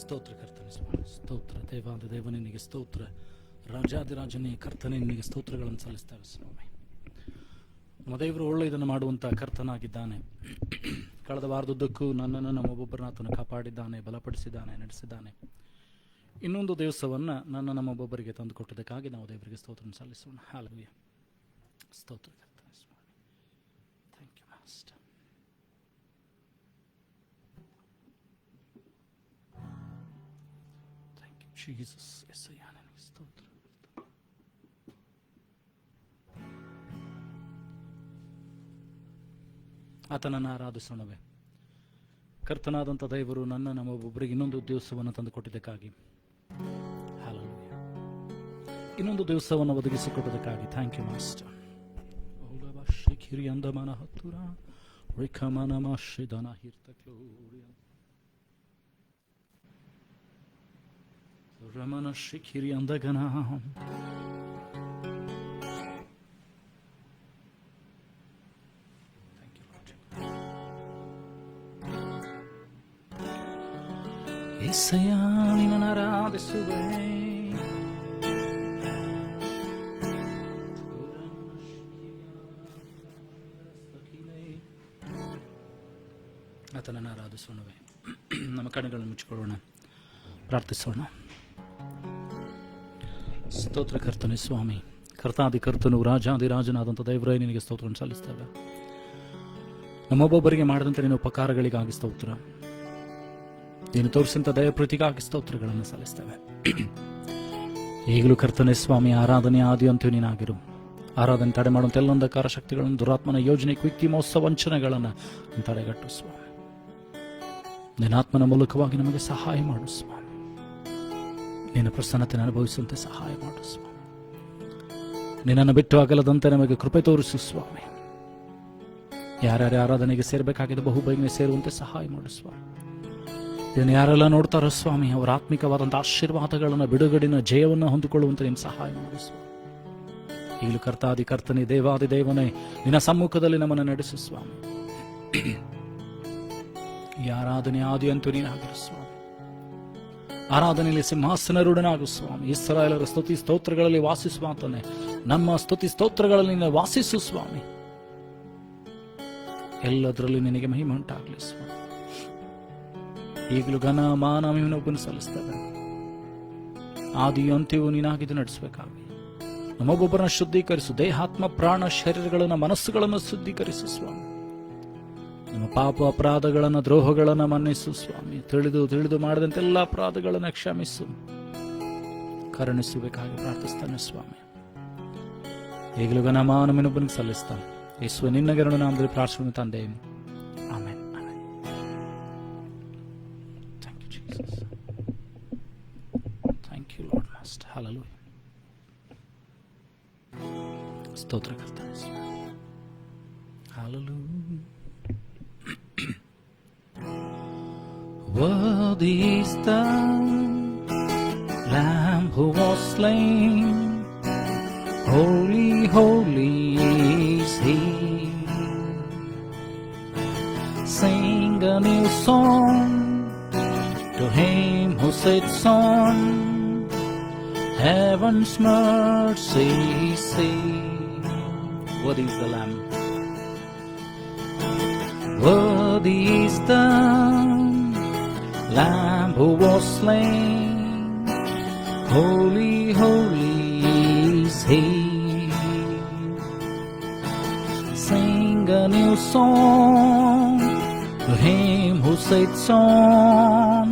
ಸ್ತೋತ್ರ ಕರ್ತನೆ ಸ್ವಾಮಿ, ಸ್ತೋತ್ರ ದೇವಾದ ದೇವನೇ ನಿನಗೆ ಸ್ತೋತ್ರ, ರಾಜಾದಿರಾಜನೇ ಕರ್ತನೆ ನಿನಗೆ ಸ್ತೋತ್ರಗಳನ್ನು ಸಲ್ಲಿಸ್ತೇವೆ ಸ್ವಾಮಿ. ನಮ್ಮ ದೇವರು ಒಳ್ಳೆಯದನ್ನು ಮಾಡುವಂಥ ಕರ್ತನಾಗಿದ್ದಾನೆ. ಕಳೆದ ವಾರದುದ್ದಕ್ಕೂ ನನ್ನನ್ನು ನಮ್ಮೊಬ್ಬೊಬ್ಬರನ್ನ ಆತನು ಕಾಪಾಡಿದ್ದಾನೆ, ಬಲಪಡಿಸಿದ್ದಾನೆ, ನಡೆಸಿದ್ದಾನೆ. ಇನ್ನೊಂದು ದಿವಸವನ್ನು ನಮ್ಮೊಬ್ಬೊಬ್ಬರಿಗೆ ತಂದುಕೊಟ್ಟದಕ್ಕಾಗಿ ನಾವು ದೇವರಿಗೆ ಸ್ತೋತ್ರ ಸಲ್ಲಿಸೋಣ. ಹಲ್ಲೆಲೂಯಾ. ಸ್ತೋತ್ರ ಕರ್ತನೆ ಸ್ವಾಮಿ. Thank you master. Thank you Jesus. Yesayya ನಿನಗೆ ಸ್ತೋತ್ರ. ಆತನನ್ನು ಆರಾಧಿಸೋಣವೇ. ಕರ್ತನಾದಂಥ ದೇವರು ನಮ್ಮೊಬ್ಬೊಬ್ಬರಿಗೆ ಇನ್ನೊಂದು ದಿವಸವನ್ನು ತಂದುಕೊಟ್ಟಿದ್ದಕ್ಕಾಗಿ, ಹಲ್ಲೆಲೂಯಾ, ಇನ್ನೊಂದು ದಿವಸವನ್ನು ಒದಗಿಸಿಕೊಟ್ಟದಕ್ಕಾಗಿ ಥ್ಯಾಂಕ್ ಯು ಮಾಸ್ಟರ್. ಶಿಖಿರಿ ಅಂದಮನ ಹತ್ತುರ ರಿಖಮನ ಮಾಶಿದನ ಹಿರ್ತಕ್ಲೋರಿಯ ರಮನ ಶಿಖಿರಿ ಅಂದಗನ ಯೆಸ್ಸಯ್ಯ ನಿನ್ನನ್ನು ಆರಾಧಿಸುವೆ. ಆತನನ್ನು ಆರಾಧಿಸೋಣವೇ. ನಮ್ಮ ಕಣ್ಣುಗಳನ್ನು ಮುಚ್ಚಿಕೊಳ್ಳೋಣ, ಪ್ರಾರ್ಥಿಸೋಣ. ಸ್ತೋತ್ರ ಕರ್ತನೆ ಸ್ವಾಮಿ, ಕರ್ತಾದಿ ಕರ್ತನು, ರಾಜಾದಿರಾಜನಾದಂಥ ದೇವರೇ ನಿನಗೆ ಸ್ತೋತ್ರವನ್ನು ಸಲ್ಲಿಸ್ತೇವೆ. ನಮ್ಮೊಬ್ಬೊಬ್ಬರಿಗೆ ಮಾಡಿದಂತೆ ನಿನ್ನ ಉಪಕಾರಗಳಿಗಾಗಿ ಸ್ತೋತ್ರ, ನೀನು ತೋರಿಸಿದಂಥ ದಯಪ್ರೀತಿಗಾಗಿ ಸ್ತೋತ್ರಗಳನ್ನು ಸಲ್ಲಿಸ್ತೇವೆ. ಈಗಲೂ ಕರ್ತನೆ ಸ್ವಾಮಿ, ಆರಾಧನೆ ಆದಿ ಅಂತ್ಯ ನೀನಾಗಿರು. ಆರಾಧನೆ ತಡೆ ಮಾಡುವಂಥ ಎಲ್ಲ ಅಂಧಕಾರ ಶಕ್ತಿಗಳನ್ನು, ದುರಾತ್ಮನ ಯೋಜನೆ, ಕುಯುಕ್ತಿ, ಮೋಸ, ವಂಚನೆಗಳನ್ನು ತಡೆಗಟ್ಟು ಸ್ವಾಮಿ. ನಿನ್ನ ಆತ್ಮನ ಮೂಲಕವಾಗಿ ನಮಗೆ ಸಹಾಯ ಮಾಡು ಸ್ವಾಮಿ. ನಿನ್ನ ಪ್ರಸನ್ನತೆಯನ್ನು ಅನುಭವಿಸುವಂತೆ ಸಹಾಯ ಮಾಡು ಸ್ವಾಮಿ. ನಿನ್ನನ್ನು ಬಿಟ್ಟು ಅಗಲದಂತೆ ನಮಗೆ ಕೃಪೆ ತೋರಿಸು ಸ್ವಾಮಿ. ಯಾರ್ಯಾರ ಆರಾಧನೆಗೆ ಸೇರಬೇಕಾಗಿದೆ ಬಹುಬೇಗನೆ ಸೇರುವಂತೆ ಸಹಾಯ ಮಾಡು ಸ್ವಾಮಿ. ಇದನ್ನು ಯಾರೆಲ್ಲ ನೋಡ್ತಾರೋ ಸ್ವಾಮಿ, ಅವರ ಆತ್ಮಿಕವಾದಂಥ ಆಶೀರ್ವಾದಗಳನ್ನು, ಬಿಡುಗಡಿನ ಜಯವನ್ನು ಹೊಂದಿಕೊಳ್ಳುವಂತೆ ನೀನು ಸಹಾಯ ಮಾಡು ಸ್ವಾಮಿ. ಈಗಲೂ ಕರ್ತಾದಿ ಕರ್ತನೆ, ದೇವಾದಿ ದೇವನೇ, ನಿನ್ನ ಸಮ್ಮುಖದಲ್ಲಿ ನಮ್ಮನ್ನು ನಡೆಸು ಸ್ವಾಮಿ. ಈ ಆರಾಧನೆ ಆದಿ ಅಂತೂ ನೀನಾಗಿರು ಸ್ವಾಮಿ. ಆರಾಧನೆಯಲ್ಲಿ ಸಿಂಹಾಸನರೂಢನಾಗು ಸ್ವಾಮಿ. ಇಸ್ರಾಯೇಲರ ಸ್ತುತಿ ಸ್ತೋತ್ರಗಳಲ್ಲಿ ವಾಸಿಸುವಂತಾನೆ ನಮ್ಮ ಸ್ತುತಿ ಸ್ತೋತ್ರಗಳಲ್ಲಿ ನೀನು ವಾಸಿಸು ಸ್ವಾಮಿ. ಎಲ್ಲದರಲ್ಲಿ ನಿನಗೆ ಮಹಿಮೆ ಉಂಟಾಗಲಿ ಸ್ವಾಮಿ. ಈಗಲೂ ಘನ ಮಾನ ಮಹಿಮೆಯನ್ನು ಸಲ್ಲಿಸ್ತೇವೆ. ಆದಿ ಅಂತ್ಯವೂ ನೀನಾಗಿದ್ದು ನಡೆಸಬೇಕಾಗಿ ನಮ್ಮೊಬ್ಬೊಬ್ಬರನ್ನ ಶುದ್ಧೀಕರಿಸು. ದೇಹಾತ್ಮ ಪ್ರಾಣ ಶರೀರಗಳನ್ನು, ಮನಸ್ಸುಗಳನ್ನು ಶುದ್ಧೀಕರಿಸು ಸ್ವಾಮಿ. ನಮ್ಮ ಪಾಪ ಅಪರಾಧಗಳನ್ನು, ದ್ರೋಹಗಳನ್ನು ಮನ್ನಿಸು ಸ್ವಾಮಿ. ತಿಳಿದು ಮಾಡಿದಂತೆ ಎಲ್ಲ ಅಪರಾಧಗಳನ್ನು ಕ್ಷಮಿಸು, ಕರುಣಿಸಬೇಕಾಗಿ ಪ್ರಾರ್ಥಿಸ್ತಾನೆ ಸ್ವಾಮಿ. ಈಗಲೂ ಘನ ಮಾನ ಮಹಿಮೆಯನ್ನು ಸಲ್ಲಿಸ್ತಾನೆ. ಯೇಸುವೆ ನಿನ್ನ ಗರುಣ ನಾಮದಲ್ಲಿ ಪ್ರಾರ್ಥನೆ ತಂದೆ, amen. Thank you Lord master. Hallelujah. ಸ್ತೋತ್ರ ಕರ್ತನೆ ಸ್ವಾಮಿ. Hallelujah. Worthy is the Lamb who was slain, holy, holy is He. Sing a new song to Him who sits on heaven's mercy seat. Worthy is the Lamb. Worthy is the Lamb who was slain, holy, holy is He. Sing a new song to Him who sits on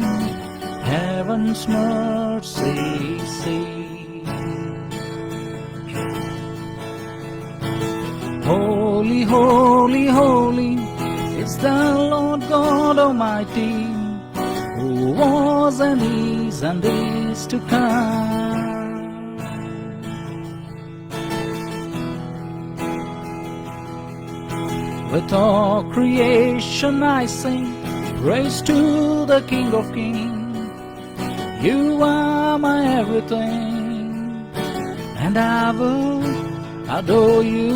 heaven's mercy seat. Holy, holy, holy is the Lord God Almighty, who was and is to come. With all creation I sing praise to the King of Kings. You are my everything, and I will adore you.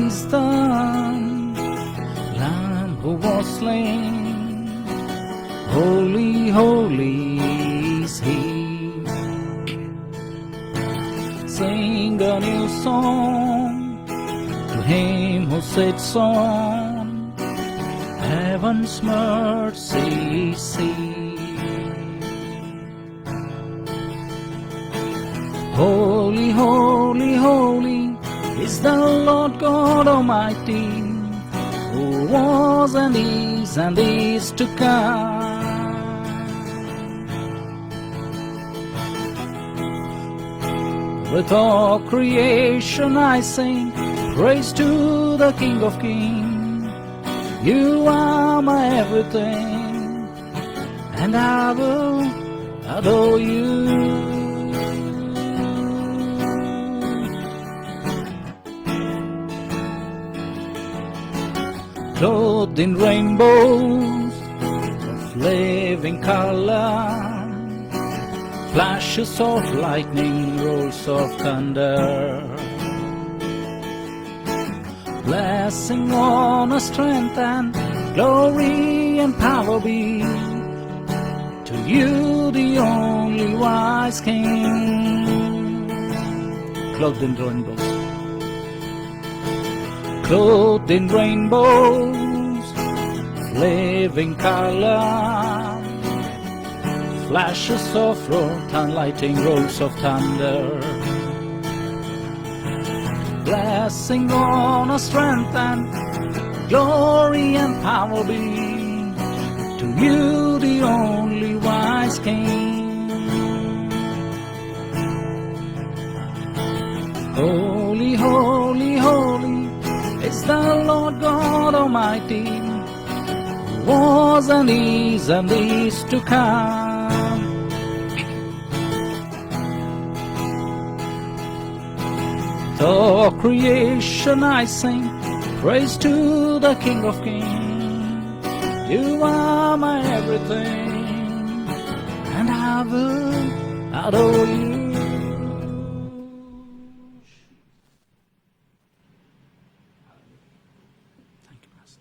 is the Lamb who was slain. Holy, holy is He. Sing a new song to Him who sits on heaven's mercy seat. Holy, holy, holy is the Lord God Almighty, who was and is to come. With all creation I sing praise to the King of Kings. You are my everything, and I will adore you. Clothed in rainbows of living color, flashes of lightning, rolls of thunder, blessing, honor, strength, and glory and power be to you, the only wise King. Clothed in rainbows, clothed in rainbows, living color, flashes of wrath and lightning, rolls of thunder, blessing, honor, strength, and glory and power be to you, the only wise King. Holy, holy, holy is the Lord God Almighty, who was and is to come. All creation I sing praise to the King of Kings. You are my everything, and I will adore you. Thank you, Pastor.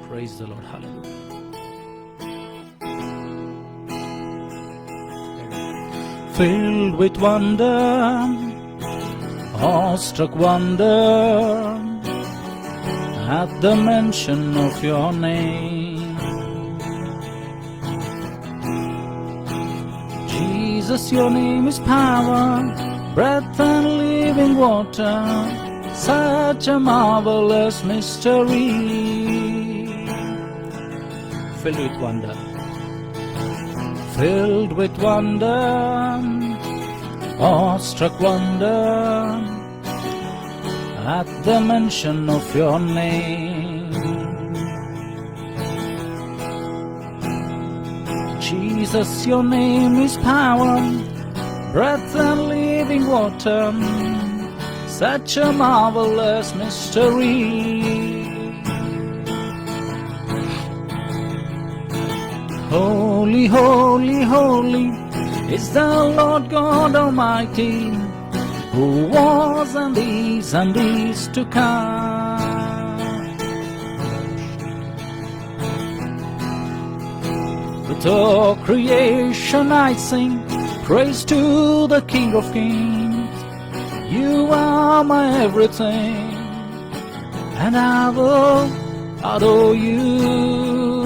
Praise the Lord. Hallelujah. Filled with wonder, awestruck wonder, at the mention of your name. Jesus, your name is power, breath and living water, such a marvelous mystery. Filled with wonder, filled with wonder, awestruck wonder, at the mention of your name. Jesus, your name is power, breath and living water, such a marvelous mystery. Holy, holy, holy is the Lord God Almighty, who was and is to come. With all creation I sing praise to the King of Kings. You are my everything, and I will adore you.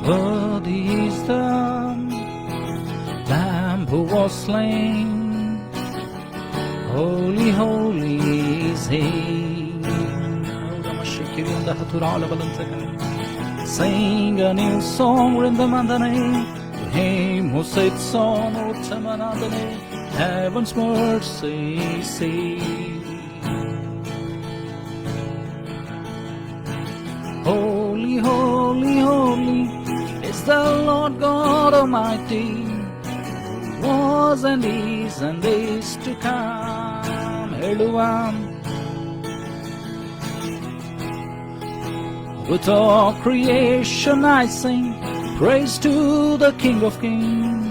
Worthy is the Lamb who was slain. Holy, holy is He. Sing a new song, rhythm and the name, to Him who sits on Utsamanadane, heaven's mercy seat. Holy, holy, holy is the Lord God Almighty, who was and is to come. ಹೇಳುವ. With all creation I sing praise to the King of Kings.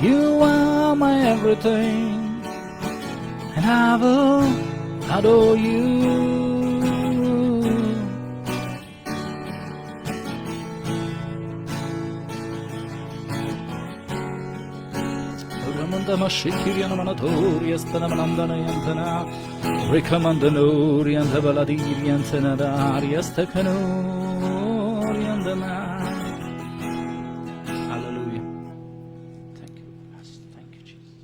You are my everything, and I will adore you. Ramandama Shikiriana Manadoriastana Manandana Yantana Rikamandanori and the Baladiri and Senadari Estacanori and the man. Hallelujah. Thank you, Master. Thank you, Jesus.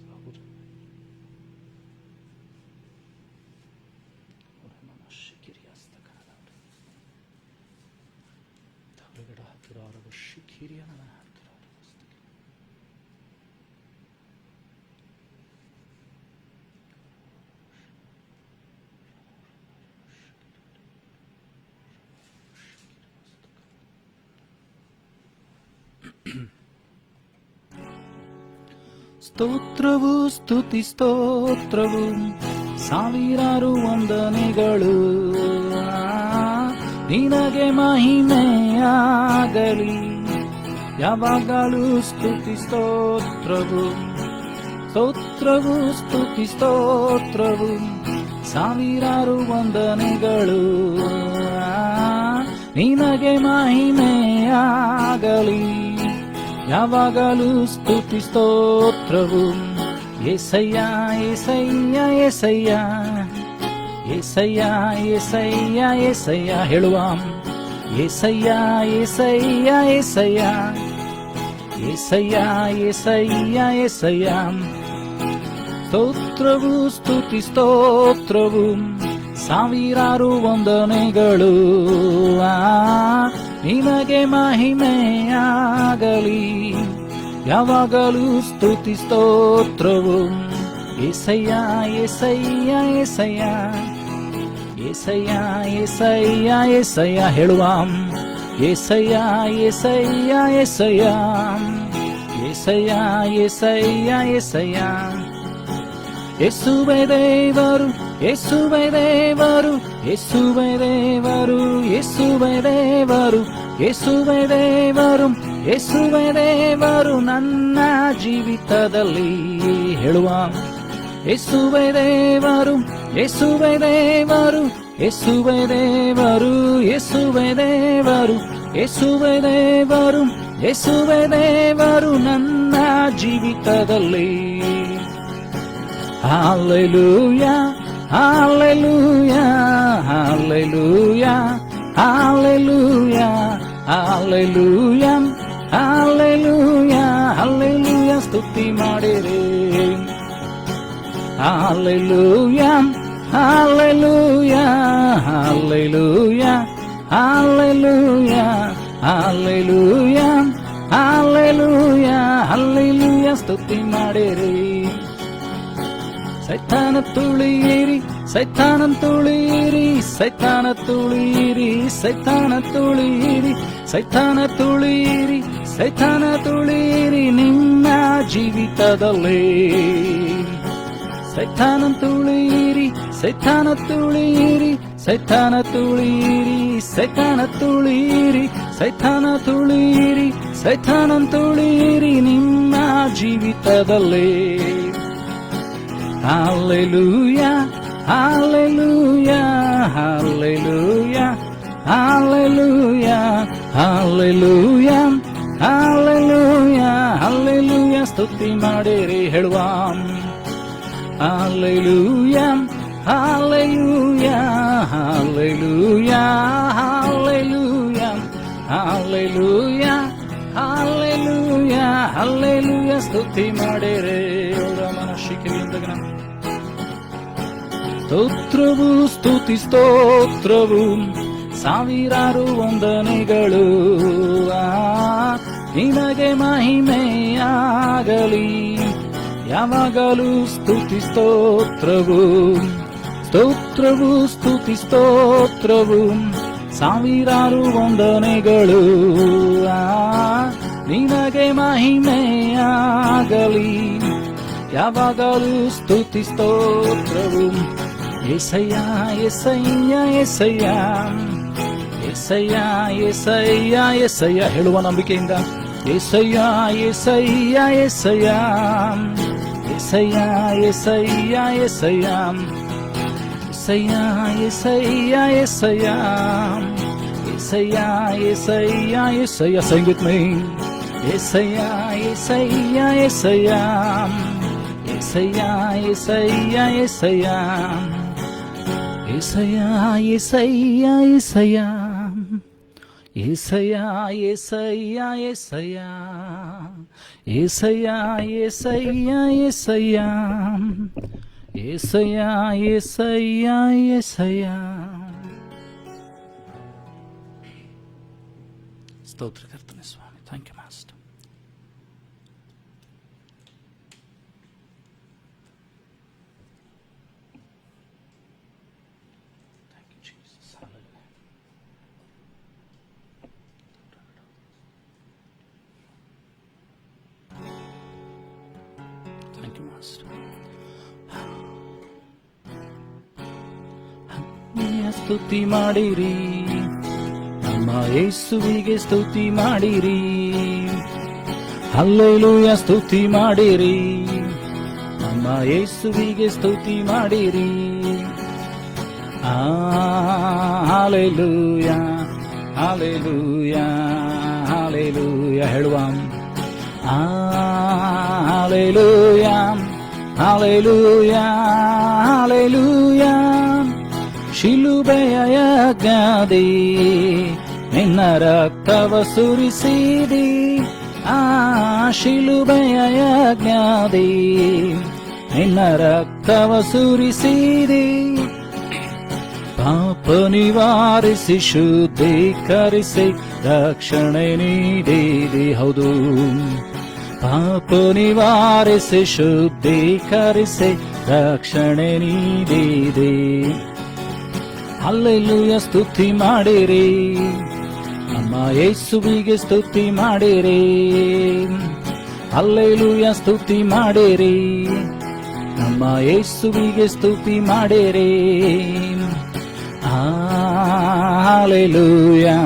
ಸ್ತೋತ್ರವು ಸ್ತುತಿ ಸ್ತೋತ್ರವು ಸಾವಿರಾರು ವಂದನೆಗಳು ನಿನಗೆ ಮಹಿಮೆಯಾಗಲಿ. ಯಾವಾಗಲೂ ಸ್ತುತಿ ಸ್ತೋತ್ರವು ಸ್ತೋತ್ರವು ಸ್ತುತಿ ಸ್ತೋತ್ರವು ಸಾವಿರಾರು ವಂದನೆಗಳು ನಿನಗೆ ಮಹಿಮೆಯಾಗಲಿ. ಯಾವಾಗಲೂ ಸ್ತುತಿ ಸ್ತೋತ್ರವು యేసయ్య యేసయ్య యేసయ్య యేసయ్య యేసಯ್ಯ యేసయ్ಯ ಹೇಳುವ. యేసయ్య యేసయ్య యేసయ్య యేసయ్య యేసయ్య యేసయ్ಯ ಸ್ತೋತ್ರವು ಸ್ತುತಿ ಸ್ತೋತ್ರವು ಸಾವಿರಾರು ವಂದನೆಗಳು ನಿನಗೆ ಮಹಿಮೆಯಾಗಲಿ. ಯಾವಾಗಲೂ ಸ್ತುತಿ ಸ್ತೋತ್ರವು యేసయ్య యేసయ్య యేసయ్య యేసయ్య యేసయ్ಯ యేసయ్ಯ ಹೇಳುವ. యేసయ్య యేసయ్య యేసయ్య యేసయ్య యేసయ్య యేసయ్య ಯೇಸುವೇ ದೇವರು ಯೇಸುವೇ ದೇವರು ಯೇಸುವೇ ದೇವರು ಯೇಸುವೇ ದೇವರು ಯೇಸುವೇ ದೇವರು ಯೇಸುವೇ ದೇವರು ನನ್ನ ಜೀವಿತದಲ್ಲಿ ಹೇಳುವ. ಯೇಸುವೇ ದೇವರು ಯೇಸುವೇ ದೇವರು ಯೇಸುವೇ ದೇವರು ಯೇಸುವೇ ದೇವರು ಯೇಸುವೇ ದೇವರು ಯೇಸುವೇ ದೇವರು ನನ್ನ ಜೀವಿತದಲ್ಲಿ. Hallelujah, hallelujah, hallelujah, hallelujah, hallelujah, hallelujah, hallelujah, ಸ್ತುತಿ ಮಾಡಿರಿ. Hallelujah, hallelujah, hallelujah, hallelujah, hallelujah, hallelujah, hallelujah, ಸ್ತುತಿ ಮಾಡಿರಿ. ಸೈತಾನ ತುಳಿಯಿರಿ ಸೈತಾನ ತುಳಿಯಿರಿ ಸೈತಾನ ತುಳಿಯಿರಿ ಸೈತಾನ ತುಳಿಯಿರಿ ಸೈತಾನ ತುಳಿಯಿರಿ ಸೈತಾನ ತುಳಿಯಿರಿ ನಿಮ್ಮ ಜೀವಿತದಲ್ಲಿ. ಸೈತಾನ ತುಳಿಯಿರಿ ಸೈತಾನ ತುಳಿಯಿರಿ ಸೈತಾನ ತುಳಿಯಿರಿ ಸೈತಾನ ತುಳಿಯಿರಿ ಸೈತಾನ ತುಳಿಯಿರಿ ಸೈತಾನ ತುಳಿಯಿರಿ ನಿಮ್ಮ ಜೀವಿತದಲ್ಲಿ. Hallelujah, hallelujah, hallelujah, hallelujah, hallelujah, hallelujah, hallelujah, ಸ್ತುತಿ ಮಾಡಿರಿ ಹೇಳುವ. Hallelujah, hallelujah, hallelujah, hallelujah, hallelujah, hallelujah, hallelujah, ಸ್ತುತಿ ಮಾಡಿರಿ. ಸ್ತೋತ್ರವು ಸ್ತುತಿ ಸ್ತೋತ್ರವು ಸಾವಿರಾರು ವಂದನೆಗಳು ನಿನಗೆ ಮಹಿಮೆಯಾಗಲಿ. ಯಾವಾಗಲೂ ಸ್ತುತಿ ಸ್ತೋತ್ರವು ಸ್ತೋತ್ರವು ಸ್ತುತಿ ಸ್ತೋತ್ರವು ಸಾವಿರಾರು ವಂದನೆಗಳು ನಿನಗೆ ಮಹಿಮೆಯಾಗಲಿ. ಯಾವಾಗಲೂ ಸ್ತುತಿ ಸ್ತೋತ್ರವು. యేసయ్యా యేసయ్యಾ యేసయ్యಾ యేసయ్యಾ యేసయ్ಯಾ యేಸಯ್ಯ ಹೇಳುವ ನಂಬಿಕೆಯಿಂದ. Yesayya Yesayya Yesayya Yesayya Yesayya Yesayya Yesayya Yesayya Yesayya Yesayya Yesayya Yesayya. Sing with me. Yesayya Yesayya Yesayya Yesayya Yesayya Yesayya Yesayya Yesayya Yesayya Yesayya Yesayya Yesayya Yesayya Yesayya Yesayya Yesayya Yesayya Yesayya. స్తోత్రకర్తనే స్వామి. Thank you master. Thank you, Master. ಸ್ತುತಿ ಮಾಡಿರಿ, ನಮ್ಮ ಯೇಸುವಿಗೆ ಸ್ತುತಿ ಮಾಡಿರಿ. ಹಲ್ಲೆಲೂಯಾ ಸ್ತುತಿ ಮಾಡಿರಿ, ನಮ್ಮ ಯೇಸುವಿಗೆ ಸ್ತುತಿ ಮಾಡಿರಿ. ಹಲ್ಲೆಲೂಯಾ ಹಲ್ಲೆಲೂಯಾ ಹಲ್ಲೆಲೂಯಾ ಹೇಳುವ. Hallelujah, hallelujah, hallelujah. ಶಿಲುಬೆಯ ಯಜ್ಞದಿ ನಿನ್ನ ರಕ್ತವ ಸುರಿಸಿದಿ. ಶಿಲುಬೆಯ ಯಜ್ಞದಿ ನಿನ್ನ ರಕ್ತವ ಸುರಿಸಿದಿ. ಪಾಪ ನಿವಾರಿಸಿ ಶುದ್ಧೀಕರಿಸಿ ರಕ್ಷಣೆ ನೀಡಿದಿ. ಹೌದು, ಪಾಪ ನಿವಾರಿಸಿ ಶುದ್ಧೀಕರಿಸಿ ರಕ್ಷಣೆ ನೀಡಿದೆ. ಹಲ್ಲೆಲೂಯಾ ಸ್ತುತಿ ಮಾಡಿರಿ, ನಮ್ಮ ಯೇಸುವಿಗೆ ಸ್ತುತಿ ಮಾಡಿರಿ. ಹಲ್ಲೆಲೂಯಾ ಸ್ತುತಿ ಮಾಡಿರಿ, ನಮ್ಮ ಯೇಸುವಿಗೆ ಸ್ತುತಿ ಮಾಡಿರಿ. ಹಲ್ಲೆಲೂಯಾ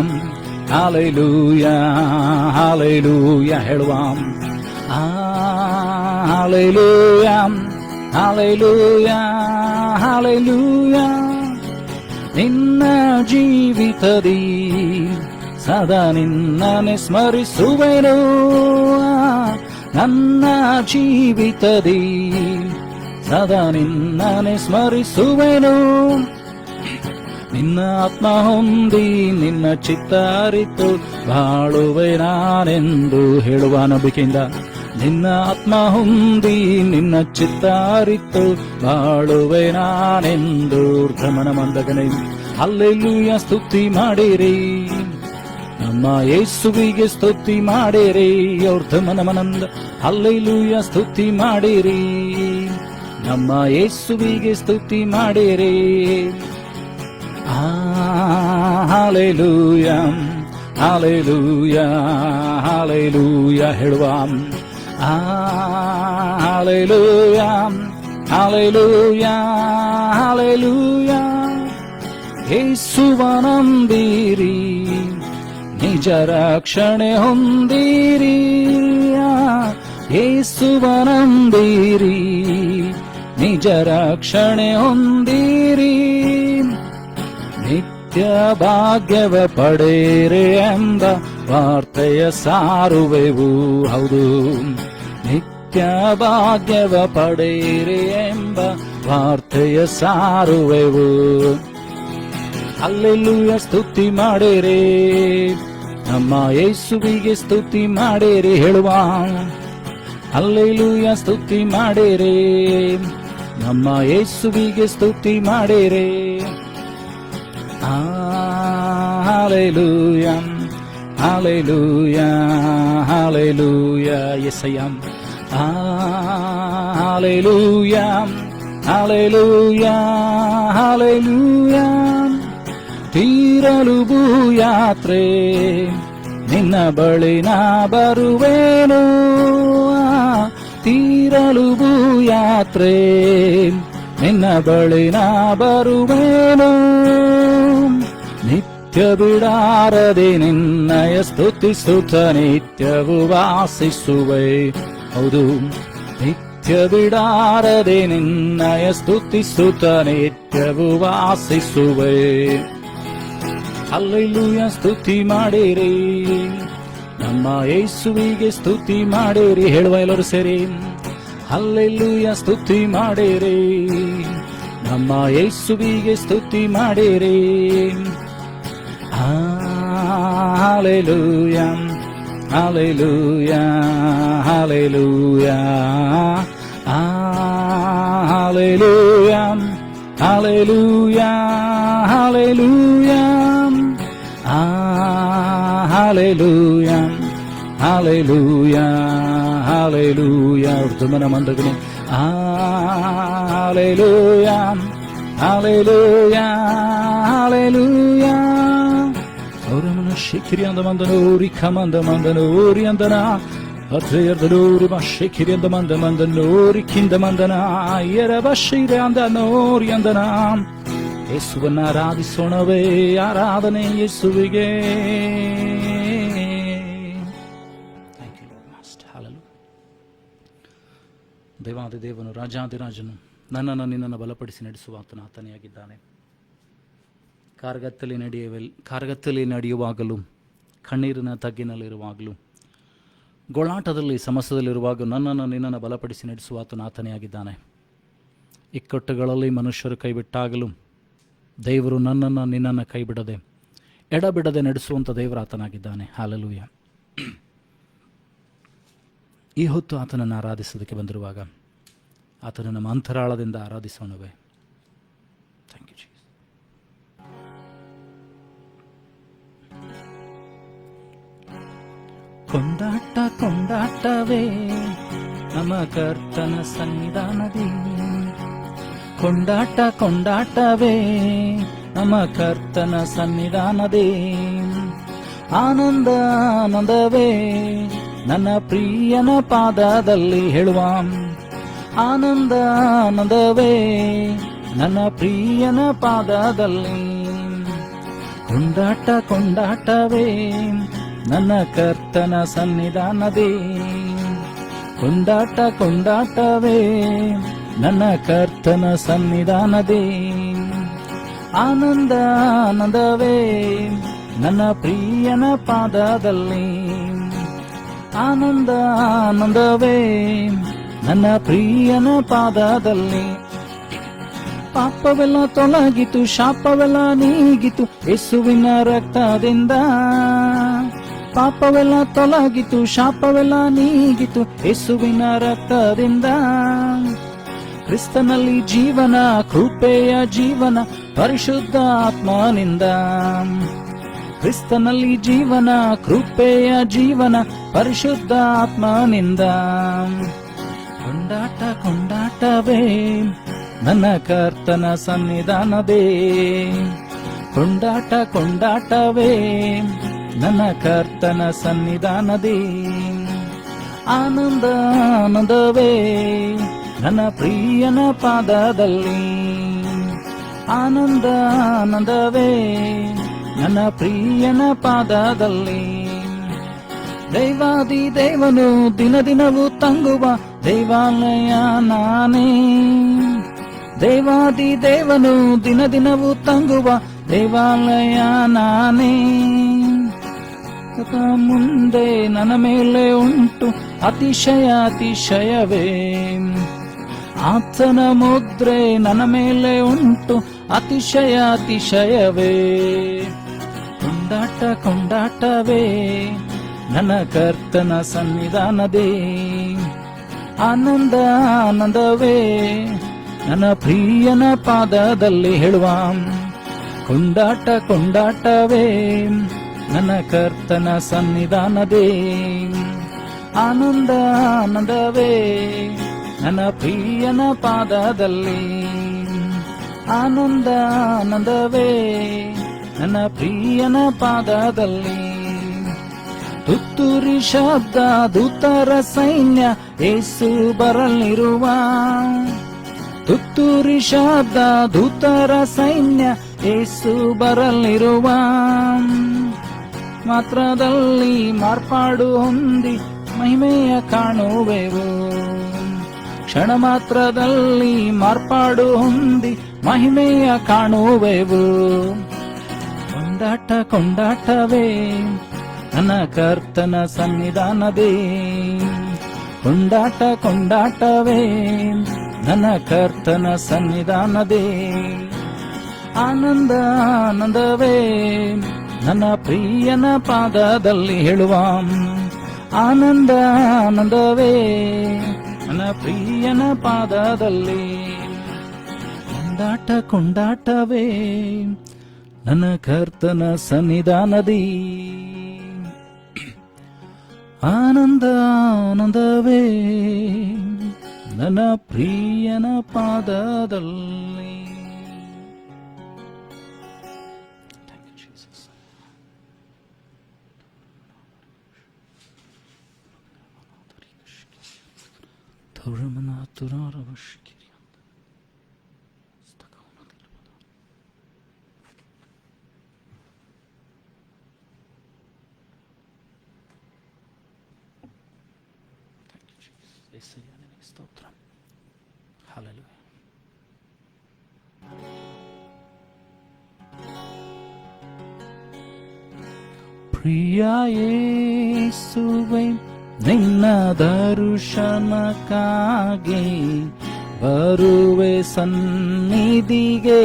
ಹಲ್ಲೆಲೂಯಾ ಹಲ್ಲೆಲೂಯಾ ಹೇಳುವ. Hallelujah hallelujah hallelujah. ನಿನ್ನ ಜೀವಿತದಿ ಸದಾ ನಿನ್ನನೆ ಸ್ಮರಿಸುವೆನು. ನನ್ನ ಜೀವಿತದಿ ಸದಾ ನಿನ್ನನೆ ಸ್ಮರಿಸುವೆನು. ನಿನ್ನ ಆತ್ಮ ಹೊಂದಿ ನಿನ್ನ ಚಿತ್ತ ಅರಿತು ಬಾಳುವೆ ನಾನೆಂದು ಹೇಳುವ ನಂಬಿಕೆಯಿಂದ. ನಿನ್ನ ಆತ್ಮ ಹೊಂದಿ ನಿನ್ನ ಚಿತ್ತ ಅರಿತು ಬಾಳುವೆ ನಾನೆಂದು ಭ್ರಮಣ ಮಂದಗನೆ. ಹಲ್ಲೆಲೂಯಾ ಸ್ತುತಿ ಮಾಡಿರಿ, ನಮ್ಮ ಯೇಸುವಿಗೆ ಸ್ತುತಿ ಮಾಡಿರಿ. ಧಮನಮನಂದ ಹಲ್ಲೆಲೂಯಾ ಸ್ತುತಿ ಮಾಡಿರಿ, ನಮ್ಮ ಯೇಸುವಿಗೆ ಸ್ತುತಿ ಮಾಡಿರಿ. ಹಲ್ಲೆಲೂಯಾ ಹಲ್ಲೆಲೂಯಾ ಹಲ್ಲೆಲೂಯಾ ಹೇಳುವ. Hallelujah hallelujah hallelujah. ಯೇಸುವ ನಂಬಿರಿ, ನಿಜ ರಕ್ಷಣೆ ಹೊಂದಿರಿ. ಯೇಸುವ ನಂಬಿರಿ, ನಿಜ ರಕ್ಷಣೆ ಹೊಂದಿರಿ. ನಿತ್ಯ ಭಾಗ್ಯವ ಪಡೆರೆ ಎಂಬ ವಾರ್ತೆಯ ಸಾರುವೆವು. ಹೌದು, ನಿತ್ಯ ಭಾಗ್ಯವ ಪಡೆರೆ ಎಂಬ ವಾರ್ತೆಯ ಸಾರುವೆವು. ಹಲ್ಲೆಲೂಯಾ ಸ್ತುತಿ ಮಾಡಿರಿ, ನಮ್ಮ ಯೇಸುವಿಗೆ ಸ್ತುತಿ ಮಾಡಿರಿ. ಹೇಳುವ. ಹಲ್ಲೆಲೂಯಾ ಸ್ತುತಿ ಮಾಡಿರಿ, ನಮ್ಮ ಯೇಸುವಿಗೆ ಸ್ತುತಿ ಮಾಡಿರಿ. ಹಲ್ಲೆಲೂಯಾ ಹಲ್ಲೆಲೂಯಾ ಹಲ್ಲೆಲೂಯಾ యేసయ్యా. హల్లెలూయా హల్లెలూయా హల్లెలూయా. ತೀರಲು ಭೂಯಾತ್ರೆ ನಿನ್ನ ಬಳಿ ನಾ ಬರುವೆನು. ತೀರಲು ಭೂಯಾತ್ರೆ ಯಾತ್ರೆ ನಿನ್ನ ಬಳಿ ನಾ ಬರುವೇನು, ನಿತ್ಯ ಬಿಡಾರದೆ ನಿನ್ನಯ ಸ್ತುತಿಸುತ್ತ ನಿತ್ಯವು ವಾಸಿಸುವೆ. ಹೌದು, ನಿತ್ಯ ಬಿಡಾರದೆ ನಿನ್ನಯ ಸ್ತುತಿಸುತ್ತ ನಿತ್ಯವು ವಾಸಿಸುವೆ. ಹಲ್ಲೆಲೂಯಾ, ಸ್ತುತಿ ಮಾಡಿರಿ ನಮ್ಮ ಯೇಸುವಿಗೆ, ಸ್ತುತಿ ಮಾಡಿರಿ. ಹೇಳುವ ಎಲ್ಲರೂ ಸೇರಿ ಹಲ್ಲೆಲೂಯಾ, ಸ್ತುತಿ ಮಾಡಿರಿ ನಮ್ಮ ಯೇಸುವಿಗೆ, ಸ್ತುತಿ ಮಾಡಿರಿ. Hallelujah, hallelujah, hallelujah, hallelujah, hallelujah, hallelujah, hallelujah, hallelujah, ಹಲ್ಲೆಲೂಯಾ. ಉರ್ದುಮನ ಮಂದಗನೆ ಹಲ್ಲೆಲೂಯಾ, ಹಲ್ಲೆಲೂಯಾ, ಹಲ್ಲೆಲೂಯಾ. ಅವರಮನ ಶಿಖಿರಿ ಅಂದ ಮಂದನೂರಿ ಖಮಂದ ಮಂದನೂರಿ ಅಂದನ ಅದ್ರಯರ್ದನೂರಿ ಶಿಖಿರಿ ಅಂದ ಮಂದ ಮಂದನೂರಿ ಕಿಂದ ಮಂದನ ಎರ ಬಶೀರೆ ಅಂದ ನೋರಿ ಅಂದನ. ಯೇಸುವನ್ನ ಆರಾಧಿಸೋಣವೇ, ಆರಾಧನೆ ಯೇಸುವಿಗೆ. ದೇವಾದಿದೇವನು ರಾಜಾದಿರಾಜನು ನನ್ನನ್ನು ನಿನ್ನನ್ನು ಬಲಪಡಿಸಿ ನಡೆಸುವ ಆತನ ಆತನೆಯಾಗಿದ್ದಾನೆ. ಕಾರ್ಗತ್ತಲಿ ನಡೆಯುವಾಗಲೂ, ಕಣ್ಣೀರಿನ ತಗ್ಗಿನಲ್ಲಿರುವಾಗಲೂ, ಗೋಳಾಟದಲ್ಲಿ ಸಮಸ್ಯೆದಲ್ಲಿರುವಾಗ ನನ್ನನ್ನು ನಿನ್ನನ್ನು ಬಲಪಡಿಸಿ ನಡೆಸುವ ಆತನ ಆತನೆಯಾಗಿದ್ದಾನೆ. ಇಕ್ಕಟ್ಟುಗಳಲ್ಲಿ ಮನುಷ್ಯರು ಕೈಬಿಟ್ಟಾಗಲೂ ದೇವರು ನನ್ನನ್ನು ನಿನ್ನನ್ನು ಕೈಬಿಡದೆ ಎಡಬಿಡದೆ ನಡೆಸುವಂಥ ದೇವರ ಆತನಾಗಿದ್ದಾನೆ. ಹಲ್ಲೆಲೂಯಾ. ಈ ಹೊತ್ತು ಆತನನ್ನು ಆರಾಧಿಸೋದಕ್ಕೆ ಬಂದಿರುವಾಗ ಆತನ ನಮ್ಮ ಅಂತರಾಳದಿಂದ ಆರಾಧಿಸೋಣವೇ. Thank you Jesus. ಕೊಂಡಾಟ ಕೊಂಡಾಟವೇ ನಮ್ಮ ಕರ್ತನ ಸನ್ನಿಧಾನದಿ, ಕೊಂಡಾಟ ಕೊಂಡಾಟವೇ ನಮ್ಮ ಕರ್ತನ ಸನ್ನಿಧಾನದಿ, ಆನಂದ ಆನಂದವೇ ನನ್ನ ಪ್ರಿಯನ ಪಾದದಲ್ಲಿ. ಹೇಳುವ ಆನಂದ ಆನಂದವೇ ನನ್ನ ಪ್ರಿಯನ ಪಾದದಲ್ಲಿ, ಕೊಂಡಾಟ ಕೊಂಡಾಟವೇ ನನ್ನ ಕರ್ತನ ಸನ್ನಿಧಾನದಿ, ಕೊಂಡಾಟ ಕೊಂಡಾಟವೇ ನನ್ನ ಕರ್ತನ ಸನ್ನಿಧಾನದಿ, ಆನಂದ ಆನಂದವೇ ನನ್ನ ಪ್ರಿಯನ ಪಾದದಲ್ಲಿ, ಆನಂದ ಆನಂದವೇ ನನ್ನ ಪ್ರಿಯನ ಪಾದದಲ್ಲಿ. ಪಾಪವೆಲ್ಲ ತೊಲಗಿತು, ಶಾಪವೆಲ್ಲ ನೀಗಿತು ಯೇಸುವಿನ ರಕ್ತದಿಂದ. ಪಾಪವೆಲ್ಲ ತೊಲಗಿತು, ಶಾಪವೆಲ್ಲ ನೀಗಿತು ಯೇಸುವಿನ ರಕ್ತದಿಂದ. ಕ್ರಿಸ್ತನಲ್ಲಿ ಜೀವನ, ಕೃಪೆಯ ಜೀವನ ಪರಿಶುದ್ಧ ಆತ್ಮನಿಂದ. ಕ್ರಿಸ್ತನಲ್ಲಿ ಜೀವನ, ಕೃಪೆಯ ಜೀವನ ಪರಿಶುದ್ಧ ಆತ್ಮನಿಂದ. ಕೊಂಡಾಟ ಕೊಂಡಾಟವೇ ನನ್ನ ಕರ್ತನ ಸನ್ನಿಧಾನದೇ, ಕೊಂಡಾಟ ಕೊಂಡಾಟವೇ ನನ್ನ ಕರ್ತನ ಸನ್ನಿಧಾನದೇ, ಆನಂದ ಆನಂದವೇ ನನ್ನ ಪ್ರಿಯನ ಪಾದದಲ್ಲಿ, ಆನಂದ ಆನಂದವೇ ನನ್ನ ಪ್ರಿಯನ ಪಾದದಲ್ಲಿ. ದೈವಾದಿ ದೇವನು ದಿನ ದಿನವೂ ತಂಗುವ ದೇವಾಲಯ ನಾನೇ, ದೇವಾದಿ ದೇವನು ದಿನ ದಿನವೂ ತಂಗುವ ದೇವಾಲಯ ನಾನೇ. ಮುಂದೆ ನನ್ನ ಮೇಲೆ ಉಂಟು ಅತಿಶಯ ಅತಿಶಯವೇ, ಆತನ ಮುದ್ರೆ ನನ್ನ ಮೇಲೆ ಉಂಟು ಅತಿಶಯ ಅತಿಶಯವೇ. ಕೊಂಡಾಟ ಕೊಂಡಾಟವೇ ನನ್ನ ಕರ್ತನ ಸನ್ನಿಧಾನದೇ, ಆನಂದ ಆನಂದವೇ ನನ್ನ ಪ್ರಿಯನ ಪಾದದಲ್ಲಿ. ಹೇಳುವ ಕೊಂಡಾಟ ಕೊಂಡಾಟವೇ ನನ್ನ ಕರ್ತನ ಸನ್ನಿಧಾನದೇ, ಆನಂದ ಆನಂದವೇ ನನ್ನ ಪ್ರಿಯನ ಪಾದದಲ್ಲಿ, ಆನಂದ ಆನಂದವೇ ನನ್ನ ಪ್ರಿಯನ ಪಾದದಲ್ಲಿ. ತುತ್ತೂರಿ ಶಬ್ದ ದೂತರ ಸೈನ್ಯ ಏಸು ಬರಲಿರುವ. ತುತ್ತೂರಿ ಶಬ್ದ ದೂತರ ಸೈನ್ಯ ಏಸು ಬರಲಿರುವ. ಮಾತ್ರದಲ್ಲಿ ಮಾರ್ಪಾಡು ಹೊಂದಿ ಮಹಿಮೆಯ ಕಾಣುವೆವು. ಕ್ಷಣ ಮಾತ್ರದಲ್ಲಿ ಮಾರ್ಪಾಡು ಹೊಂದಿ ಮಹಿಮೆಯ ಕಾಣುವೆವು. ಕೊಂಡಾಟ ಕೊಂಡಾಟವೇ ನನ್ನ ಕರ್ತನ ಸನ್ನಿಧಾನದೇ. ಕೊಂಡಾಟ ಕೊಂಡಾಟವೇ ನನ್ನ ಕರ್ತನ ಸನ್ನಿಧಾನದೇ. ಆನಂದ ಆನಂದವೇ ನನ್ನ ಪ್ರಿಯನ ಪಾದದಲ್ಲಿ ಹೇಳುವ. ಆನಂದ ಆನಂದವೇ ನನ್ನ ಪ್ರಿಯನ ಪಾದದಲ್ಲಿ. ಕೊಂಡಾಟ ಕೊಂಡಾಟವೇ ನನ್ನ ಕರ್ತನ ಸನ್ನಿಧಾನದಿ. ಆನಂದ ಆನಂದವೇ ನನ್ನ ಪ್ರಿಯನ ಪಾದದಲ್ಲಿ. ಸ್ತೋತ್ರ. ಹಲ್ಲೆಲೂಯಾ. ಪ್ರಿಯ ಯೇಸುವೇ, ನಿನ್ನ ದರ್ಶನಕ್ಕಾಗಿ ಬರುವೆ ಸನ್ನಿಧಿಗೆ.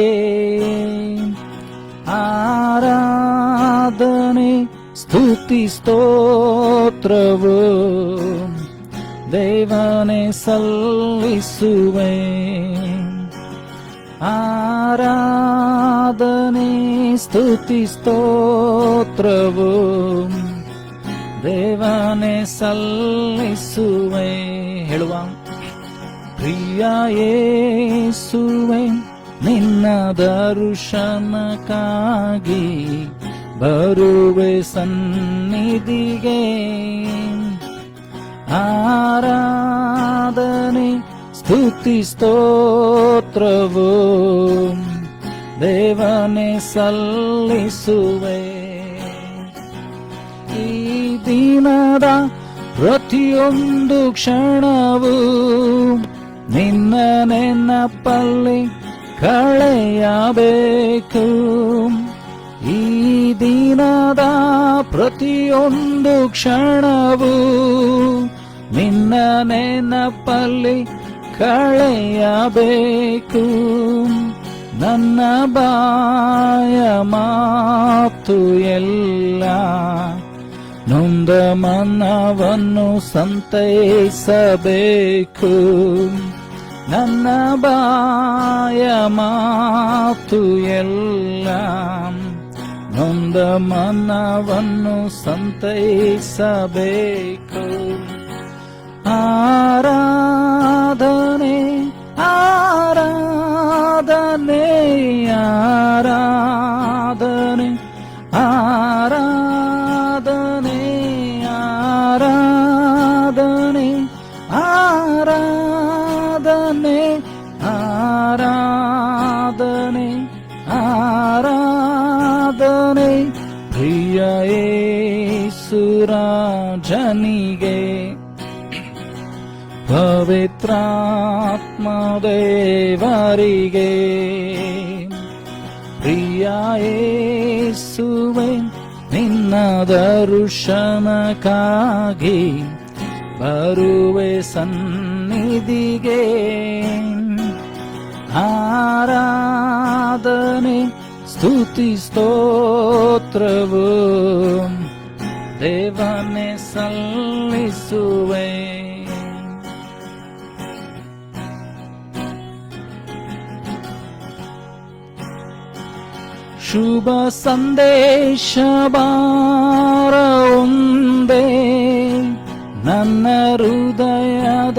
ಆರಾಧನೆ ಸ್ತುತಿ ಸ್ತೋತ್ರವು ದೇವನೇ ಸಲ್ಲಿಸುವೆ. ಆರಾಧನೆ ಸ್ತುತಿ ಸ್ತೋತ್ರವು ದೇವನೇ ಸಲ್ಲಿಸುವೆ. ಹೇಳುವ. ಪ್ರಿಯ ಯೇಸುವೇ, ನಿನ್ನ ದರ್ಶನಕ್ಕಾಗಿ ಬರುವೆ ಸನ್ನಿಧಿಗೆ. ಆರಾಧನೆ ಸ್ತುತಿ ಸ್ತೋತ್ರವು ದೇವನೇ ಸಲ್ಲಿಸುವೆ. ಈ ದಿನದ ಪ್ರತಿಯೊಂದು ಕ್ಷಣವು ನಿನ್ನ ನೆನಪಲ್ಲಿ ಕಳೆಯಬೇಕು. ಈ ದಿನದ ಪ್ರತಿಯೊಂದು ಕ್ಷಣವು ನಿನ್ನ ನೆನಪಲ್ಲಿ ಕಳೆಯಬೇಕು. ನನ್ನ ಬಾಯ ಮಾತು ಎಲ್ಲ ನೊಂದ ಮನವನ್ನು ಸಂತೈಸಬೇಕು. ನನ್ನ ಬಾಯ ಮಾತು ಎಲ್ಲ ನೊಂದ ಮನವನ್ನು ಸಂತೈಸಬೇಕು. ಆರಾಧನೆ ಆರಾಧನೆ ಆರಾಧನೆ ಆರಾಧನೆ ಆರಾಧನೆ ಆರಾಧನೆ ಆರಾಧನೆ ಆರಾಧನೆ ಪ್ರಿಯ ಯೇಸುರಾಜನಿಗೆ. ಪವಿತ್ರಾತ್ಮ ದೇವರಿಗೆ. ಪ್ರಿಯ ಯೇಸುವೇ, ನಿನ್ನ ದರ್ಶನಕ್ಕಾಗಿ ಬರುವೆ ಸನ್ನಿಧಿಗೆ. ಆರಾಧನೆ ಸ್ತುತಿ ಸ್ತೋತ್ರವು ದೇವನೇ ಸಲ್ಲಿಸುವೆ. ಶುಭ ಸಂದೇಶ ಬಾರ ಒಂದೇ ನನ್ನ ಹೃದಯದ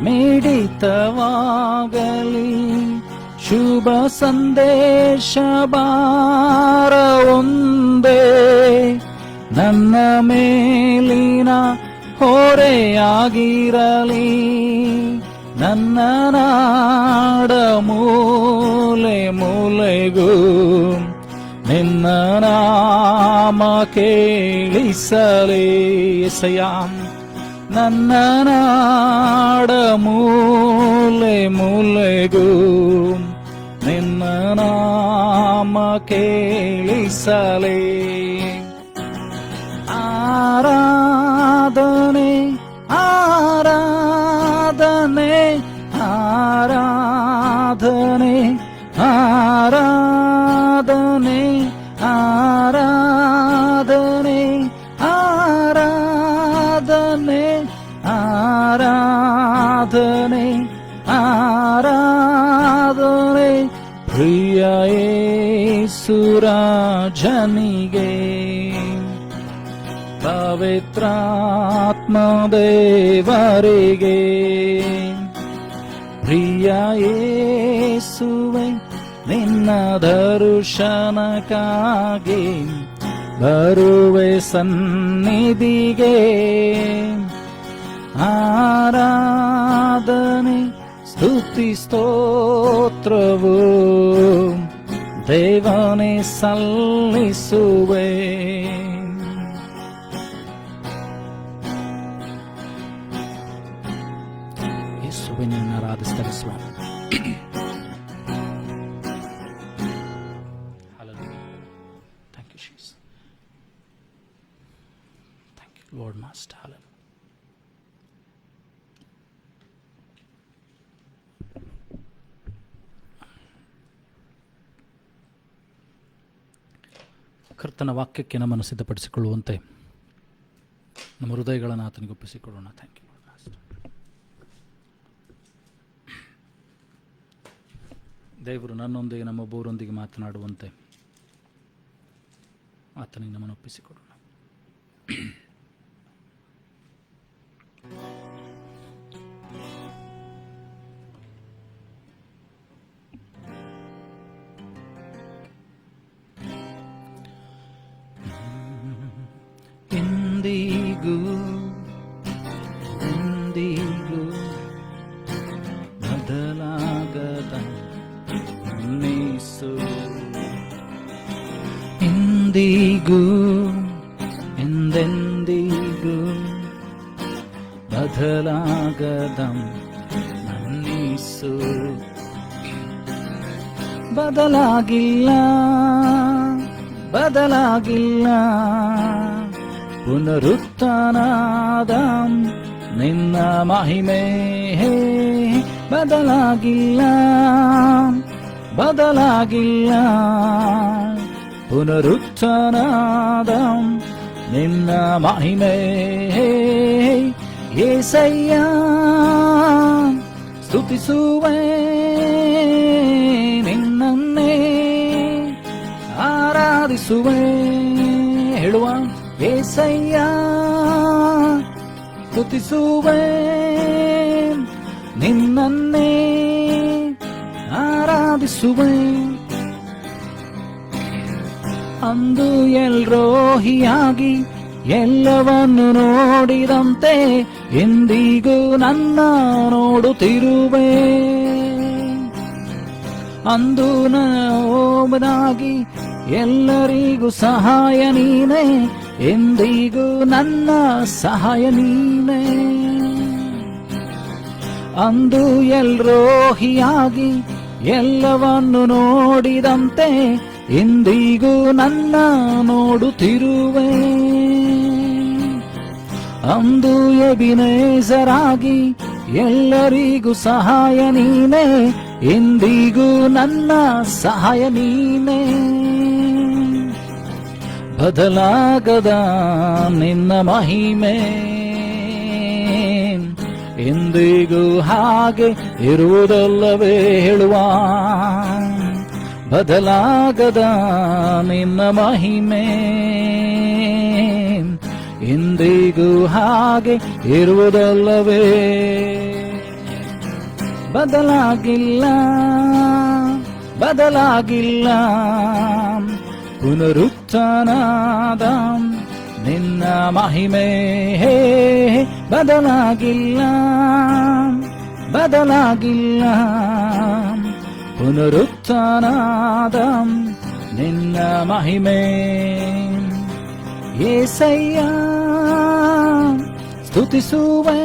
ಮಿಡಿತವಾಗಲಿ. ಶುಭ ಸಂದೇಶ ಬಾರ ಒಂದೇ ನನ್ನ ಮೇಲಿನ ಹೊರೆಯಾಗಿರಲಿ. ನನ್ನ ನಾಡ ಮೂಲೆ ಮೂಲೆಗೂ ನಿನ್ನ ನಾಮ ಕೇಳಿಸಲೇ. ಎಸೆಯ ನನ್ನ ನಾಡ ಮೂಲೆ ಮೂಲೆಗೂ ನಿನ್ನ ನಾಮ ಕೇಳಿಸಲೇ. ಆರಾಧನೆ ಆರಾಧನೆ ಆರಾಧನೆ ಆರಾಧನೆ ಆರಾಧನೆ ಆರಾಧನೆ ಆರಾಧನೆ ಆರಾಧನೆ ಪ್ರಿಯ ಯೇಸುರಾಜನಿಗೆ, ಪವಿತ್ರಾತ್ಮ ದೇವರಿಗೆ. ಪ್ರಿಯ ಯೇಸುವೆ, ನಿನ್ನ ದರ್ಶನಕ್ಕಾಗಿ ಬರುವೆ ಸನ್ನಿಧಿಗೆ. ಆರಾಧನೆ ಸ್ತುತಿ ಸ್ತೋತ್ರವು ದೇವನೇ ಸಲ್ಲಿಸುವೆ. ಯೇಸುವಿನ ಆರಾಧಿಸುತ್ತೇವೆ ಸ್ವಾಮಿ. Thank you, Jesus. Thank you, Lord Master. Hallelujah. ಕರ್ತನ ವಾಕ್ಯಕ್ಕೆ ನಮ್ಮನ್ನು ಸಿದ್ಧಪಡಿಸಿಕೊಳ್ಳುವಂತೆ ನಮ್ಮ ಹೃದಯಗಳನ್ನು ಆತನಿಗೆ ಒಪ್ಪಿಸಿಕೊಳ್ಳೋಣ. Thank you. ದೇವರು ನನ್ನೊಂದಿಗೆ ನಮ್ಮೊಬ್ಬರೊಂದಿಗೆ ಮಾತನಾಡುವಂತೆ ಆತನಿಗೆ ನಮ್ಮನ್ನು ಒಪ್ಪಿಸಿಕೊಡೋಣ. ಎಂದಿಗೂ ಎಂದಿಗೂ ಬದಲಾಗದ ನನ್ನೀಸು, ಎಂದಿಗೂ ಎಂದೆಂದಿಗೂ ಬದಲಾಗದ ನನ್ನೀಸು. ಬದಲಾಗಿಲ್ಲ ಬದಲಾಗಿಲ್ಲ, ಪುನರುತ್ಥಾನದ ನಿನ್ನ ಮಹಿಮೆ ಬದಲಾಗಿಲ್ಲ ಬದಲಾಗಿಲ್ಲ, ಪುನರುತ್ಥಾನದ ನಿನ್ನ ಮಹಿಮೆ. యేసయ్య స్తుతిಸುವೆ ನಿನ್ನನ್ನೇ ಆರಾಧಿಸುವೆ. ಹೇಳುವ యేసయ్య ಸ್ತುತಿಸುವೆ ನಿನ್ನನ್ನೇ ಆರಾಧಿಸುವೆ. ಅಂದು ಎಲ್ರೋಹಿಯಾಗಿ ಎಲ್ಲವನ್ನು ನೋಡಿದಂತೆ ಎಂದಿಗೂ ನನ್ನ ನೋಡುತ್ತಿರುವೆ. ಅಂದು ಓಮನಾಗಿ ಎಲ್ಲರಿಗೂ ಸಹಾಯ ನೀನೆ, ಎಂದಿಗೂ ನನ್ನ ಸಹಾಯ ನೀನೆ. ಅಂದು ಎಲ್ರೋಹಿಯಾಗಿ ಎಲ್ಲವನ್ನು ನೋಡಿದಂತೆ ಎಂದಿಗೂ ನನ್ನ ನೋಡುತ್ತಿರುವೆ. ಅಂದು ಎಬಿನೇಜರಾಗಿ ಎಲ್ಲರಿಗೂ ಸಹಾಯ ನೀನೆ, ಎಂದಿಗೂ ನನ್ನ ಸಹಾಯ ನೀನೆ. ಬದಲಾಗದ ನಿನ್ನ ಮಹಿಮೆ ಎಂದಿಗೂ ಹಾಗೆ ಇರುವುದಲ್ಲವೇ ಹೇಳುವ. ಬದಲಾಗದ ನಿನ್ನ ಮಹಿಮೆ ಎಂದಿಗೂ ಹಾಗೆ ಇರುವುದಲ್ಲವೇ. ಬದಲಾಗಿಲ್ಲ ಬದಲಾಗಿಲ್ಲ, ಪುನರುತ್ಥಾನದ ನಿನ್ನ ಮಹಿಮೆ ಬದಲಾಗಿಲ್ಲ, ಬದಲಾಗಿಲ್ಲ. ಪುನರುತ್ಥಾನದ ನಿನ್ನ ಮಹಿಮೆ ಯೇಸಯ್ಯ, ಸ್ತುತಿಸುವೆ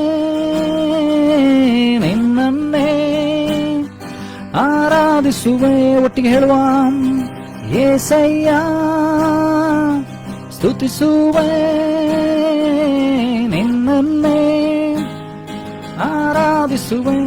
ನಿನ್ನನ್ನೇ, ಆರಾಧಿಸುವೆ. ಒಟ್ಟಿಗೆ ಹೇಳುವ, ಯೇಸಯ್ಯ ಸ್ತುತಿಸುವೆ ನಿನ್ನನ್ನೇ, ಆರಾಧಿಸುವೆ.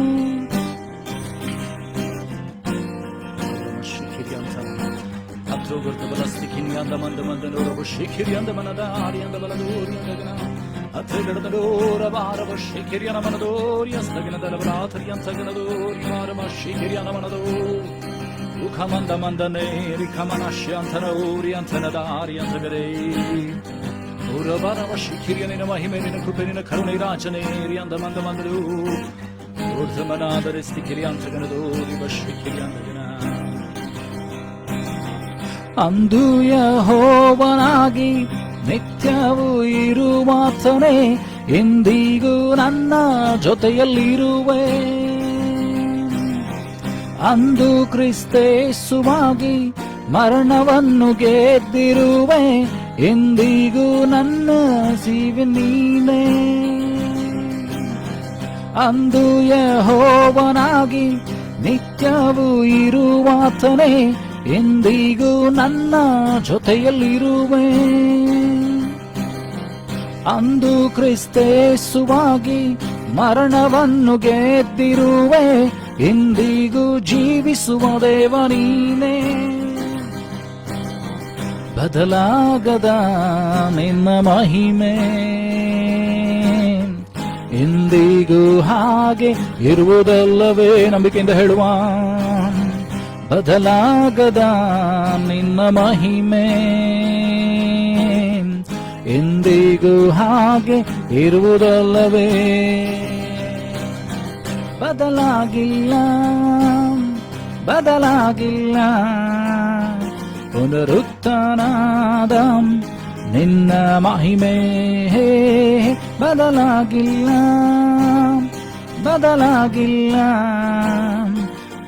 ಉಖಮಂದ ಮಂದನೆ ರಿಖಮನಶ್ಯಂತನ ಊರಿಯಂತನದಾರಿಯಂತಗರೇ ಊರಬರವ ಶಿಖಿರಿಯ ನಿನ್ನ ಮಹಿಮೆ ನಿನ್ನ ಕೃಪೆ ನಿನ್ನ ಕರುಣೆ ರಾಜನೇ ರಿಯಂದ ಮಂದ ಮಂದರು ಊರ್ಧಮನಾದರೆ ಸ್ಥಿಕಿರಿಯಂತಗನದು ರಿವ ಶಿಖಿರಿಯಂತಗನ. ಅಂದು ಯೆಹೋವನಾಗಿ ನಿತ್ಯವೂ ಇರುವಾತನೇ, ಎಂದಿಗೂ ನನ್ನ ಜೊತೆಯಲ್ಲಿರುವೆ. ಅಂದು ಕ್ರಿಸ್ತೇಸುವಾಗಿ ಮರಣವನ್ನು ಗೆದ್ದಿರುವೆ, ಎಂದಿಗೂ ನನ್ನ ಜೀವ ನೀನೇ. ಅಂದು ಯೆಹೋವನಾಗಿ ನಿತ್ಯವೂ ಇರುವಾತನೇ, ಎಂದಿಗೂ ನನ್ನ ಜೊತೆಯಲ್ಲಿರುವೆ. ಅಂದು ಕ್ರಿಸ್ತೇಸುವಾಗಿ ಮರಣವನ್ನು ಗೆದ್ದಿರುವೆ, ಎಂದಿಗೂ ಜೀವಿಸುವ ದೇವ ನೀನೇ. ಬದಲಾಗದ ನಿನ್ನ ಮಹಿಮೆ ಎಂದಿಗೂ ಹಾಗೆ ಇರುವುದಲ್ಲವೇ? ನಂಬಿಕೆಯಿಂದ ಹೇಳುವ, ಬದಲಾಗದ ನಿನ್ನ ಮಹಿಮೆ ಎಂದಿಗೂ ಹಾಗೆ ಇರುವುದಲ್ಲವೇ? ಬದಲಾಗಿಲ್ಲ, ಬದಲಾಗಿಲ್ಲ. ಪುನರುತ್ಥಾನದ ನಿನ್ನ ಮಹಿಮೆ ಬದಲಾಗಿಲ್ಲ, ಬದಲಾಗಿಲ್ಲ.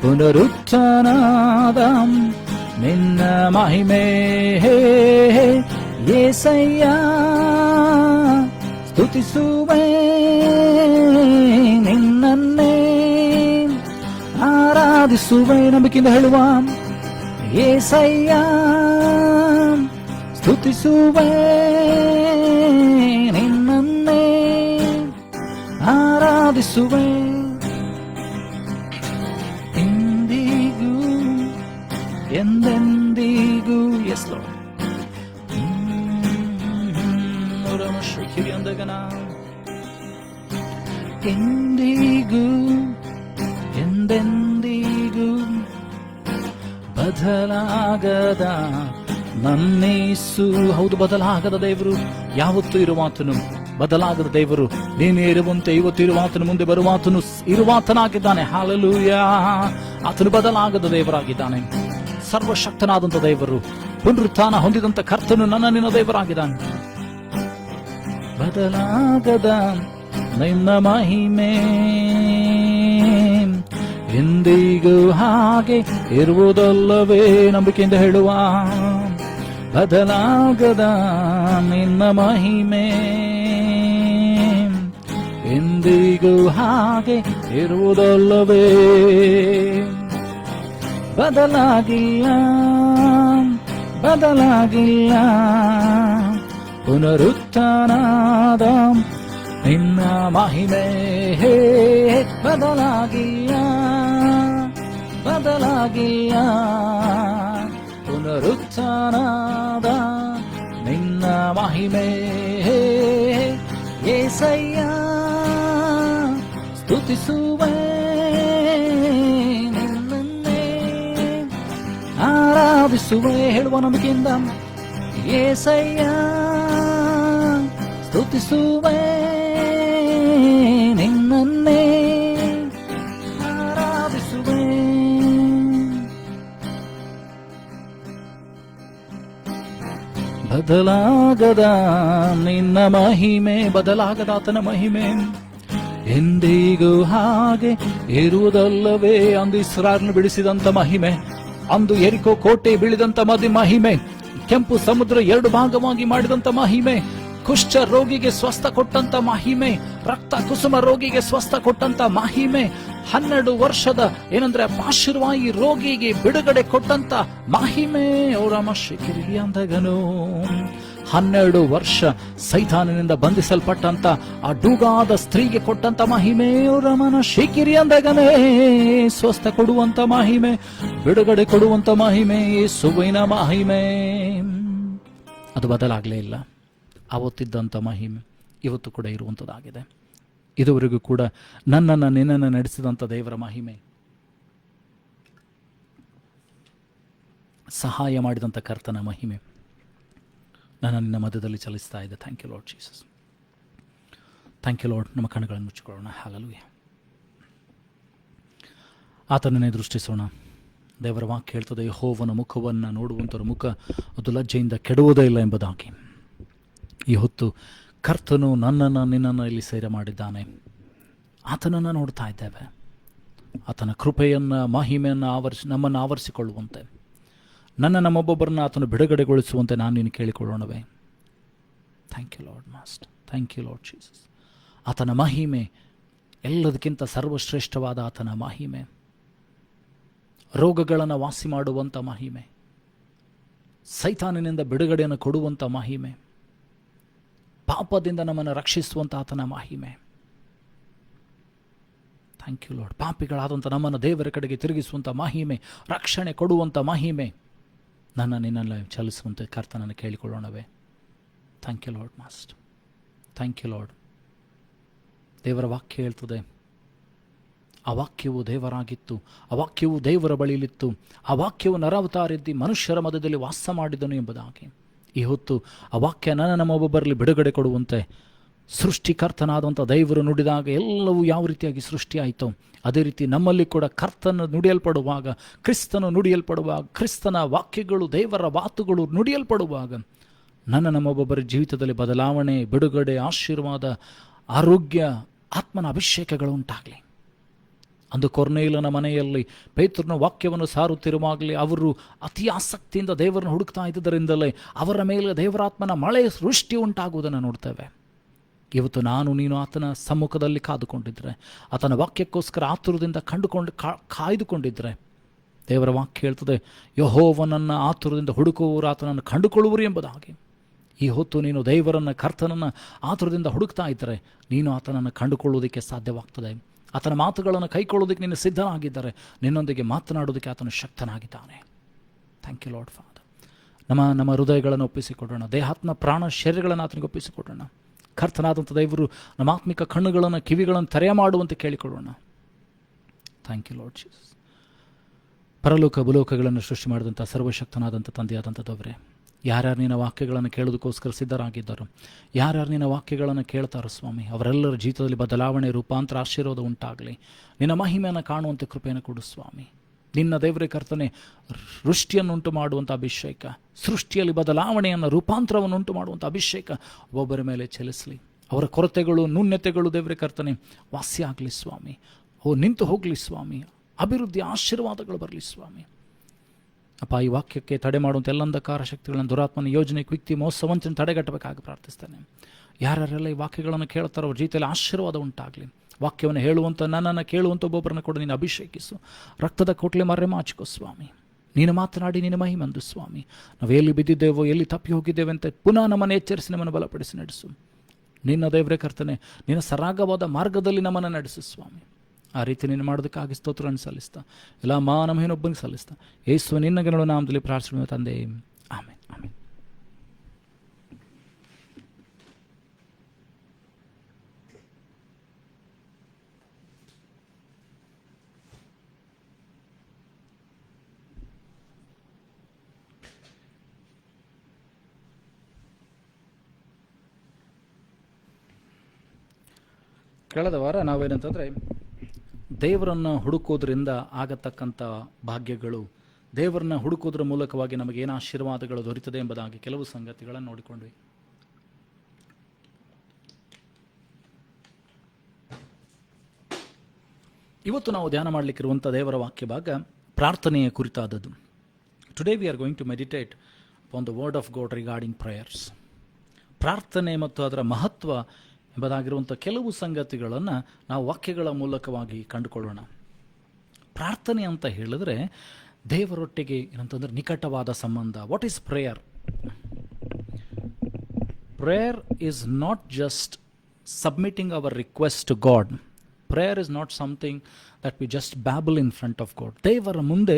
ಪುನರುತ್ಥಾನದ ನಿನ್ನ ಮಹಿಮೆ ಯೇಸಯ್ಯ, ಸ್ತುತಿಸುವೆ ನಿನ್ನನ್ನೇ, ಆರಾಧಿಸುವೆ. ನಂಬಿಕೆಯಿಂದ ಹೇಳುವ, ಯೇಸಯ್ಯ ಸ್ತುತಿಸುವೆ ನಿನ್ನನ್ನೇ, ಆರಾಧಿಸುವೆ. ಎಂದಿಗೂ ಎಂದೆಂದಿಗೂ. S lord. ಕಿರಿಯಂದಗನ ಎಂದಿಗೂ ಎಂದೆಂದಿಗೂ ಬದಲಾಗದ ನನ್ನೇಸು. ಹೌದು, ಬದಲಾಗದ ದೇವರು, ಯಾವತ್ತೂ ಇರುವಾತನು, ಬದಲಾಗದ ದೇವರು. ನೀನೇ ಇರುವಂತೆ ಇವತ್ತು ಇರುವಾತನು, ಮುಂದೆ ಬರುವಾತನು ಇರುವಾತನಾಗಿದ್ದಾನೆ. ಹಲ್ಲೆಲೂಯಾ. ಆತನು ಬದಲಾಗದ ದೇವರಾಗಿದ್ದಾನೆ, ಸರ್ವಶಕ್ತನಾದಂಥ ದೇವರು, ಪುನರುತ್ಥಾನ ಹೊಂದಿದಂಥ ಕರ್ತನು ನನ್ನ ನಿನ್ನ ದೇವರಾಗಿದ್ದಾನೆ. ಬದಲಾಗದ ನಿನ್ನ ಮಹಿಮೆ ಎಂದಿಗೂ ಹಾಗೆ ಇರುವುದಲ್ಲವೇ? ನಂಬಿಕೆಯಿಂದ ಹೇಳುವ, ಬದಲಾಗದ ನಿನ್ನ ಮಹಿಮೆ ಎಂದಿಗೂ ಹಾಗೆ ಇರುವುದಲ್ಲವೇ? ಬದಲಾಗಿಲ್ಲ, ಬದಲಾಗಿಲ್ಲ. ಪುನರುತ್ಥಾನದ ನಿನ್ನ ಮಹಿಮೆ ಬದಲಾಗಿಲ್ಲ, ಬದಲಾಗಿಲ್ಲ. ಪುನರುತ್ಥಾನದ ನಿನ್ನ ಮಹಿಮೆ ಯೇಸಯ್ಯ, ಸ್ತುತಿಸುವೆ ನಿನ್ನನ್ನೇ, ಆರಾಧಿಸುವೆ. ಹೇಳುವ ನಂಬಿಕೆಯಿಂದ, ಯೇಸಯ್ಯ ಸ್ತುತಿಸುವೆ ನಿನ್ನನ್ನೇ, ಆರಾಧಿಸುವೆ. ಬದಲಾಗದ ನಿನ್ನ ಮಹಿಮೆ, ಬದಲಾಗದ ಆತನ ಮಹಿಮೆ ಎಂದಿಗೂ ಹಾಗೆ ಇರುವುದಲ್ಲವೇ. ಅಂದು ಇಸ್ರಾಯೇಲನ್ನು ಬಿಡಿಸಿದಂತ ಮಹಿಮೆ, ಅಂದು ಯೆರಿಕೋ ಕೋಟೆ ಬೀಳಿದಂತ ಮಹಿಮೆ, ಕೆಂಪು ಸಮುದ್ರ 2 ಭಾಗವಾಗಿ ಮಾಡಿದಂತ ಮಹಿಮೆ, ಕುಷ್ಠ ರೋಗಿಗೆ ಸ್ವಸ್ಥ ಕೊಟ್ಟಂತ ಮಹಿಮೆ, ರಕ್ತ ಕುಸುಮ ರೋಗಿಗೆ ಸ್ವಸ್ಥ ಕೊಟ್ಟಂತ ಮಹಿಮೆ, 12 ವರ್ಷದ ಏನಂದ್ರೆ ಪಾರ್ಶ್ವವಾಯು ರೋಗಿಗೆ ಬಿಡುಗಡೆ ಕೊಟ್ಟಂತ ಮಹಿಮೆ, ಅವರ ಶಿಖಿರಿಯಂದಗನು 12 ವರ್ಷ ಸೈತಾನನಿಂದ ಬಂಧಿಸಲ್ಪಟ್ಟಂತ ಆ ಡೂಗಾದ ಸ್ತ್ರೀಗೆ ಕೊಟ್ಟಂತ ಮಹಿಮೆ, ಅವರ ಶಿಖಿರಿಯಂದಗನೇ ಸ್ವಸ್ಥ ಕೊಡುವಂತ ಮಹಿಮೆ, ಬಿಡುಗಡೆ ಕೊಡುವಂತ ಮಹಿಮೆ, ಯೇಸುವಿನ ಮಹಿಮೆ. ಅದು ಬದಲಾಗಲೇ ಇಲ್ಲ. ಅವತ್ತಿದ್ದಂಥ ಮಹಿಮೆ ಇವತ್ತು ಕೂಡ ಇರುವಂಥದ್ದಾಗಿದೆ. ಇದುವರೆಗೂ ಕೂಡ ನನ್ನನ್ನು ನಿನ್ನನ್ನು ನಡೆಸಿದಂಥ ದೇವರ ಮಹಿಮೆ, ಸಹಾಯ ಮಾಡಿದಂಥ ಕರ್ತನ ಮಹಿಮೆ ನನ್ನ ನಿನ್ನ ಮಧ್ಯದಲ್ಲಿ ಚಲಿಸ್ತಾ ಇದೆ. Thank you Lord Jesus. Thank you Lord. ನಮ್ಮ ಕಣ್ಣುಗಳನ್ನು ಮುಚ್ಚಿಕೊಳ್ಳೋಣ. ಹಲ್ಲೆಲೂಯಾ. ಆತನನ್ನೇ ದೃಷ್ಟಿಸೋಣ. ದೇವರ ವಾಕ್ಯ ಹೇಳ್ತದೆ, ಯೆಹೋವನ ಮುಖವನ್ನು ನೋಡುವಂಥವ್ರ ಮುಖ ಅದು ಲಜ್ಜೆಯಿಂದ ಕೆಡುವುದೇ ಇಲ್ಲ ಎಂಬುದಾಗಿ. ಈ ಹೊತ್ತು ಕರ್ತನು ನನ್ನನ್ನು ನಿನ್ನನ್ನು ಇಲ್ಲಿ ಸೇರೆ ಮಾಡಿದ್ದಾನೆ. ಆತನನ್ನು ನೋಡ್ತಾ ಇದ್ದೇವೆ. ಆತನ ಕೃಪೆಯನ್ನು, ಮಹಿಮೆಯನ್ನು ನಮ್ಮನ್ನು ಆವರಿಸಿಕೊಳ್ಳುವಂತೆ, ನಮ್ಮೊಬ್ಬೊಬ್ಬರನ್ನ ಆತನು ಬಿಡುಗಡೆಗೊಳಿಸುವಂತೆ ನಾನು ನೀನು ಕೇಳಿಕೊಳ್ಳೋಣವೇ. Thank you Lord master. Thank you Lord Jesus. ಆತನ ಮಹಿಮೆ ಎಲ್ಲದಕ್ಕಿಂತ ಸರ್ವಶ್ರೇಷ್ಠವಾದ ಆತನ ಮಹಿಮೆ, ರೋಗಗಳನ್ನು ವಾಸಿ ಮಾಡುವಂಥ ಮಹಿಮೆ, ಸೈತಾನಿನಿಂದ ಬಿಡುಗಡೆಯನ್ನು ಕೊಡುವಂಥ ಮಹಿಮೆ, ಪಾಪದಿಂದ ನಮ್ಮನ್ನು ರಕ್ಷಿಸುವಂಥ ಆತನ ಮಹಿಮೆ. Thank you lord. ಪಾಪಿಗಳಾದಂಥ ನಮ್ಮನ್ನು ದೇವರ ಕಡೆಗೆ ತಿರುಗಿಸುವಂಥ ಮಹಿಮೆ, ರಕ್ಷಣೆ ಕೊಡುವಂಥ ಮಹಿಮೆ ನಿನ್ನಲ್ಲಿ ಚಲಿಸುವಂತೆ ಕರ್ತನನ್ನು ಕೇಳಿಕೊಳ್ಳೋಣವೇ. Thank you Lord master. Thank you Lord. ದೇವರ ವಾಕ್ಯ ಹೇಳ್ತದೆ, ಆ ವಾಕ್ಯವು ದೇವರಾಗಿತ್ತು, ಆ ವಾಕ್ಯವು ದೇವರ ಬಳಿಯಲಿತ್ತು, ಆ ವಾಕ್ಯವು ನರಾವತಾರಿದ್ದಿ ಮನುಷ್ಯರ ಮಧ್ಯದಲ್ಲಿ ವಾಸ ಮಾಡಿದನು ಎಂಬುದಾಗಿ. ಈ ಹೊತ್ತು ಆ ವಾಕ್ಯ ನಮ್ಮೊಬ್ಬೊಬ್ಬರಲ್ಲಿ ಬಿಡುಗಡೆ ಕೊಡುವಂತೆ, ಸೃಷ್ಟಿಕರ್ತನಾದಂಥ ದೇವರು ನುಡಿದಾಗ ಎಲ್ಲವೂ ಯಾವ ರೀತಿಯಾಗಿ ಸೃಷ್ಟಿಯಾಯಿತೋ ಅದೇ ರೀತಿ ನಮ್ಮಲ್ಲಿ ಕೂಡ ಕರ್ತನ ನುಡಿಯಲ್ಪಡುವಾಗ, ಕ್ರಿಸ್ತನು ನುಡಿಯಲ್ಪಡುವಾಗ, ಕ್ರಿಸ್ತನ ವಾಕ್ಯಗಳು, ದೇವರ ಮಾತುಗಳು ನುಡಿಯಲ್ಪಡುವಾಗ ನಮ್ಮೊಬ್ಬೊಬ್ಬರ ಜೀವಿತದಲ್ಲಿ ಬದಲಾವಣೆ, ಬಿಡುಗಡೆ, ಆಶೀರ್ವಾದ, ಆರೋಗ್ಯ, ಆತ್ಮನ ಅಭಿಷೇಕಗಳು ಉಂಟಾಗಲಿ. ಅಂದು ಕೊರ್ನೇಲನ ಮನೆಯಲ್ಲಿ ಪೇತ್ರನ ವಾಕ್ಯವನ್ನು ಸಾರುತ್ತಿರುವಾಗಲೇ ಅವರು ಅತಿ ಆಸಕ್ತಿಯಿಂದ ದೇವರನ್ನು ಹುಡುಕ್ತಾ ಇದ್ದುದರಿಂದಲೇ ಅವರ ಮೇಲೆ ದೇವರಾತ್ಮನ ಮಳೆ ಸೃಷ್ಟಿ ಉಂಟಾಗುವುದನ್ನು ನೋಡ್ತೇವೆ. ಇವತ್ತು ನಾನು ನೀನು ಆತನ ಸಮ್ಮುಖದಲ್ಲಿ ಕಾದುಕೊಂಡಿದ್ರೆ, ಆತನ ವಾಕ್ಯಕ್ಕೋಸ್ಕರ ಆತುರದಿಂದ ಕಾಯ್ದುಕೊಂಡಿದ್ರೆ, ದೇವರ ವಾಕ್ಯ ಹೇಳ್ತದೆ, ಯೆಹೋವನನ್ನು ಆತುರದಿಂದ ಹುಡುಕುವವರು ಆತನನ್ನು ಕಂಡುಕೊಳ್ಳುವರು ಎಂಬುದಾಗಿ. ಈ ಹೊತ್ತು ನೀನು ದೇವರನ್ನು, ಕರ್ತನನ್ನು ಆತುರದಿಂದ ಹುಡುಕ್ತಾ ಇದ್ದರೆ ನೀನು ಆತನನ್ನು ಕಂಡುಕೊಳ್ಳುವುದಕ್ಕೆ ಸಾಧ್ಯವಾಗ್ತದೆ. ಆತನ ಮಾತುಗಳನ್ನು ಕೈಕೊಳ್ಳೋದಕ್ಕೆ ನೀನು ಸಿದ್ಧನಾಗಿದ್ದರೆ ನಿನ್ನೊಂದಿಗೆ ಮಾತನಾಡೋದಕ್ಕೆ ಆತನು ಶಕ್ತನಾಗಿದ್ದಾನೆ. Thank you Lord Father. ನಮ್ಮ ಹೃದಯಗಳನ್ನು ಒಪ್ಪಿಸಿಕೊಡೋಣ, ದೇಹಾತ್ಮ ಪ್ರಾಣ ಶರೀರಗಳನ್ನು ಆತನಿಗೆ ಒಪ್ಪಿಸಿಕೊಡೋಣ. ಕರ್ತನಾದಂಥ ದೇವರು ನಮ್ಮ ಆತ್ಮಿಕ ಕಣ್ಣುಗಳನ್ನು, ಕಿವಿಗಳನ್ನು ತೆರೆಯ ಮಾಡುವಂತೆ ಕೇಳಿಕೊಳ್ಳೋಣ. Thank you Lord Jesus. ಪರಲೋಕ ಭೂಲೋಕಗಳನ್ನು ಸೃಷ್ಟಿ ಮಾಡಿದಂಥ ಸರ್ವಶಕ್ತನಾದಂಥ ತಂದೆಯಾದಂಥ ದೇವರೇ, ಯಾರ್ಯಾರು ನಿನ್ನ ವಾಕ್ಯಗಳನ್ನು ಕೇಳೋದಕ್ಕೋಸ್ಕರ ಸಿದ್ಧರಾಗಿದ್ದಾರೋ, ಯಾರ್ಯಾರು ನಿನ್ನ ವಾಕ್ಯಗಳನ್ನು ಕೇಳ್ತಾರೋ ಸ್ವಾಮಿ, ಅವರೆಲ್ಲರ ಜೀವಿತದಲ್ಲಿ ಬದಲಾವಣೆ, ರೂಪಾಂತರ, ಆಶೀರ್ವಾದ ಉಂಟಾಗಲಿ. ನಿನ್ನ ಮಹಿಮೆಯನ್ನು ಕಾಣುವಂತೆ ಕೃಪೆಯನ್ನು ಕೊಡು ಸ್ವಾಮಿ. ನಿನ್ನ ದೇವರೇ ಕರ್ತನೆ, ಸೃಷ್ಟಿಯನ್ನುಂಟು ಮಾಡುವಂಥ ಅಭಿಷೇಕ, ಸೃಷ್ಟಿಯಲ್ಲಿ ಬದಲಾವಣೆಯನ್ನು, ರೂಪಾಂತರವನ್ನು ಉಂಟು ಮಾಡುವಂಥ ಅಭಿಷೇಕ ಒಬ್ಬೊಬ್ಬರ ಮೇಲೆ ಚಲಿಸಲಿ. ಅವರ ಕೊರತೆಗಳು, ನ್ಯೂನ್ಯತೆಗಳು ದೇವರೇ ಕರ್ತನೆ ವಾಸಿಯಾಗಲಿ ಸ್ವಾಮಿ. ನಿಂತು ಹೋಗಲಿ ಸ್ವಾಮಿ. ಅಭಿವೃದ್ಧಿ, ಆಶೀರ್ವಾದಗಳು ಬರಲಿ ಸ್ವಾಮಿ. ಅಪ್ಪ, ಈ ವಾಕ್ಯಕ್ಕೆ ತಡೆ ಮಾಡುವಂಥ ಎಲ್ಲ ಅಂಧಕಾರ ಶಕ್ತಿಗಳನ್ನು, ದುರಾತ್ಮನ ಯೋಜನೆ, ಕ್ವಿಕ್ತಿ, ಮೋಸ, ವಂಚನೆ ತಡೆಗಟ್ಟಬೇಕಾಗಿ ಪ್ರಾರ್ಥಿಸ್ತೇನೆ. ಯಾರ್ಯಾರೆಲ್ಲ ಈ ವಾಕ್ಯಗಳನ್ನು ಕೇಳ್ತಾರೋ ಅವ್ರ ಜೀವಿತದಲ್ಲಿ ಆಶೀರ್ವಾದ ಉಂಟಾಗಲಿ. ವಾಕ್ಯವನ್ನು ಹೇಳುವಂಥ, ನನ್ನನ್ನು ಕೇಳುವಂಥ ಒಬ್ಬೊಬ್ಬರನ್ನು ಕೂಡ ನೀನು ಅಭಿಷೇಕಿಸು. ರಕ್ತದ ಕೋಟ್ಲೆ ಮರೆಮಾಚಿಕೋ ಸ್ವಾಮಿ. ನೀನು ಮಾತನಾಡಿ ನಿನ್ನ ಮಹಿಮಂದು ಸ್ವಾಮಿ. ನಾವು ಎಲ್ಲಿ ಬಿದ್ದಿದ್ದೇವೋ, ಎಲ್ಲಿ ತಪ್ಪಿ ಹೋಗಿದ್ದೇವೆ ಅಂತ ಪುನಃ ನಮ್ಮನ್ನು ಎಚ್ಚರಿಸಿ, ನಮ್ಮನ್ನು ಬಲಪಡಿಸಿ ನಡೆಸು. ನಿನ್ನ ದೇವರೇ ಕರ್ತನೆ, ನಿನ್ನ ಸರಾಗವಾದ ಮಾರ್ಗದಲ್ಲಿ ನಮ್ಮನ್ನು ನಡೆಸು ಸ್ವಾಮಿ. ಆ ರೀತಿ ನೀನು ಮಾಡೋದಕ್ಕಾಗಿ ಸ್ತೋತ್ರವನ್ನು ಸಲ್ಲಿಸ್ತಾ, ಎಲ್ಲ ನಮಗೇನೊಬ್ಬನಿಗೆ ಸಲ್ಲಿಸ್ತಾ, ಯೇಸು ನಿನ್ನ ಗಣಗಳ ನಾಮದಲ್ಲಿ ಪ್ರಾರ್ಥನೆ ತಂದೆ, ಆಮೆನ್, ಆಮೆನ್. ಕಳೆದ ವಾರ ನಾವೇನಂತಂದರೆ, ದೇವರನ್ನು ಹುಡುಕೋದ್ರಿಂದ ಆಗತಕ್ಕಂಥ ಭಾಗ್ಯಗಳು, ದೇವರನ್ನ ಹುಡುಕೋದ್ರ ಮೂಲಕವಾಗಿ ನಮಗೆ ಏನು ಆಶೀರ್ವಾದಗಳು ದೊರೀತದೆ ಎಂಬುದಾಗಿ ಕೆಲವು ಸಂಗತಿಗಳನ್ನು ನೋಡಿಕೊಂಡ್ವಿ. ಇವತ್ತು ನಾವು ಧ್ಯಾನ ಮಾಡಲಿಕ್ಕಿರುವಂಥ ದೇವರ ವಾಕ್ಯ ಭಾಗ ಪ್ರಾರ್ಥನೆಯ ಕುರಿತಾದದ್ದು. Today we are going to meditate on the word of God regarding prayers. ಪ್ರಾರ್ಥನೆ ಮತ್ತು ಅದರ ಮಹತ್ವ ಎಂಬುದಾಗಿರುವಂಥ ಕೆಲವು ಸಂಗತಿಗಳನ್ನು ನಾವು ವಾಕ್ಯಗಳ ಮೂಲಕವಾಗಿ ಕಂಡುಕೊಳ್ಳೋಣ. ಪ್ರಾರ್ಥನೆ ಅಂತ ಹೇಳಿದ್ರೆ ದೇವರೊಟ್ಟಿಗೆ ಏನಂತಂದ್ರೆ ನಿಕಟವಾದ ಸಂಬಂಧ. What is prayer? Prayer is not just submitting our request to God. Prayer is not something that we just babble in front of God. ದೇವರ ಮುಂದೆ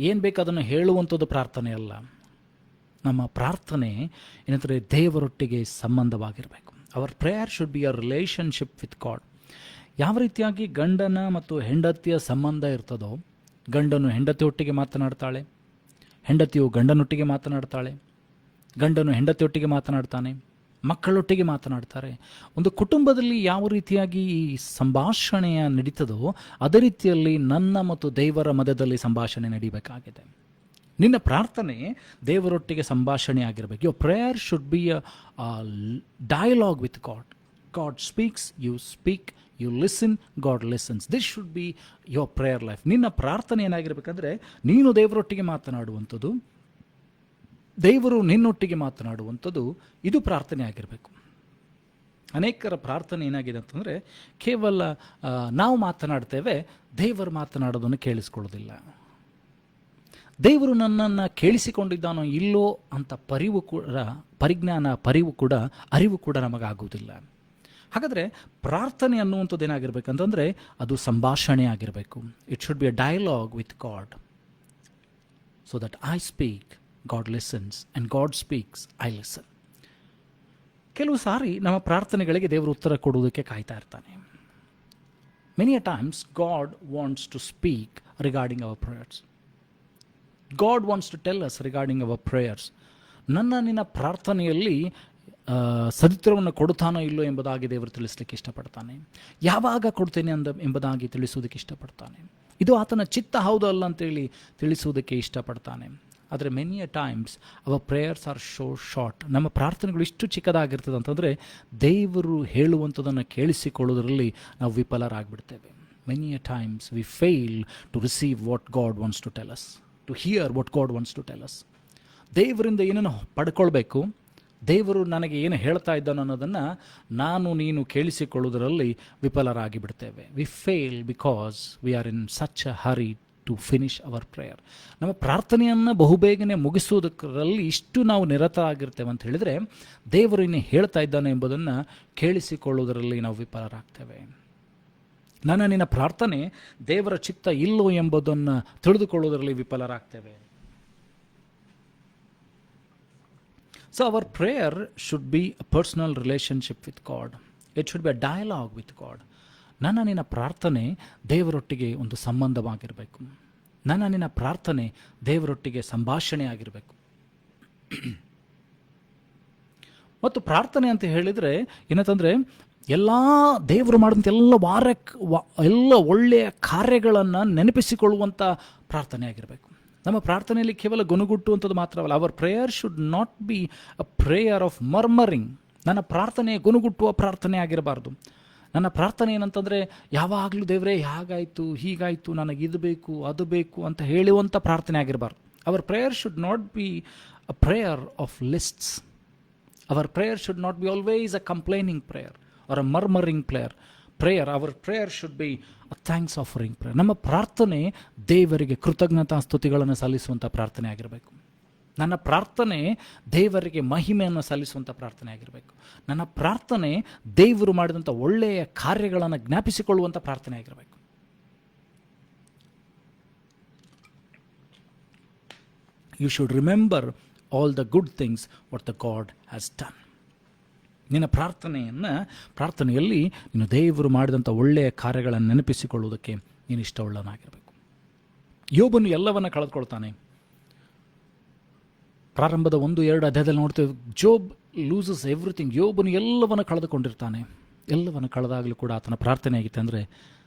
ಏನು ಬೇಕು ಅದನ್ನು ಹೇಳುವಂಥದ್ದು ಪ್ರಾರ್ಥನೆ ಅಲ್ಲ. ನಮ್ಮ ಪ್ರಾರ್ಥನೆ ಏನಂದರೆ ದೇವರೊಟ್ಟಿಗೆ ಸಂಬಂಧವಾಗಿರಬೇಕು. Our prayer should be a relationship with God. ಯಾವ ರೀತಿಯಾಗಿ ಗಂಡನ ಮತ್ತು ಹೆಂಡತಿಯ ಸಂಬಂಧ ಇರ್ತದೋ, ಗಂಡನು ಹೆಂಡತಿಯೊಟ್ಟಿಗೆ ಮಾತನಾಡ್ತಾಳೆ, ಹೆಂಡತಿಯು ಗಂಡನೊಟ್ಟಿಗೆ ಮಾತನಾಡ್ತಾಳೆ, ಗಂಡನು ಹೆಂಡತಿಯೊಟ್ಟಿಗೆ ಮಾತನಾಡ್ತಾನೆ, ಮಕ್ಕಳೊಟ್ಟಿಗೆ ಮಾತನಾಡ್ತಾರೆ. ಒಂದು ಕುಟುಂಬದಲ್ಲಿ ಯಾವ ರೀತಿಯಾಗಿ ಈ ಸಂಭಾಷಣೆಯ ನಡೀತದೋ ಅದೇ ರೀತಿಯಲ್ಲಿ ನನ್ನ ಮತ್ತು ದೇವರ ಮಧ್ಯದಲ್ಲಿ ಸಂಭಾಷಣೆ ನಡೀಬೇಕಾಗಿದೆ. ನಿನ್ನ ಪ್ರಾರ್ಥನೆ ದೇವರೊಟ್ಟಿಗೆ ಸಂಭಾಷಣೆ ಆಗಿರಬೇಕು. Your prayer should be a dialogue with God. God speaks, you speak, you listen, God listens. This should be your prayer life. ನಿನ್ನ ಪ್ರಾರ್ಥನೆ ಏನಾಗಿರ್ಬೇಕಂದ್ರೆ ನೀನು ದೇವರೊಟ್ಟಿಗೆ ಮಾತನಾಡುವಂಥದ್ದು, ದೇವರು ನಿನ್ನೊಟ್ಟಿಗೆ ಮಾತನಾಡುವಂಥದ್ದು, ಇದು ಪ್ರಾರ್ಥನೆ ಆಗಿರಬೇಕು. ಅನೇಕರ ಪ್ರಾರ್ಥನೆ ಏನಾಗಿದೆ ಅಂತಂದರೆ ಕೇವಲ ನಾವು ಮಾತನಾಡ್ತೇವೆ, ದೇವರು ಮಾತನಾಡೋದನ್ನು ಕೇಳಿಸ್ಕೊಳ್ಳೋದಿಲ್ಲ. ದೇವರು ನನ್ನನ್ನು ಕೇಳಿಸಿಕೊಂಡಿದ್ದಾನೋ ಇಲ್ಲೋ ಅಂತ ಪರಿವು ಕೂಡ ಅರಿವು ಕೂಡ ನಮಗಾಗುವುದಿಲ್ಲ. ಹಾಗಾದರೆ ಪ್ರಾರ್ಥನೆ ಅನ್ನುವಂಥದ್ದು ಏನಾಗಿರ್ಬೇಕಂತಂದರೆ ಅದು ಸಂಭಾಷಣೆ ಆಗಿರಬೇಕು. It should be a dialogue with God. So that I speak, God listens, and God speaks, I listen. ಕೆಲವು ಸಾರಿ ನಮ್ಮ ಪ್ರಾರ್ಥನೆಗಳಿಗೆ ದೇವರು ಉತ್ತರ ಕೊಡುವುದಕ್ಕೆ ಕಾಯ್ತಾ ಇರ್ತಾನೆ. Many a times God wants to speak regarding our prayers. God wants to tell us regarding our prayers. ನಿನ್ನ ಪ್ರಾರ್ಥನೆಯಲ್ಲಿ ಸದುತ್ತರವನ್ನು ಕೊಡುತ್ತಾನೋ ಇಲ್ಲೋ ಎಂಬುದಾಗಿ ದೇವರು ತಿಳಿಸಲಿಕ್ಕೆ ಇಷ್ಟಪಡ್ತಾನೆ. ಯಾವಾಗ ಕೊಡ್ತೇನೆ ಎಂಬುದಾಗಿ ತಿಳಿಸುವುದಕ್ಕೆ ಇಷ್ಟಪಡ್ತಾನೆ. ಇದು ಆತನ ಚಿತ್ತ ಹೌದು ಅಲ್ಲ ಅಂತೇಳಿ ತಿಳಿಸುವುದಕ್ಕೆ ಇಷ್ಟಪಡ್ತಾನೆ. ಆದರೆ many a times our prayers are so short. ನಮ್ಮ ಪ್ರಾರ್ಥನೆಗಳು ಇಷ್ಟು ಚಿಕ್ಕದಾಗಿರ್ತದೆ ಅಂತಂದರೆ ದೇವರು ಹೇಳುವಂಥದ್ದನ್ನು ಕೇಳಿಸಿಕೊಳ್ಳೋದರಲ್ಲಿ ನಾವು ವಿಫಲರಾಗಿಬಿಡ್ತೇವೆ. Many a times we fail to receive what God wants to tell us, to hear what God wants to tell us. ದೇವರಿಂದ ಏನನ್ನು ಪಡ್ಕೊಳ್ಬೇಕು, ದೇವರು ನನಗೆ ಏನು ಹೇಳ್ತಾ ಇದ್ದಾನೋ ಅನ್ನೋದನ್ನು ನೀನು ಕೇಳಿಸಿಕೊಳ್ಳುವುದರಲ್ಲಿ ವಿಫಲರಾಗಿ ಬಿಡ್ತೇವೆ. We fail because we are in such a hurry to finish our prayer. ನಮ್ಮ ಪ್ರಾರ್ಥನೆಯನ್ನು ಬಹುಬೇಗನೆ ಮುಗಿಸುವುದರಲ್ಲಿ ಇಷ್ಟು ನಾವು ನಿರತರಾಗಿರ್ತೇವೆ ಅಂತ ಹೇಳಿದರೆ ದೇವರು ಇನ್ನು ಹೇಳ್ತಾ ಇದ್ದಾನೆ ಎಂಬುದನ್ನು ಕೇಳಿಸಿಕೊಳ್ಳುವುದರಲ್ಲಿ ನಾವು ವಿಫಲರಾಗ್ತೇವೆ. ನಿನ್ನ ಪ್ರಾರ್ಥನೆ ದೇವರ ಚಿತ್ತ ಇಲ್ಲೋ ಎಂಬುದನ್ನು ತಿಳಿದುಕೊಳ್ಳುವುದರಲ್ಲಿ ವಿಫಲರಾಗ್ತೇವೆ. So our prayer should be a personal relationship with God. It should be a dialogue with God. ನಿನ್ನ ಪ್ರಾರ್ಥನೆ ದೇವರೊಟ್ಟಿಗೆ ಒಂದು ಸಂಬಂಧವಾಗಿರಬೇಕು. ನಿನ್ನ ಪ್ರಾರ್ಥನೆ ದೇವರೊಟ್ಟಿಗೆ ಸಂಭಾಷಣೆ ಆಗಿರಬೇಕು. ಮತ್ತು ಪ್ರಾರ್ಥನೆ ಅಂತ ಹೇಳಿದರೆ ಏನಂತಂದರೆ ಎಲ್ಲ ದೇವರು ಮಾಡಿದಂಥ ಎಲ್ಲ ಒಳ್ಳೆಯ ಕಾರ್ಯಗಳನ್ನು ನೆನಪಿಸಿಕೊಳ್ಳುವಂಥ ಪ್ರಾರ್ಥನೆ ಆಗಿರಬೇಕು. ನಮ್ಮ ಪ್ರಾರ್ಥನೆಯಲ್ಲಿ ಕೇವಲ ಗುನುಗುಟ್ಟುವಂಥದ್ದು ಮಾತ್ರವಲ್ಲ. Our prayer should not be a prayer of murmuring. ನನ್ನ ಪ್ರಾರ್ಥನೆ ಗುನುಗುಟ್ಟುವ ಪ್ರಾರ್ಥನೆ ಆಗಿರಬಾರ್ದು. ನನ್ನ ಪ್ರಾರ್ಥನೆ ಏನಂತಂದರೆ ಯಾವಾಗಲೂ ದೇವರೇ ಹಾಗಾಯಿತು, ಹೀಗಾಯಿತು, ನನಗೆ ಇದು ಬೇಕು, ಅದು ಬೇಕು ಅಂತ ಹೇಳುವಂಥ ಪ್ರಾರ್ಥನೆ ಆಗಿರಬಾರ್ದು. Our prayer should not be a prayer of lists. Our prayer should not be always a complaining prayer or a murmuring prayer. Our prayer should be a thanks offering prayer. ನಮ್ಮ ಪ್ರಾರ್ಥನೆ ದೇವರಿಗೆ ಕೃತಜ್ಞತಾ ಸ್ತುತಿಗಳನ್ನು ಸಲ್ಲಿಸುವಂಥ ಪ್ರಾರ್ಥನೆ ಆಗಿರಬೇಕು. ನನ್ನ ಪ್ರಾರ್ಥನೆ ದೇವರಿಗೆ ಮಹಿಮೆಯನ್ನು ಸಲ್ಲಿಸುವಂಥ ಪ್ರಾರ್ಥನೆ ಆಗಿರಬೇಕು. ನನ್ನ ಪ್ರಾರ್ಥನೆ ದೇವರು ಮಾಡಿದಂಥ ಒಳ್ಳೆಯ ಕಾರ್ಯಗಳನ್ನು ಜ್ಞಾಪಿಸಿಕೊಳ್ಳುವಂಥ ಪ್ರಾರ್ಥನೆ ಆಗಿರಬೇಕು. You should remember all the good things what the God has done. ನಿನ್ನ ಪ್ರಾರ್ಥನೆಯಲ್ಲಿ ನೀನು ದೇವರು ಮಾಡಿದಂಥ ಒಳ್ಳೆಯ ಕಾರ್ಯಗಳನ್ನು ನೆನಪಿಸಿಕೊಳ್ಳುವುದಕ್ಕೆ ನೀನು ಇಷ್ಟವುಳ್ಳನಾಗಿರಬೇಕು. ಯೋಬನು ಎಲ್ಲವನ್ನ ಕಳೆದುಕೊಳ್ತಾನೆ. ಪ್ರಾರಂಭದ 1-2 ಅಧ್ಯಾಯದಲ್ಲಿ ನೋಡ್ತೇವೆ, ಜೋಬ್ ಲೂಸಸ್ ಎವ್ರಿಥಿಂಗ್. ಯೋಬನು ಎಲ್ಲವನ್ನು ಕಳೆದುಕೊಂಡಿರ್ತಾನೆ. ಎಲ್ಲವನ್ನು ಕಳೆದಾಗಲೂ ಕೂಡ ಆತನ ಪ್ರಾರ್ಥನೆ ಆಗಿತ್ತು ಅಂದರೆ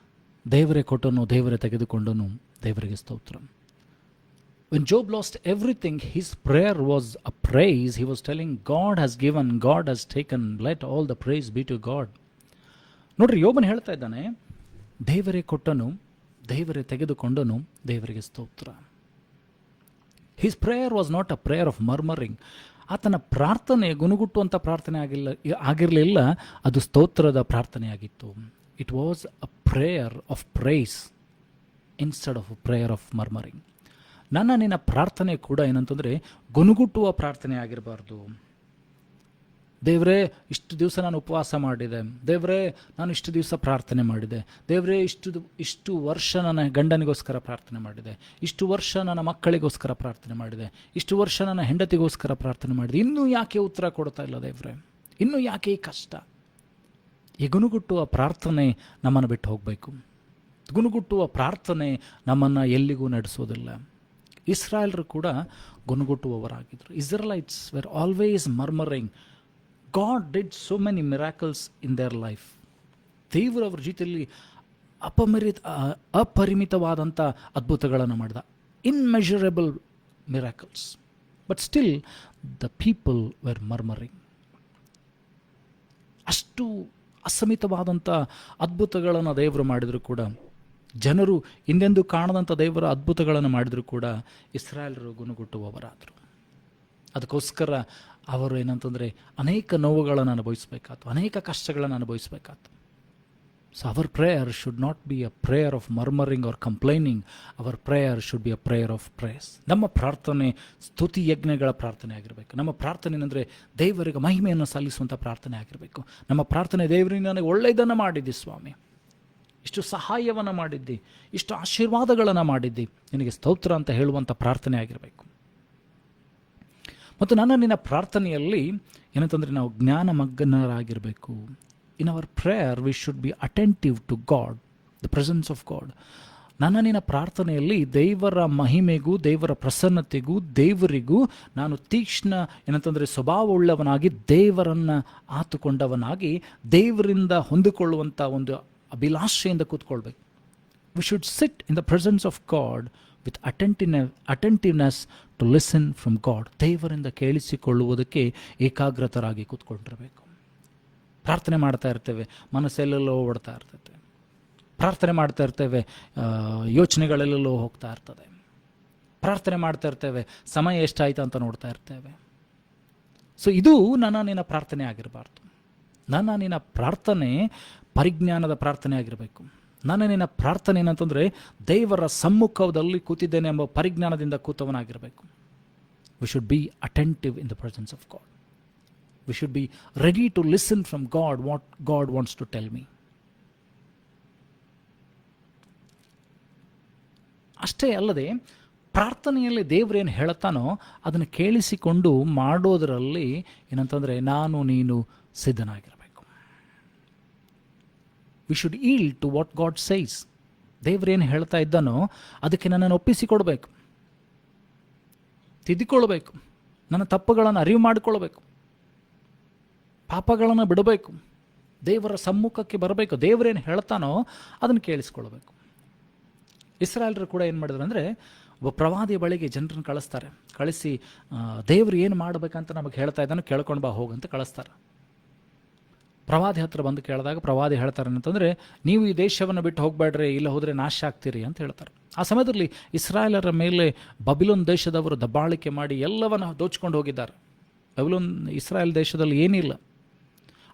ದೇವರೇ ಕೊಟ್ಟನು, ದೇವರೇ ತೆಗೆದುಕೊಂಡನು, ದೇವರಿಗೆ ಸ್ತೋತ್ರ. When Job lost everything, his prayer was a praise. He was telling, God has given, God has taken, let all the praise be to God. ನೋಡ್ರಿ, ಯೋಬನ್ ಹೇಳ್ತಾ ಇದ್ದಾನೆ, ದೇವರೇ ಕೊಟ್ಟನು, ದೇವರೇ ತೆಗೆದುಕೊಂಡನು, ದೇವರಿಗೆ ಸ್ತೋತ್ರ. His prayer was not a prayer of murmuring. ಆತನ ಪ್ರಾರ್ಥನೆ ಗುನುಗುಟ್ಟುವಂಥ ಪ್ರಾರ್ಥನೆ ಆಗಿರಲಿಲ್ಲ, ಅದು ಸ್ತೋತ್ರದ ಪ್ರಾರ್ಥನೆಯಾಗಿತ್ತು. It was a prayer of praise instead of prayer of murmuring. ನಿನ್ನ ಪ್ರಾರ್ಥನೆ ಕೂಡ ಏನಂತಂದರೆ ಗುನುಗುಟ್ಟುವ ಪ್ರಾರ್ಥನೆ ಆಗಿರಬಾರ್ದು. ದೇವರೇ, ಇಷ್ಟು ದಿವಸ ನಾನು ಉಪವಾಸ ಮಾಡಿದೆ, ದೇವರೇ ನಾನು ಇಷ್ಟು ದಿವಸ ಪ್ರಾರ್ಥನೆ ಮಾಡಿದೆ, ದೇವರೇ ಇಷ್ಟು ವರ್ಷ ನನ್ನ ಗಂಡನಿಗೋಸ್ಕರ ಪ್ರಾರ್ಥನೆ ಮಾಡಿದೆ, ಇಷ್ಟು ವರ್ಷ ನನ್ನ ಮಕ್ಕಳಿಗೋಸ್ಕರ ಪ್ರಾರ್ಥನೆ ಮಾಡಿದೆ, ಇಷ್ಟು ವರ್ಷ ನನ್ನ ಹೆಂಡತಿಗೋಸ್ಕರ ಪ್ರಾರ್ಥನೆ ಮಾಡಿದೆ, ಇನ್ನೂ ಯಾಕೆ ಉತ್ತರ ಕೊಡ್ತಾ ಇಲ್ಲ ದೇವರೇ, ಇನ್ನೂ ಯಾಕೆ ಈ ಕಷ್ಟ? ಈ ಗುನುಗುಟ್ಟುವ ಪ್ರಾರ್ಥನೆ ನಮ್ಮನ್ನು ಬಿಟ್ಟು ಹೋಗಬೇಕು. ಗುನುಗುಟ್ಟುವ ಪ್ರಾರ್ಥನೆ ನಮ್ಮನ್ನು ಎಲ್ಲಿಗೂ ನಡೆಸೋದಿಲ್ಲ. ಇಸ್ರಾಯೇಲರು ಕೂಡ ಗುನುಗುಟ್ಟುವವರಾಗಿದ್ದರು. Israelites were always murmuring. God did so many miracles in their life. ದೇವರು ಅವರ ಜೀವಿತದಲ್ಲಿ ಅಪರಿಮಿತವಾದಂಥ ಅದ್ಭುತಗಳನ್ನು ಮಾಡಿದ, immeasurable miracles. But still the people were murmuring. ಅಷ್ಟು ಅಸಮಿತವಾದಂಥ ಅದ್ಭುತಗಳನ್ನು ದೇವರು ಮಾಡಿದರೂ ಕೂಡ, ಜನರು ಹಿಂದೆಂದೂ ಕಾಣದಂಥ ದೇವರ ಅದ್ಭುತಗಳನ್ನು ಮಾಡಿದರೂ ಕೂಡ ಇಸ್ರಾಯೇಲರು ಗುನುಗುಟ್ಟುವವರಾದರು. ಅದಕ್ಕೋಸ್ಕರ ಅವರು ಏನಂತಂದರೆ ಅನೇಕ ನೋವುಗಳನ್ನು ಅನುಭವಿಸಬೇಕಾಯ್ತು, ಅನೇಕ ಕಷ್ಟಗಳನ್ನು ಅನುಭವಿಸಬೇಕಾಯ್ತು. So our prayer should not be a prayer of murmuring or complaining. Our prayer should be a prayer of prayers. ನಮ್ಮ ಪ್ರಾರ್ಥನೆ ಸ್ತುತಿ ಯಜ್ಞಗಳ ಪ್ರಾರ್ಥನೆ ಆಗಿರಬೇಕು. ನಮ್ಮ ಪ್ರಾರ್ಥನೆ ಏನಂದರೆ ದೇವರಿಗೆ ಮಹಿಮೆಯನ್ನು ಸಲ್ಲಿಸುವಂಥ ಪ್ರಾರ್ಥನೆ ಆಗಿರಬೇಕು. ನಮ್ಮ ಪ್ರಾರ್ಥನೆ, ದೇವರಿಗೆ ನನಗೆ ಒಳ್ಳೆಯದನ್ನು ಮಾಡಿದ್ದಿ ಸ್ವಾಮಿ, ಇಷ್ಟು ಸಹಾಯವನ್ನು ಮಾಡಿದ್ದಿ, ಇಷ್ಟು ಆಶೀರ್ವಾದಗಳನ್ನು ಮಾಡಿದ್ದಿ, ನಿನಗೆ ಸ್ತೋತ್ರ ಅಂತ ಹೇಳುವಂಥ ಪ್ರಾರ್ಥನೆ ಆಗಿರಬೇಕು. ಮತ್ತು ನಿನ್ನ ಪ್ರಾರ್ಥನೆಯಲ್ಲಿ ಏನಂತಂದರೆ ನಾವು ಜ್ಞಾನಮಗ್ನರಾಗಿರಬೇಕು. In our prayer we should be attentive to God, the presence of God. ನಿನ್ನ ಪ್ರಾರ್ಥನೆಯಲ್ಲಿ ದೇವರ ಮಹಿಮೆಗೂ, ದೇವರ ಪ್ರಸನ್ನತೆಗೂ, ದೇವರಿಗೂ ನಾನು ತೀಕ್ಷ್ಣ ಏನಂತಂದರೆ ಸ್ವಭಾವವುಳ್ಳವನಾಗಿ, ದೇವರನ್ನು ಆತುಕೊಂಡವನಾಗಿ, ದೇವರಿಂದ ಹೊಂದಿಕೊಳ್ಳುವಂಥ ಒಂದು ಅಭಿಲಾಷೆಯಿಂದ ಕೂತ್ಕೊಳ್ಬೇಕು. We should sit in the presence of God with attentiveness to listen from God. ದೇವರಿಂದ ಕೇಳಿಸಿಕೊಳ್ಳುವುದಕ್ಕೆ ಏಕಾಗ್ರತರಾಗಿ ಕೂತ್ಕೊಂಡಿರಬೇಕು. ಪ್ರಾರ್ಥನೆ ಮಾಡ್ತಾ ಇರ್ತೇವೆ, ಮನಸ್ಸೆಲ್ಲೆಲ್ಲೋ ಓಡ್ತಾ ಇರ್ತೈತೆ. ಪ್ರಾರ್ಥನೆ ಮಾಡ್ತಾ ಇರ್ತೇವೆ, ಯೋಚನೆಗಳೆಲ್ಲೆಲ್ಲೋ ಹೋಗ್ತಾ ಇರ್ತದೆ. ಪ್ರಾರ್ಥನೆ ಮಾಡ್ತಾ ಇರ್ತೇವೆ, ಸಮಯ ಎಷ್ಟಾಯ್ತು ಅಂತ ನೋಡ್ತಾ ಇರ್ತೇವೆ. ಸೊ ಇದು ನಿನ್ನ ಪ್ರಾರ್ಥನೆ ಆಗಿರಬಾರ್ದು. ನಿನ್ನ ಪ್ರಾರ್ಥನೆ ಪರಿಜ್ಞಾನದ ಪ್ರಾರ್ಥನೆ ಆಗಿರಬೇಕು. ನಿನ್ನ ಪ್ರಾರ್ಥನೆ ಏನಂತಂದರೆ ದೇವರ ಸಮ್ಮುಖದಲ್ಲಿ ಕೂತಿದ್ದೇನೆ ಎಂಬ ಪರಿಜ್ಞಾನದಿಂದ ಕೂತವನಾಗಿರಬೇಕು. We should be attentive in the presence of God. We should be ready to listen from God what God wants to tell me. ಅಷ್ಟೇ ಅಲ್ಲದೆ ಪ್ರಾರ್ಥನೆಯಲ್ಲಿ ದೇವರೇನು ಹೇಳ್ತಾನೋ ಅದನ್ನು ಕೇಳಿಸಿಕೊಂಡು ಮಾಡೋದರಲ್ಲಿ ಏನಂತಂದರೆ ನಾನು ನೀನು ಸಿದ್ಧನಾಗಿರಬೇಕು. We should yield to what God says. ದೇವರೇನು ಹೇಳ್ತಾ ಇದ್ದಾನೋ ಅದಕ್ಕೆ ನನ್ನನ್ನು ಒಪ್ಪಿಸಿಕೊಡ್ಬೇಕು, ತಿದ್ದಿಕೊಳ್ಬೇಕು, ನನ್ನ ತಪ್ಪುಗಳನ್ನು ಅರಿವು ಮಾಡಿಕೊಳ್ಬೇಕು, ಪಾಪಗಳನ್ನು ಬಿಡಬೇಕು, ದೇವರ ಸಮ್ಮುಖಕ್ಕೆ ಬರಬೇಕು. ದೇವರೇನು ಹೇಳ್ತಾನೋ ಅದನ್ನು ಕೇಳಿಸ್ಕೊಳ್ಬೇಕು. ಇಸ್ರಾಯೇಲರು ಕೂಡ ಏನು ಮಾಡಿದ್ರು ಅಂದರೆ, ಒಬ್ಬ ಪ್ರವಾದಿ ಬಳಿಗೆ ಜನರನ್ನು ಕಳಿಸಿ ದೇವರು ಏನು ಮಾಡಬೇಕಂತ ನಮಗೆ ಹೇಳ್ತಾ ಇದ್ದಾನೋ ಕೇಳ್ಕೊಂಡು ಬಾ ಹೋಗಂತ ಕಳಿಸ್ತಾರೆ. ಪ್ರವಾದಿ ಹತ್ರ ಬಂದು ಕೇಳಿದಾಗ ಪ್ರವಾದಿ ಹೇಳ್ತಾರೆ ಅಂತಂದರೆ, ನೀವು ಈ ದೇಶವನ್ನು ಬಿಟ್ಟು ಹೋಗಬೇಡ್ರಿ, ಇಲ್ಲ ಹೋದರೆ ನಾಶ ಆಗ್ತೀರಿ ಅಂತ ಹೇಳ್ತಾರೆ. ಆ ಸಮಯದಲ್ಲಿ ಇಸ್ರಾಯೇಲರ ಮೇಲೆ ಬಬಿಲೋನ್ ದೇಶದವರು ದಬ್ಬಾಳಿಕೆ ಮಾಡಿ ಎಲ್ಲವನ್ನು ದೋಚ್ಕೊಂಡು ಹೋಗಿದ್ದಾರೆ. ಬಬಿಲೋನ್ ಇಸ್ರಾಯೇಲ್ ದೇಶದಲ್ಲಿ ಏನಿಲ್ಲ.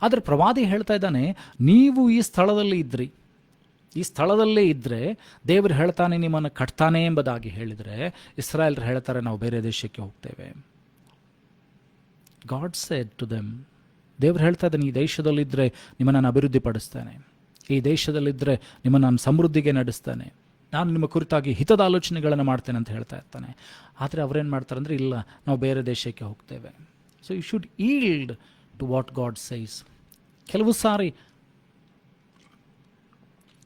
ಆದರೆ ಪ್ರವಾದಿ ಹೇಳ್ತಾ ಇದ್ದಾನೆ, ನೀವು ಈ ಸ್ಥಳದಲ್ಲಿ ಇದ್ರಿ, ಈ ಸ್ಥಳದಲ್ಲೇ ಇದ್ದರೆ ದೇವರು ಹೇಳ್ತಾನೆ ನಿಮ್ಮನ್ನು ಕಟ್ತಾನೆ ಎಂಬುದಾಗಿ ಹೇಳಿದರೆ, ಇಸ್ರಾಯೇಲರು ಹೇಳ್ತಾರೆ ನಾವು ಬೇರೆ ದೇಶಕ್ಕೆ ಹೋಗ್ತೇವೆ. ಗಾಡ್ ಸೆಡ್ ಟು ದೆಮ್, ದೇವರು ಹೇಳ್ತಾ ಇದ್ದಾನೆ, ಈ ದೇಶದಲ್ಲಿದ್ದರೆ ನಿಮ್ಮನ್ನು ನಾನು ಅಭಿವೃದ್ಧಿಪಡಿಸ್ತೇನೆ, ಈ ದೇಶದಲ್ಲಿದ್ದರೆ ನಿಮ್ಮನ್ನು ನಾನು ಸಮೃದ್ಧಿಗೆ ನಡೆಸ್ತೇನೆ, ನಾನು ನಿಮ್ಮ ಕುರಿತಾಗಿ ಹಿತದ ಆಲೋಚನೆಗಳನ್ನು ಮಾಡ್ತೇನೆ ಅಂತ ಹೇಳ್ತಾ ಇರ್ತಾನೆ. ಆದರೆ ಅವರೇನು ಮಾಡ್ತಾರೆ ಅಂದರೆ, ಇಲ್ಲ ನಾವು ಬೇರೆ ದೇಶಕ್ಕೆ ಹೋಗ್ತೇವೆ. So you should yield to what God says. ಕೆಲವು ಸಾರಿ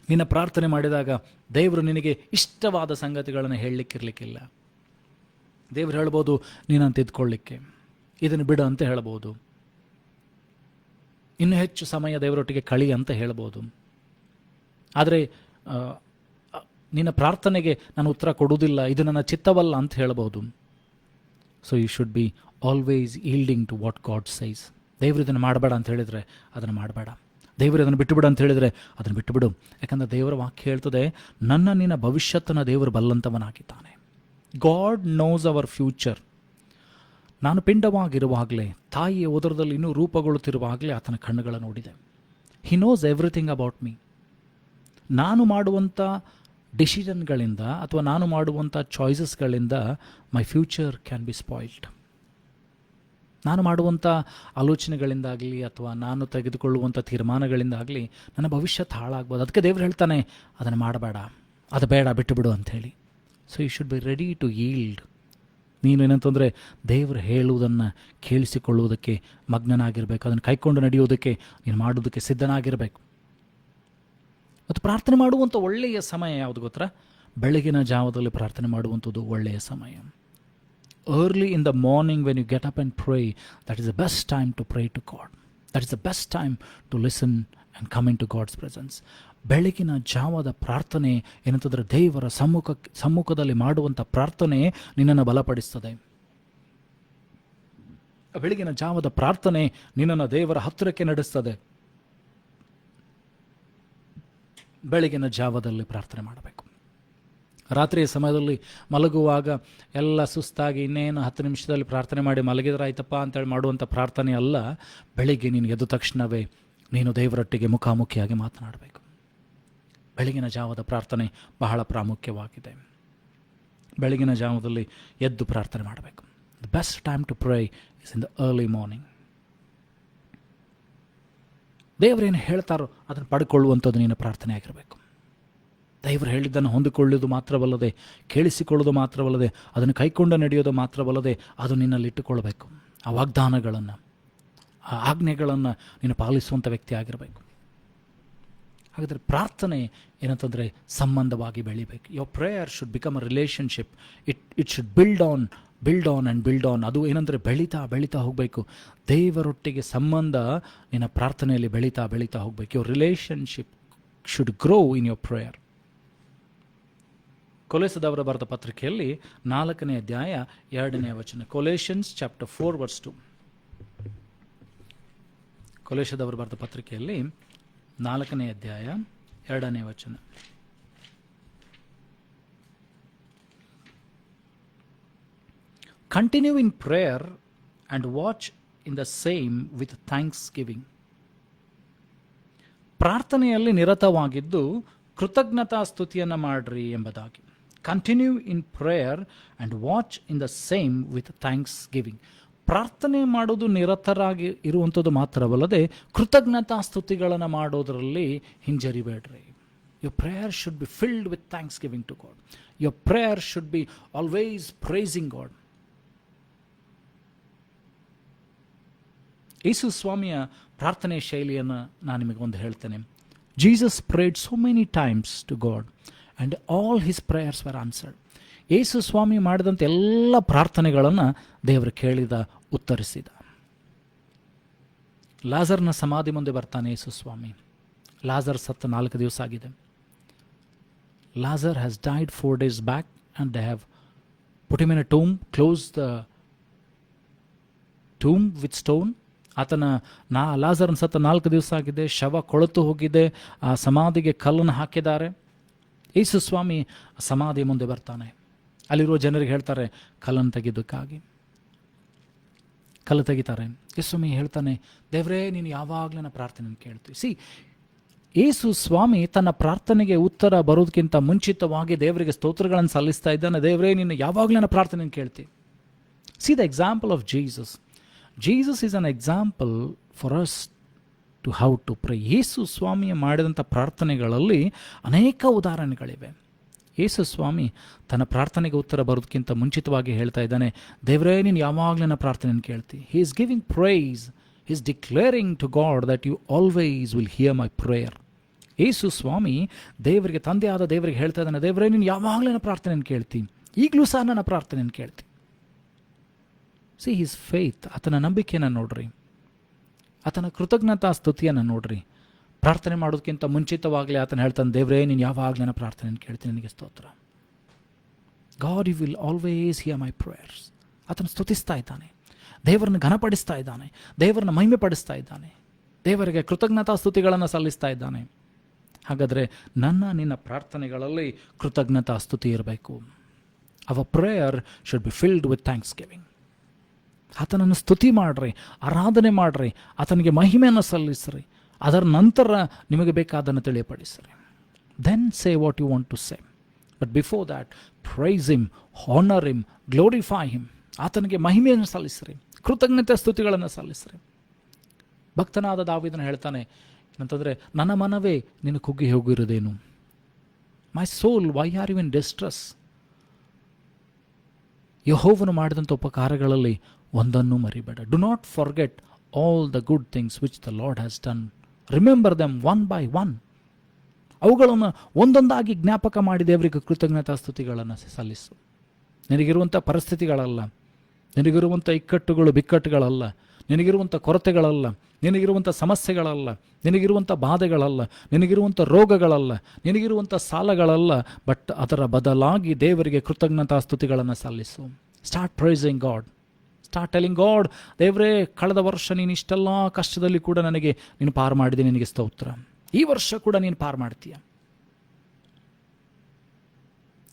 ನಿನ್ನ ಪ್ರಾರ್ಥನೆ ಮಾಡಿದಾಗ ದೇವರು ನಿನಗೆ ಇಷ್ಟವಾದ ಸಂಗತಿಗಳನ್ನು ಹೇಳಲಿಕ್ಕಿರಲಿಕ್ಕಿಲ್ಲ. ದೇವರು ಹೇಳ್ಬೋದು ನೀನಂತ ತಿದ್ಕೊಳ್ಳಿಕ್ಕೆ, ಇದನ್ನು ಬಿಡು ಅಂತ ಹೇಳ್ಬೋದು, ಇನ್ನೂ ಹೆಚ್ಚು ಸಮಯ ದೇವರೊಟ್ಟಿಗೆ ಕಳಿ ಅಂತ ಹೇಳ್ಬೋದು. ಆದರೆ ನಿನ್ನ ಪ್ರಾರ್ಥನೆಗೆ ನಾನು ಉತ್ತರ ಕೊಡುವುದಿಲ್ಲ, ಇದು ನನ್ನ ಚಿತ್ತವಲ್ಲ ಅಂತ ಹೇಳ್ಬೋದು. So you should be always yielding to what God says. ದೇವರು ಇದನ್ನು ಮಾಡಬೇಡ ಅಂತ ಹೇಳಿದರೆ ಅದನ್ನು ಮಾಡಬೇಡ, ದೇವರು ಅದನ್ನು ಬಿಟ್ಟುಬಿಡು ಅಂತ ಹೇಳಿದರೆ ಅದನ್ನು ಬಿಟ್ಟುಬಿಡು. ಯಾಕಂದರೆ ದೇವರ ವಾಕ್ಯ ಹೇಳ್ತದೆ, ನಿನ್ನ ಭವಿಷ್ಯತ್ತನ್ನು ದೇವರು ಬಲ್ಲಂತವನಾಗಿದ್ದಾನೆ. God knows our future. ನಾನು ಪಿಂಡವಾಗಿರುವಾಗಲೇ, ತಾಯಿಯ ಉದರದಲ್ಲಿ ಇನ್ನೂ ರೂಪುಗೊಳ್ಳುತ್ತಿರುವಾಗಲೇ ಆತನ ಕಣ್ಣುಗಳ ನೋಡಿದೆ. He knows everything about me. ನಾನು ಮಾಡುವಂಥ ಡಿಸಿಷನ್ಗಳಿಂದ ಅಥವಾ ನಾನು ಮಾಡುವಂಥ ಚಾಯ್ಸಸ್ಗಳಿಂದ my future can be spoiled. ನಾನು ಮಾಡುವಂಥ ಆಲೋಚನೆಗಳಿಂದಾಗಲಿ ಅಥವಾ ನಾನು ತೆಗೆದುಕೊಳ್ಳುವಂಥ ತೀರ್ಮಾನಗಳಿಂದಾಗಲಿ ನನ್ನ ಭವಿಷ್ಯತ್ ಹಾಳಾಗ್ಬೋದು. ಅದಕ್ಕೆ ದೇವರು ಹೇಳ್ತಾನೆ, ಅದನ್ನು ಮಾಡಬೇಡ, ಅದು ಬೇಡ, ಬಿಟ್ಟುಬಿಡು ಅಂಥೇಳಿ. So you should be ready to yield. ನೀನು ಏನಂತಂದರೆ ದೇವರು ಹೇಳುವುದನ್ನು ಕೇಳಿಸಿಕೊಳ್ಳುವುದಕ್ಕೆ ಮಗ್ನನಾಗಿರಬೇಕು, ಅದನ್ನು ಕೈಕೊಂಡು ನಡೆಯುವುದಕ್ಕೆ ನೀನು ಮಾಡುವುದಕ್ಕೆ ಸಿದ್ಧನಾಗಿರಬೇಕು. ಮತ್ತು ಪ್ರಾರ್ಥನೆ ಮಾಡುವಂಥ ಒಳ್ಳೆಯ ಸಮಯ ಯಾವುದು ಗೊತ್ತಾ? ಬೆಳಗಿನ ಜಾವದಲ್ಲಿ ಪ್ರಾರ್ಥನೆ ಮಾಡುವಂಥದ್ದು ಒಳ್ಳೆಯ ಸಮಯ. Early in the morning when you get up and pray, that is the best time to pray to God. That is the best time to listen and come into God's presence. ಬೆಳಗಿನ ಜಾವದ ಪ್ರಾರ್ಥನೆ ಏನಂತಂದರೆ ದೇವರ ಸಮ್ಮುಖದಲ್ಲಿ ಮಾಡುವಂಥ ಪ್ರಾರ್ಥನೆ ನಿನ್ನನ್ನು ಬಲಪಡಿಸ್ತದೆ. ಬೆಳಗಿನ ಜಾವದ ಪ್ರಾರ್ಥನೆ ನಿನ್ನನ್ನು ದೇವರ ಹತ್ತಿರಕ್ಕೆ ನಡೆಸ್ತದೆ. ಬೆಳಗಿನ ಜಾವದಲ್ಲಿ ಪ್ರಾರ್ಥನೆ ಮಾಡಬೇಕು. ರಾತ್ರಿಯ ಸಮಯದಲ್ಲಿ ಮಲಗುವಾಗ ಎಲ್ಲ ಸುಸ್ತಾಗಿ ಇನ್ನೇನು 10 ನಿಮಿಷದಲ್ಲಿ ಪ್ರಾರ್ಥನೆ ಮಾಡಿ ಮಲಗಿದ್ರಾಯ್ತಪ್ಪ ಅಂತೇಳಿ ಮಾಡುವಂಥ ಪ್ರಾರ್ಥನೆ ಅಲ್ಲ. ಬೆಳಿಗ್ಗೆ ನೀನು ಎದ್ದ ತಕ್ಷಣವೇ ನೀನು ದೇವರೊಟ್ಟಿಗೆ ಮುಖಾಮುಖಿಯಾಗಿ ಮಾತನಾಡಬೇಕು. ಬೆಳಗಿನ ಜಾವದ ಪ್ರಾರ್ಥನೆ ಬಹಳ ಪ್ರಾಮುಖ್ಯವಾಗಿದೆ. ಬೆಳಗಿನ ಜಾವದಲ್ಲಿ ಎದ್ದು ಪ್ರಾರ್ಥನೆ ಮಾಡಬೇಕು. The best time to pray is in the early morning. ದೇವರೇನು ಹೇಳ್ತಾರೋ ಅದನ್ನು ಪಡ್ಕೊಳ್ಳುವಂಥದ್ದು ನಿನ್ನ ಪ್ರಾರ್ಥನೆ ಆಗಿರಬೇಕು. ದೇವರು ಹೇಳಿದ್ದನ್ನು ಹೊಂದಿಕೊಳ್ಳುವುದು ಮಾತ್ರವಲ್ಲದೆ, ಕೇಳಿಸಿಕೊಳ್ಳುವುದು ಮಾತ್ರವಲ್ಲದೆ, ಅದನ್ನು ಕೈಕೊಂಡು ನಡೆಯೋದು ಮಾತ್ರವಲ್ಲದೆ, ಅದು ನಿನ್ನಲ್ಲಿ ಇಟ್ಟುಕೊಳ್ಬೇಕು. ಆ ವಾಗ್ದಾನಗಳನ್ನು, ಆ ಆಜ್ಞೆಗಳನ್ನು ನೀನು ಪಾಲಿಸುವಂಥ ವ್ಯಕ್ತಿ ಆಗಿರಬೇಕು. ಹಾಗಾದರೆ ಪ್ರಾರ್ಥನೆ ಏನಂತಂದರೆ ಸಂಬಂಧವಾಗಿ ಬೆಳಿಬೇಕು. Your prayer should become a relationship. It should build on and build on. ಅದು ಏನಂದರೆ ಬೆಳೀತಾ ಹೋಗಬೇಕು. ದೇವರೊಟ್ಟಿಗೆ ಸಂಬಂಧ ನಿನ್ನ ಪ್ರಾರ್ಥನೆಯಲ್ಲಿ ಬೆಳೀತಾ ಹೋಗಬೇಕು. Your relationship should grow in your prayer. ಕೊಲೆಸದವರ ಬರೆದ ಪತ್ರಿಕೆಯಲ್ಲಿ 4ನೇ ಅಧ್ಯಾಯ 2ನೇ ವಚನ. ಕೊಲೇಷನ್ಸ್ ಚಾಪ್ಟರ್ 4 ವರ್ಸ್ 2. ಕೊಲೇಸದವರು ಬರೆದ ಪತ್ರಿಕೆಯಲ್ಲಿ 4ನೇ ಅಧ್ಯಾಯ 2ನೇ ವಚನ. Continue in prayer and watch in the same with thanksgiving. ಪ್ರಾರ್ಥನೆಯಲ್ಲಿ ನಿರತವಾಗಿದ್ದು ಕೃತಜ್ಞತಾ ಸ್ತುತಿಯನ್ನು ಮಾಡ್ರಿ ಎಂಬುದಾಗಿ. Continue in prayer and watch in the same with thanksgiving. ಪ್ರಾರ್ಥನೆ ಮಾಡೋದು ನಿರತರಾಗಿ ಇರುವಂಥದ್ದು ಮಾತ್ರವಲ್ಲದೆ ಕೃತಜ್ಞತಾ ಸ್ತುತಿಗಳನ್ನು ಮಾಡೋದರಲ್ಲಿ ಹಿಂಜರಿಬೇಡ್ರಿ. Your prayer should be filled with thanksgiving to God. Your prayer should be always praising God. ಯೇಸು ಸ್ವಾಮಿಯ ಪ್ರಾರ್ಥನೆ ಶೈಲಿಯನ್ನು ನಾನು ನಿಮಗೊಂದು ಹೇಳ್ತೇನೆ. Jesus prayed so many times to God and all his prayers were answered. ಯೇಸು ಸ್ವಾಮಿ ಮಾಡಿದಂಥ ಎಲ್ಲ ಪ್ರಾರ್ಥನೆಗಳನ್ನು ದೇವರು ಕೇಳಿದ, ಉತ್ತರಿಸಿದ. ಲಾಜರ್ನ ಸಮಾಧಿ ಮುಂದೆ ಬರ್ತಾನೆ ಯೇಸು ಸ್ವಾಮಿ. ಲಾಜರ್ ಸತ್ತ 4 ದಿವಸ ಆಗಿದೆ. Lazarus has died 4 days back and they have put him in a tomb, closed the tomb with stone. ಲಾಜರನ ಸತ್ತ 4 ದಿವಸ ಆಗಿದೆ, ಶವ ಕೊಳೆತು ಹೋಗಿದೆ, ಆ ಸಮಾಧಿಗೆ ಕಲ್ಲನ್ನು ಹಾಕಿದ್ದಾರೆ. ಯೇಸು ಸ್ವಾಮಿ ಸಮಾಧಿ ಮುಂದೆ ಬರ್ತಾನೆ. ಅಲ್ಲಿರುವ ಜನರಿಗೆ ಹೇಳ್ತಾರೆ ಕಲ್ಲನ್ನು ತೆಗೆಯೋದಕ್ಕಾಗಿ. ಕಲ್ಲು ತೆಗಿತಾರೆ. ಯೇಸು ಸ್ವಾಮಿ ಹೇಳ್ತಾನೆ, ದೇವರೇ ನೀನು ಯಾವಾಗಲೂ ನನ್ನ ಪ್ರಾರ್ಥನೆಯನ್ನು ಕೇಳ್ತೀವಿ. ಯೇಸು ಸ್ವಾಮಿ ತನ್ನ ಪ್ರಾರ್ಥನೆಗೆ ಉತ್ತರ ಬರೋದಕ್ಕಿಂತ ಮುಂಚಿತವಾಗಿ ದೇವರಿಗೆ ಸ್ತೋತ್ರಗಳನ್ನು ಸಲ್ಲಿಸ್ತಾ ಇದ್ದಾನೆ. ದೇವರೇ ನೀನು ಯಾವಾಗಲೂ ನನ್ನ ಪ್ರಾರ್ಥನೆಯನ್ನು ಕೇಳ್ತೀವಿ. C the example of Jesus. Jesus is an example for us to how to pray. ಯೇಸು ಸ್ವಾಮಿಯ ಮಾಡಿದಂಥ ಪ್ರಾರ್ಥನೆಗಳಲ್ಲಿ ಅನೇಕ ಉದಾಹರಣೆಗಳಿವೆ. ಯೇಸು ಸ್ವಾಮಿ ತನ್ನ ಪ್ರಾರ್ಥನೆಗೆ ಉತ್ತರ ಬರೋದಕ್ಕಿಂತ ಮುಂಚಿತವಾಗಿ ಹೇಳ್ತಾ ಇದ್ದಾನೆ, ದೇವರೇ ನೀನು ಯಾವಾಗಲೂ ನನ್ನ ಪ್ರಾರ್ಥನೆಯನ್ನು ಕೇಳ್ತಿ. He is giving praise. He is declaring to God that you always will hear my prayer. ಯೇಸು ಸ್ವಾಮಿ ದೇವರಿಗೆ, ತಂದೆಯಾದ ದೇವರಿಗೆ ಹೇಳ್ತಾ ಇದ್ದಾನೆ, ದೇವರೇ ನೀನು ಯಾವಾಗಲೂ ನನ್ನ ಪ್ರಾರ್ಥನೆಯನ್ನು ಕೇಳ್ತಿ, ಈಗಲೂ ಸಹ ನನ್ನ ಪ್ರಾರ್ಥನೆಯನ್ನು ಕೇಳ್ತಿ. See his faith. ಆತನ ನಂಬಿಕೆಯನ್ನು ನೋಡ್ರಿ, ಆತನ ಕೃತಜ್ಞತಾ ಸ್ತುತಿಯನ್ನು ನೋಡ್ರಿ. ಪ್ರಾರ್ಥನೆ ಮಾಡೋದಕ್ಕಿಂತ ಮುಂಚಿತವಾಗಲೇ ಆತನ ಹೇಳ್ತಾನೆ, ದೇವರೇ ನೀನು ಯಾವಾಗ ನನ್ನ ಪ್ರಾರ್ಥನೆಯನ್ನು ಕೇಳ್ತೀನಿ, ನಿನಗೆ ಸ್ತೋತ್ರ. God you will always hear my prayers. ಆತನ ಸ್ತುತಿಸ್ತಾ ಇದ್ದಾನೆ, ದೇವರನ್ನು ಘನಪಡಿಸ್ತಾ ಇದ್ದಾನೆ, ದೇವರನ್ನ ಮಹಿಮೆ ಪಡಿಸ್ತಾ ಇದ್ದಾನೆ, ದೇವರಿಗೆ ಕೃತಜ್ಞತಾ ಸ್ತುತಿಗಳನ್ನು ಸಲ್ಲಿಸ್ತಾ ಇದ್ದಾನೆ. ಹಾಗಾದರೆ ನಿನ್ನ ಪ್ರಾರ್ಥನೆಗಳಲ್ಲಿ ಕೃತಜ್ಞತಾ ಸ್ತುತಿ ಇರಬೇಕು. Our prayer should be filled with thanksgiving. ಆತನನ್ನು ಸ್ತುತಿ ಮಾಡ್ರಿ, ಆರಾಧನೆ ಮಾಡ್ರಿ, ಆತನಿಗೆ ಮಹಿಮೆಯನ್ನು ಸಲ್ಲಿಸ್ರಿ. ಅದರ ನಂತರ ನಿಮಗೆ ಬೇಕಾದನ್ನು ತಿಳಿಯಪಡಿಸ್ರಿ. Then say what you want to say. But before that praise him, honour him, glorify him. ಆತನಿಗೆ ಮಹಿಮೆಯನ್ನು ಸಲ್ಲಿಸ್ರಿ, ಕೃತಜ್ಞತೆ ಸ್ತುತಿಗಳನ್ನು ಸಲ್ಲಿಸ್ರಿ. ಭಕ್ತನಾದ ದಾವೀದನು ಹೇಳ್ತಾನೆ ಏನಂತಂದರೆ, ನನ್ನ ಮನವೇ ನಿನ್ನ ಕುಗ್ಗಿ ಹೋಗಿರುವುದೇನು? My soul why are you in distress? ಯೆಹೋವನು ಮಾಡಿದಂಥ ಉಪಕಾರಗಳಲ್ಲಿ ಒಂದನ್ನು ಮರಿಬೇಡ. Do not forget all the good things which the Lord has done. Remember them one by one. ಅವುಗಳನ್ನು ಒಂದೊಂದಾಗಿ ಜ್ಞಾಪಕ ಮಾಡಿ ದೇವರಿಗೆ ಕೃತಜ್ಞತಾ ಸ್ತುತಿಗಳನ್ನು ಸಲ್ಲಿಸು. ನಿನಗಿರುವಂಥ ಪರಿಸ್ಥಿತಿಗಳಲ್ಲ, ನಿನಗಿರುವಂಥ ಇಕ್ಕಟ್ಟುಗಳು ಬಿಕ್ಕಟ್ಟುಗಳಲ್ಲ, ನಿನಗಿರುವಂಥ ಕೊರತೆಗಳಲ್ಲ, ನಿನಗಿರುವಂಥ ಸಮಸ್ಯೆಗಳಲ್ಲ, ನಿನಗಿರುವಂಥ ಬಾಧೆಗಳಲ್ಲ, ನಿನಗಿರುವಂಥ ರೋಗಗಳಲ್ಲ, ನಿನಗಿರುವಂಥ ಸಾಲಗಳಲ್ಲ. ಬಟ್ ಅದರ ಬದಲಾಗಿ ದೇವರಿಗೆ ಕೃತಜ್ಞತಾ ಸ್ತುತಿಗಳನ್ನು ಸಲ್ಲಿಸು. Start pricing god. Start telling god, ದೇವರೇ ಕಳೆದ ವರ್ಷ ನೀನು ಇಷ್ಟೆಲ್ಲ ಕಷ್ಟದಲ್ಲಿ ಕೂಡ ನನಗೆ ನೀನು ಪಾರು ಮಾಡಿದೆ, ನಿನಗೆ ಸ್ತೋತ್ರ. ಈ ವರ್ಷ ಕೂಡ ನೀನು ಪಾರು ಮಾಡ್ತೀಯ.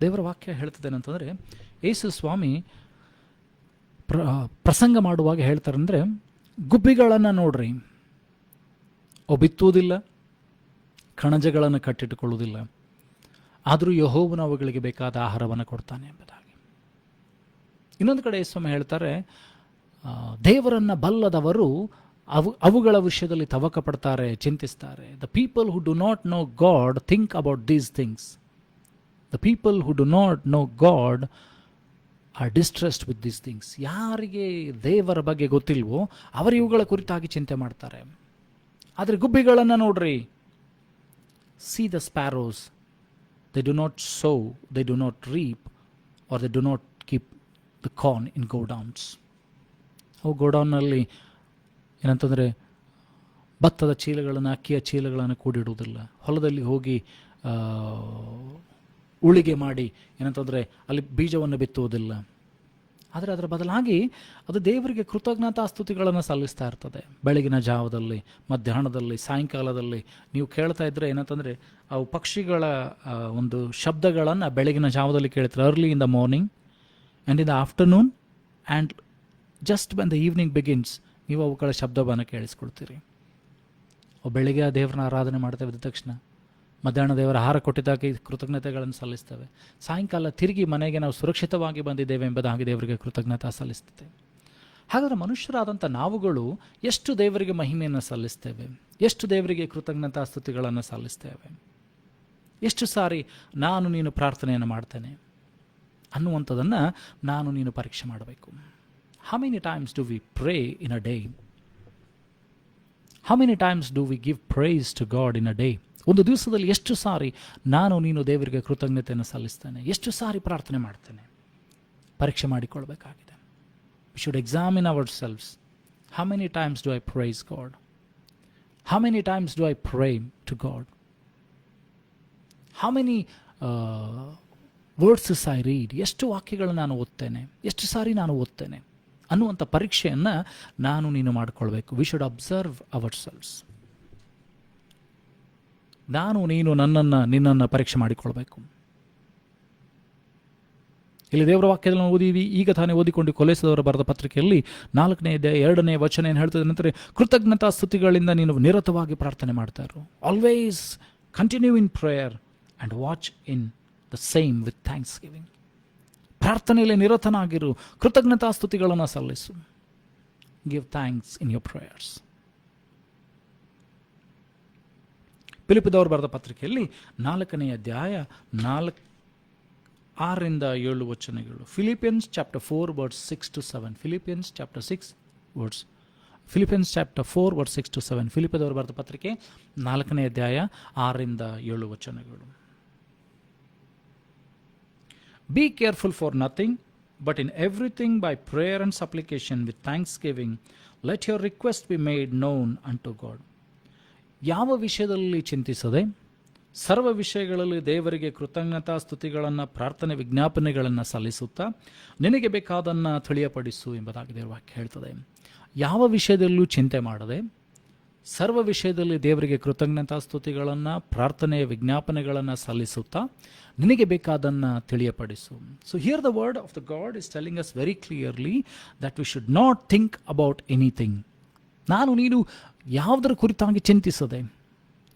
ದೇವರ ವಾಕ್ಯ ಹೇಳ್ತದೇನಂತಂದರೆ, ಯೇಸು ಸ್ವಾಮಿ ಪ್ರಸಂಗ ಮಾಡುವಾಗ ಹೇಳ್ತಾರೆ ಅಂದರೆ, ಗುಬ್ಬಿಗಳನ್ನು ನೋಡ್ರಿ, ಅವು ಬಿತ್ತುವುದಿಲ್ಲ, ಕಣಜಗಳನ್ನು ಕಟ್ಟಿಟ್ಟುಕೊಳ್ಳುವುದಿಲ್ಲ, ಆದರೂ ಯೆಹೋವನು ಅವುಗಳಿಗೆ ಬೇಕಾದ ಆಹಾರವನ್ನು ಕೊಡ್ತಾನೆ ಎಂಬುದಾಗಿ. ಇನ್ನೊಂದು ಕಡೆ ಸ್ವಾಮಿ ಹೇಳ್ತಾರೆ, ದೇವರನ್ನು ಬಲ್ಲದವರು ಅವುಗಳ ವಿಷಯದಲ್ಲಿ ತವಕ ಪಡ್ತಾರೆ, ಚಿಂತಿಸ್ತಾರೆ. The people who do not know God think about these things. The people who do not know God are distressed with these things. ಯಾರಿಗೆ ದೇವರ ಬಗ್ಗೆ ಗೊತ್ತಿಲ್ವೋ ಅವರು ಇವುಗಳ ಕುರಿತಾಗಿ ಚಿಂತೆ ಮಾಡ್ತಾರೆ. ಆದರೆ ಗುಬ್ಬಿಗಳನ್ನು ನೋಡ್ರಿ, see the sparrows, they do not sow, they do not reap, or they do not keep the corn in godowns. ಅವು ಗೋಡೌನ್ನಲ್ಲಿ ಏನಂತಂದರೆ ಭತ್ತದ ಚೀಲಗಳನ್ನು, ಅಕ್ಕಿಯ ಚೀಲಗಳನ್ನು ಕೂಡಿಡುವುದಿಲ್ಲ. ಹೊಲದಲ್ಲಿ ಹೋಗಿ ಉಳಿಗೆ ಮಾಡಿ ಏನಂತಂದರೆ ಅಲ್ಲಿ ಬೀಜವನ್ನು ಬಿತ್ತುವುದಿಲ್ಲ. ಆದರೆ ಅದರ ಬದಲಾಗಿ ಅದು ದೇವರಿಗೆ ಕೃತಜ್ಞತಾ ಸ್ತುತಿಗಳನ್ನು ಸಲ್ಲಿಸ್ತಾ ಇರ್ತದೆ. ಬೆಳಗಿನ ಜಾವದಲ್ಲಿ, ಮಧ್ಯಾಹ್ನದಲ್ಲಿ, ಸಾಯಂಕಾಲದಲ್ಲಿ ನೀವು ಕೇಳ್ತಾ ಇದ್ದರೆ ಏನಂತಂದರೆ ಅವು ಪಕ್ಷಿಗಳ ಒಂದು ಶಬ್ದಗಳನ್ನು ಬೆಳಗಿನ ಜಾವದಲ್ಲಿ ಕೇಳ್ತಾರೆ. Early in the morning and in the afternoon and just when the evening begins ನೀವು ಅವುಗಳ ಶಬ್ದವನ್ನು ಕೇಳಿಸ್ಕೊಳ್ತೀರಿ. ಅವು ಬೆಳಗ್ಗೆ ದೇವರನ್ನ ಆರಾಧನೆ ಮಾಡ್ತೇವೆ ಇದ್ದ ತಕ್ಷಣ, ಮಧ್ಯಾಹ್ನ ದೇವರ ಆಹಾರ ಕೊಟ್ಟಿದ್ದಾಗಿ ಕೃತಜ್ಞತೆಗಳನ್ನು ಸಲ್ಲಿಸ್ತೇವೆ. ಸಾಯಂಕಾಲ ತಿರುಗಿ ಮನೆಗೆ ನಾವು ಸುರಕ್ಷಿತವಾಗಿ ಬಂದಿದ್ದೇವೆ ಎಂಬುದಾಗಿ ದೇವರಿಗೆ ಕೃತಜ್ಞತಾ ಸಲ್ಲಿಸ್ತೇವೆ. ಹಾಗಾದರೆ ಮನುಷ್ಯರಾದಂಥ ನಾವುಗಳು ಎಷ್ಟು ದೇವರಿಗೆ ಮಹಿಮೆಯನ್ನು ಸಲ್ಲಿಸ್ತೇವೆ, ಎಷ್ಟು ದೇವರಿಗೆ ಕೃತಜ್ಞತಾ ಸ್ತುತಿಗಳನ್ನು ಸಲ್ಲಿಸ್ತೇವೆ, ಎಷ್ಟು ಸಾರಿ ನಾನು ನೀನು ಪ್ರಾರ್ಥನೆಯನ್ನು ಮಾಡ್ತೇನೆ ಅನ್ನುವಂಥದ್ದನ್ನು ನಾನು ನೀನು ಪರೀಕ್ಷೆ ಮಾಡಬೇಕು. How many times do we pray in a day? How many times do we give praise to God in a day? ಒಂದು ದಿವಸದಲ್ಲಿ ಎಷ್ಟು ಸಾರಿ ನಾನು ನೀನು ದೇವರಿಗೆ ಕೃತಜ್ಞತೆಯನ್ನು ಸಲ್ಲಿಸ್ತೇನೆ, ಎಷ್ಟು ಸಾರಿ ಪ್ರಾರ್ಥನೆ ಮಾಡ್ತೇನೆ, ಪರೀಕ್ಷೆ ಮಾಡಿಕೊಳ್ಬೇಕಾಗಿದೆ. We should examine ourselves. How many times do I praise God? How many times do I pray to God? How many words I read? ಎಷ್ಟು ವಾಕ್ಯಗಳು ನಾನು ಓದ್ತೇನೆ, ಎಷ್ಟು ಸಾರಿ ನಾನು ಓದ್ತೇನೆ ಅನ್ನುವಂಥ ಪರೀಕ್ಷೆಯನ್ನು ನಾನು ನೀನು ಮಾಡಿಕೊಳ್ಬೇಕು. We should observe ourselves. ನಾನು ನೀನು ನಿನ್ನನ್ನು ಪರೀಕ್ಷೆ ಮಾಡಿಕೊಳ್ಬೇಕು. ಇಲ್ಲಿ ದೇವರ ವಾಕ್ಯದಲ್ಲಿ ನಾವು ಓದಿವಿ, ಈಗ ತಾನೇ ಓದಿಕೊಂಡು ಕೊಲೆಸದವರು ಬರೆದ ಪತ್ರಿಕೆಯಲ್ಲಿ 4ನೇ ಅಧ್ಯಾಯ 2ನೇ ವಚನ ಏನು ಹೇಳ್ತದೆ ಅಂದರೆ, ಕೃತಜ್ಞತಾ ಸ್ತುತಿಗಳಿಂದ ನೀನು ನಿರತವಾಗಿ ಪ್ರಾರ್ಥನೆ ಮಾಡ್ತಾ ಇರು. Always continue in prayer and watch in the same with thanksgiving. ಪ್ರಾರ್ಥನೆಯಲ್ಲಿ ನಿರತನಾಗಿರು, ಕೃತಜ್ಞತಾ ಸ್ತುತಿಗಳನ್ನು ಸಲ್ಲಿಸು. Give thanks in your prayers. ಫಿಲಿಪ್ಪಿದವರು ಬರೆದ ಪತ್ರಿಕೆಯಲ್ಲಿ 4ನೇ ಅಧ್ಯಾಯ 6ರಿಂದ 7 ವಚನಗಳು. Philippians chapter 4 verse 6 to 7. Philippians chapter 4 verse 6 to 7. ಫಿಲಿಪ್ಪಿದವರು ಬರೆದ ಪತ್ರಿಕೆ 4ನೇ ಅಧ್ಯಾಯ 6ರಿಂದ 7 ವಚನಗಳು. Be careful for nothing, but in everything by prayer and supplication with thanksgiving, let your request be made known unto God. ಯಾವ ವಿಷಯದಲ್ಲಿ ಚಿಂತಿಸದೆ ಸರ್ವ ವಿಷಯಗಳಲ್ಲಿ ದೇವರಿಗೆ ಕೃತಜ್ಞತಾ ಸ್ತುತಿಗಳನ್ನು, ಪ್ರಾರ್ಥನೆ, ವಿಜ್ಞಾಪನೆಗಳನ್ನು ಸಲ್ಲಿಸುತ್ತಾ ನಿನಗೆ ಬೇಕಾದನ್ನು ತಿಳಿಯಪಡಿಸು ಎಂಬುದಾಗಿ ದೇವರ ವಾಕ್ಯ ಹೇಳ್ತದೆ. ಯಾವ ವಿಷಯದಲ್ಲೂ ಚಿಂತೆ ಮಾಡದೆ ಸರ್ವ ವಿಷಯದಲ್ಲಿ ದೇವರಿಗೆ ಕೃತಜ್ಞತಾ ಸ್ತುತಿಗಳನ್ನು, ಪ್ರಾರ್ಥನೆಯ ವಿಜ್ಞಾಪನೆಗಳನ್ನು ಸಲ್ಲಿಸುತ್ತಾ ನಿನಗೆ ಬೇಕಾದನ್ನು ತಿಳಿಯಪಡಿಸು. So here the word of the God is telling us very clearly that we should not think about anything. ನೀನು ಯಾವುದರ ಕುರಿತಾಗಿ ಚಿಂತಿಸದೆ,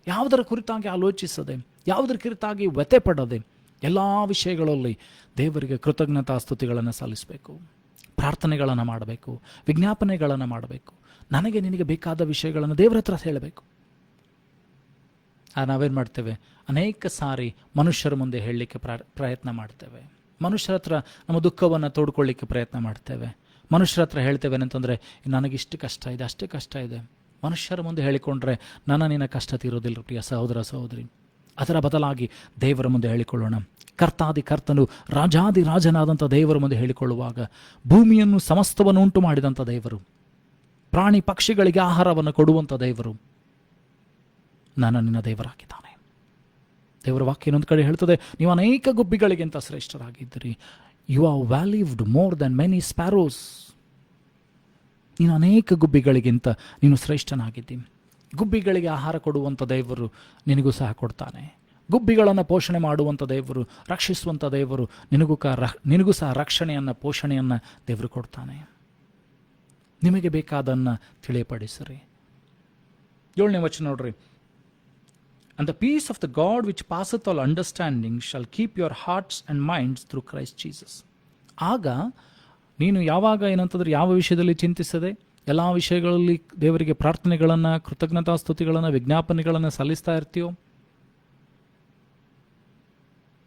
ಯಾವುದರ ಕುರಿತಾಗಿ ಆಲೋಚಿಸದೆ, ಯಾವುದರ ಕುರಿತಾಗಿ ವ್ಯಥೆ ಪಡದೆ ಎಲ್ಲ ವಿಷಯಗಳಲ್ಲಿ ದೇವರಿಗೆ ಕೃತಜ್ಞತಾ ಸ್ತುತಿಗಳನ್ನು ಸಲ್ಲಿಸಬೇಕು, ಪ್ರಾರ್ಥನೆಗಳನ್ನು ಮಾಡಬೇಕು, ವಿಜ್ಞಾಪನೆಗಳನ್ನು ಮಾಡಬೇಕು. ನನಗೆ ನಿನಗೆ ಬೇಕಾದ ವಿಷಯಗಳನ್ನು ದೇವರ ಹತ್ರ ಹೇಳಬೇಕು. ನಾವೇನು ಮಾಡ್ತೇವೆ, ಅನೇಕ ಸಾರಿ ಮನುಷ್ಯರ ಮುಂದೆ ಹೇಳಲಿಕ್ಕೆ ಪ್ರಯತ್ನ ಮಾಡ್ತೇವೆ. ಮನುಷ್ಯರ ಹತ್ರ ನಮ್ಮ ದುಃಖವನ್ನು ತೋಡ್ಕೊಳ್ಳಿಕ್ಕೆ ಪ್ರಯತ್ನ ಮಾಡ್ತೇವೆ. ಮನುಷ್ಯರ ಹತ್ರ ಹೇಳ್ತೇವೆ ಅಂತಂದರೆ ನನಗಿಷ್ಟು ಕಷ್ಟ ಇದೆ, ಅಷ್ಟೇ ಕಷ್ಟ ಇದೆ. ಮನುಷ್ಯರ ಮುಂದೆ ಹೇಳಿಕೊಂಡ್ರೆ ನಿನ್ನ ಕಷ್ಟ ತೀರೋದಿಲ್ಲ ಪ್ರಿಯ ಸಹೋದರ ಸಹೋದರಿ. ಅದರ ಬದಲಾಗಿ ದೇವರ ಮುಂದೆ ಹೇಳಿಕೊಳ್ಳೋಣ. ಕರ್ತಾದಿ ಕರ್ತನು, ರಾಜಾದಿ ರಾಜನಾದಂಥ ದೇವರ ಮುಂದೆ ಹೇಳಿಕೊಳ್ಳುವಾಗ, ಭೂಮಿಯನ್ನು ಸಮಸ್ತವನ್ನು ಉಂಟು ಮಾಡಿದಂಥ ದೇವರು, ಪ್ರಾಣಿ ಪಕ್ಷಿಗಳಿಗೆ ಆಹಾರವನ್ನು ಕೊಡುವಂಥ ದೇವರು ನಿನ್ನ ದೇವರಾಗಿದ್ದಾನೆ. ದೇವರ ವಾಕ್ಯ ಇನ್ನೊಂದು ಕಡೆ ಹೇಳ್ತದೆ, ನೀವು ಅನೇಕ ಗುಬ್ಬಿಗಳಿಗಿಂತ ಶ್ರೇಷ್ಠರಾಗಿದ್ದೀರಿ. You are valued more than many sparrows. ನೀನು ಅನೇಕ ಗುಬ್ಬಿಗಳಿಗಿಂತ ನೀನು ಶ್ರೇಷ್ಠನಾಗಿದ್ದೀನಿ. ಗುಬ್ಬಿಗಳಿಗೆ ಆಹಾರ ಕೊಡುವಂಥ ದೇವರು ನಿನಗೂ ಸಹ ಕೊಡ್ತಾನೆ. ಗುಬ್ಬಿಗಳನ್ನು ಪೋಷಣೆ ಮಾಡುವಂಥ ದೇವರು, ರಕ್ಷಿಸುವಂಥ ದೇವರು ನಿನಗೂ ಸಹ ರಕ್ಷಣೆಯನ್ನು, ಪೋಷಣೆಯನ್ನು ದೇವರು ಕೊಡ್ತಾನೆ. ನಿಮಗೆ ಬೇಕಾದನ್ನು ತಿಳಿಯಪಡಿಸಿರಿ. 7ನೇ ವಚನ ನೋಡ್ರಿ. And the peace of the God which passeth all understanding shall keep your hearts and minds through Christ Jesus. ಆಗ ನೀನು ಯಾವಾಗ ಏನಂತಂದ್ರೆ ಯಾವ ವಿಷಯದಲ್ಲಿ ಚಿಂತಿಸದೆ ಎಲ್ಲ ವಿಷಯಗಳಲ್ಲಿ ದೇವರಿಗೆ ಪ್ರಾರ್ಥನೆಗಳನ್ನು, ಕೃತಜ್ಞತಾ ಸ್ತುತಿಗಳನ್ನು, ವಿಜ್ಞಾಪನೆಗಳನ್ನು ಸಲ್ಲಿಸ್ತಾ ಇರ್ತೀಯೋ,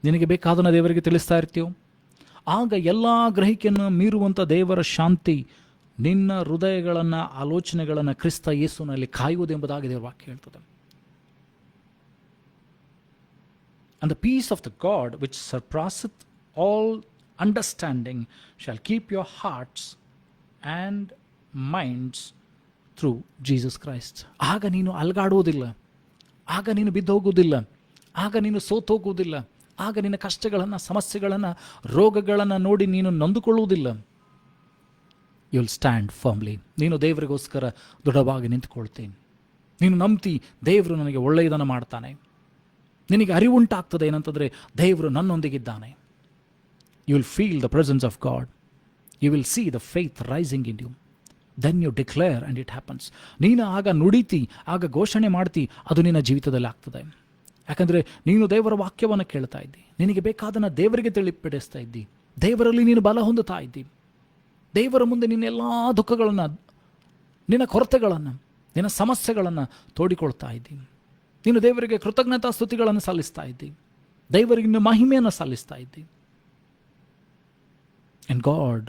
ನಿನಗೆ ಬೇಕಾದನ್ನು ದೇವರಿಗೆ ತಿಳಿಸ್ತಾ ಇರ್ತೀಯೋ, ಆಗ ಎಲ್ಲ ಗ್ರಹಿಕೆಯನ್ನು ಮೀರುವಂಥ ದೇವರ ಶಾಂತಿ ನಿನ್ನ ಹೃದಯಗಳನ್ನು, ಆಲೋಚನೆಗಳನ್ನು ಕ್ರಿಸ್ತ ಯೇಸುವಿನಲ್ಲಿ ಕಾಯುವುದೆಂಬುದಾಗಿ ದೇವರ ವಾಕ್ಯ ಹೇಳ್ತದೆ. And the peace of the God which surpasseth all understanding shall keep your hearts and minds through Jesus Christ. ಆಗ ನೀನು ಅಲ್ಗಾಡುವುದಿಲ್ಲ, ಆಗ ನೀನು ಬಿದ್ದೋಗುವುದಿಲ್ಲ, ಆಗ ನೀನು ಸೋತೋಗುವುದಿಲ್ಲ, ಆಗ ನಿನ್ನ ಕಷ್ಟಗಳನ್ನು, ಸಮಸ್ಯೆಗಳನ್ನು, ರೋಗಗಳನ್ನು ನೋಡಿ ನೀನು ನೊಂದುಕೊಳ್ಳುವುದಿಲ್ಲ. You will stand firmly. ನೀನು ದೇವರಿಗೋಸ್ಕರ ದೃಢವಾಗಿ ನಿಂತುಕೊಳ್ತೀನಿ. ನೀನು ನಂಬ್ತಿ ದೇವರು ನನಗೆ ಒಳ್ಳೆಯದನ್ನು ಮಾಡ್ತಾನೆ. ನಿನಗೆ ಅರಿವುಂಟಾಗ್ತದೆ ಏನಂತಂದರೆ ದೇವರು ನನ್ನೊಂದಿಗಿದ್ದಾನೆ. You will feel the presence of God. You will see the faith rising in you. Then you declare and it happens. ನೀನು ಆಗ ನುಡಿತಿ, ಆಗ ಘೋಷಣೆ ಮಾಡ್ತಿ, ಅದು ನಿನ್ನ ಜೀವಿತದಲ್ಲಿ ಆಗ್ತದೆ. ಯಾಕಂದರೆ ನೀನು ದೇವರ ವಾಕ್ಯವನ್ನು ಕೇಳ್ತಾ ಇದ್ದಿ, ನಿನಗೆ ಬೇಕಾದನ್ನು ದೇವರಿಗೆ ತಿಳಿಪಡಿಸ್ತಾ ಇದ್ದಿ, ದೇವರಲ್ಲಿ ನೀನು ಬಲ ಹೊಂದುತ್ತಾ ಇದ್ದಿ, ದೇವರ ಮುಂದೆ ನಿನ್ನ ಎಲ್ಲ ದುಃಖಗಳನ್ನು, ನಿನ್ನ ಕೊರತೆಗಳನ್ನು, ನಿನ್ನ ಸಮಸ್ಯೆಗಳನ್ನು ತೋಡಿಕೊಳ್ತಾ ಇದ್ದೀನಿ. ನೀನು ದೇವರಿಗೆ ಕೃತಜ್ಞತಾ ಸ್ತುತಿಗಳನ್ನು ಸಲ್ಲಿಸ್ತಾ ಇದ್ದಿ, ದೇವರಿಗೆ ನಿನ್ನ ಮಹಿಮೆಯನ್ನು ಸಲ್ಲಿಸ್ತಾ ಇದ್ದಿ. And God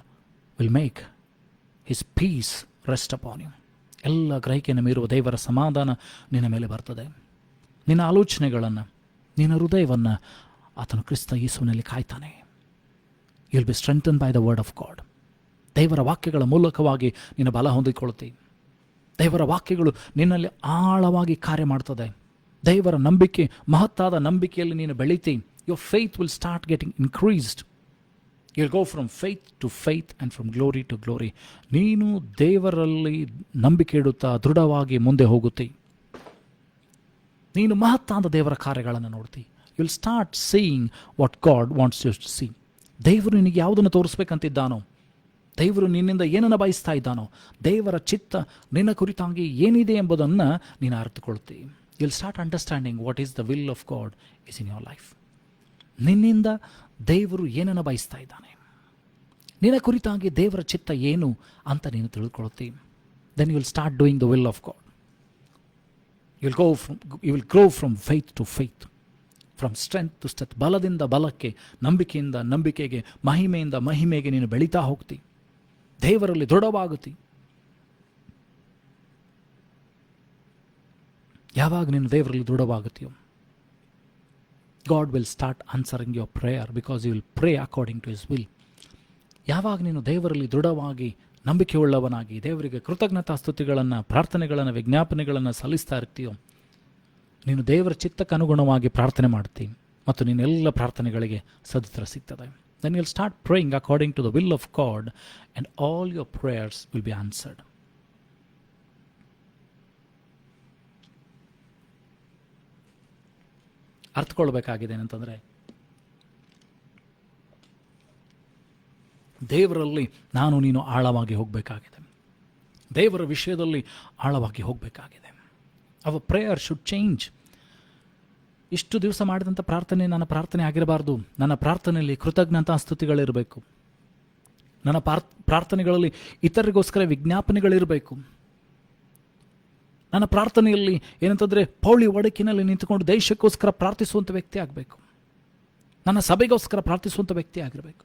will make his peace rest upon you. ಎಲ್ಲ ಗ್ರಹಿಕೆಯನ್ನು ಮೀರುವ ದೇವರ ಸಮಾಧಾನ ನಿನ್ನ ಮೇಲೆ ಬರ್ತದೆ. ನಿನ್ನ ಆಲೋಚನೆಗಳನ್ನು, ನಿನ್ನ ಹೃದಯವನ್ನು ಆತನು ಕ್ರಿಸ್ತ ಯೇಸುವಿನಲ್ಲಿ ಕಾಯ್ತಾನೆ. You will be strengthen by the word of God. ದೇವರ ವಾಕ್ಯಗಳ ಮೂಲಕವಾಗಿ ನೀನು ಬಲ ಹೊಂದಿಕೊಳ್ತಿ. ದೇವರ ವಾಕ್ಯಗಳು ನಿನ್ನಲ್ಲಿ ಆಳವಾಗಿ ಕಾರ್ಯ ಮಾಡ್ತದೆ. ದೇವರ ನಂಬಿಕೆ, ಮಹತ್ತಾದ ನಂಬಿಕೆಯಲ್ಲಿ ನೀನು ಬೆಳೀತಿ. Your faith will start getting increased. You will go from faith to faith and from glory to glory. ನೀನು ದೇವರಲ್ಲಿ ನಂಬಿಕೆ ಇಡುತ್ತಾ ದೃಢವಾಗಿ ಮುಂದೆ ಹೋಗುತ್ತಿ. ನೀನು ಮಹತ್ತಾದ ದೇವರ ಕಾರ್ಯಗಳನ್ನು ನೋಡ್ತಿ. You will start seeing what God wants you to see. ದೇವರು ನಿನಗೆ ಯಾವುದನ್ನು ತೋರಿಸ್ಬೇಕಂತಿದ್ದಾನೋ, ದೇವರು ನಿನ್ನಿಂದ ಏನನ್ನು ಬಯಸ್ತಾ ಇದ್ದಾನೋ, ದೇವರ ಚಿತ್ತ ನಿನ್ನ ಕುರಿತಾಗಿ ಏನಿದೆ ಎಂಬುದನ್ನು ನೀನು ಅರ್ಥಕೊಳ್ತಿ. You will start understanding what is the will of God is in your life. ನಿನ್ನಿಂದ ದೇವರು ಏನನ್ನು ಬಯಸ್ತಾ ಇದ್ದಾನೆ, ನಿನ್ನ ಕುರಿತಾಗಿ ದೇವರ ಚಿತ್ತ ಏನು ಅಂತ ನೀನು ತಿಳ್ಕೊಳ್ತಿ. Then you will start doing the will of God. You will grow from faith to faith, from strength to strength. ಬಲದಿಂದ ಬಲಕ್ಕೆ, ನಂಬಿಕೆಯಿಂದ ನಂಬಿಕೆಗೆ, ಮಹಿಮೆಯಿಂದ ಮಹಿಮೆಗೆ ನೀನು ಬೆಳೀತಾ ಹೋಗ್ತಿ. ದೇವರಲ್ಲಿ ದೃಢವಾಗುತ್ತಿ. ಯಾವಾಗ ನೀನು ದೇವರಲ್ಲಿ ದೃಢವಾಗುತ್ತೀಯೋ, God will start answering your prayer because you will pray according to his will. ಯಾವಾಗ ನೀನು ದೇವರಲ್ಲಿ ದೃಢವಾಗಿ ನಂಬಿಕೆಯುಳ್ಳವನಾಗಿ ದೇವರಿಗೆ ಕೃತಜ್ಞತಾ ಸ್ತುತಿಗಳನ್ನು, ಪ್ರಾರ್ಥನೆಗಳನ್ನು, ವಿಜ್ಞಾಪನೆಗಳನ್ನು ಸಲ್ಲಿಸ್ತಾ ಇರ್ತೀಯೋ, ನೀನು ದೇವರ ಚಿತ್ತಕ್ಕೆ ಅನುಗುಣವಾಗಿ ಪ್ರಾರ್ಥನೆ ಮಾಡ್ತಿ ಮತ್ತು ನಿನ್ನೆಲ್ಲ ಪ್ರಾರ್ಥನೆಗಳಿಗೆ ಸದುತ್ತರ ಸಿಗ್ತದೆ. Then you'll start praying according to the will of God and all your prayers will be answered. ಅರ್ಥಕೊಳ್ಬೇಕಾಗಿದೆ ಏನಂತಂದರೆ, ದೇವರಲ್ಲಿ ನಾನು ನೀನು ಆಳವಾಗಿ ಹೋಗಬೇಕಾಗಿದೆ. ದೇವರ ವಿಷಯದಲ್ಲಿ ಆಳವಾಗಿ ಹೋಗಬೇಕಾಗಿದೆ. Our prayer should change. ಇಷ್ಟು ದಿವಸ ಮಾಡಿದಂಥ ಪ್ರಾರ್ಥನೆ ನನ್ನ ಪ್ರಾರ್ಥನೆ ಆಗಿರಬಾರ್ದು. ನನ್ನ ಪ್ರಾರ್ಥನೆಯಲ್ಲಿ ಕೃತಜ್ಞತಾ ಸ್ತುತಿಗಳಿರಬೇಕು. ನನ್ನ ಪ್ರಾರ್ಥನೆಗಳಲ್ಲಿ ಇತರರಿಗೋಸ್ಕರ ವಿಜ್ಞಾಪನೆಗಳಿರಬೇಕು. ನನ್ನ ಪ್ರಾರ್ಥನೆಯಲ್ಲಿ ಏನಂತಂದರೆ ಪೌಳಿ ಒಡಕಿನಲ್ಲಿ ನಿಂತುಕೊಂಡು ದೇಶಕ್ಕೋಸ್ಕರ ಪ್ರಾರ್ಥಿಸುವಂಥ ವ್ಯಕ್ತಿ ಆಗಬೇಕು. ನನ್ನ ಸಭೆಗೋಸ್ಕರ ಪ್ರಾರ್ಥಿಸುವಂಥ ವ್ಯಕ್ತಿ ಆಗಿರಬೇಕು.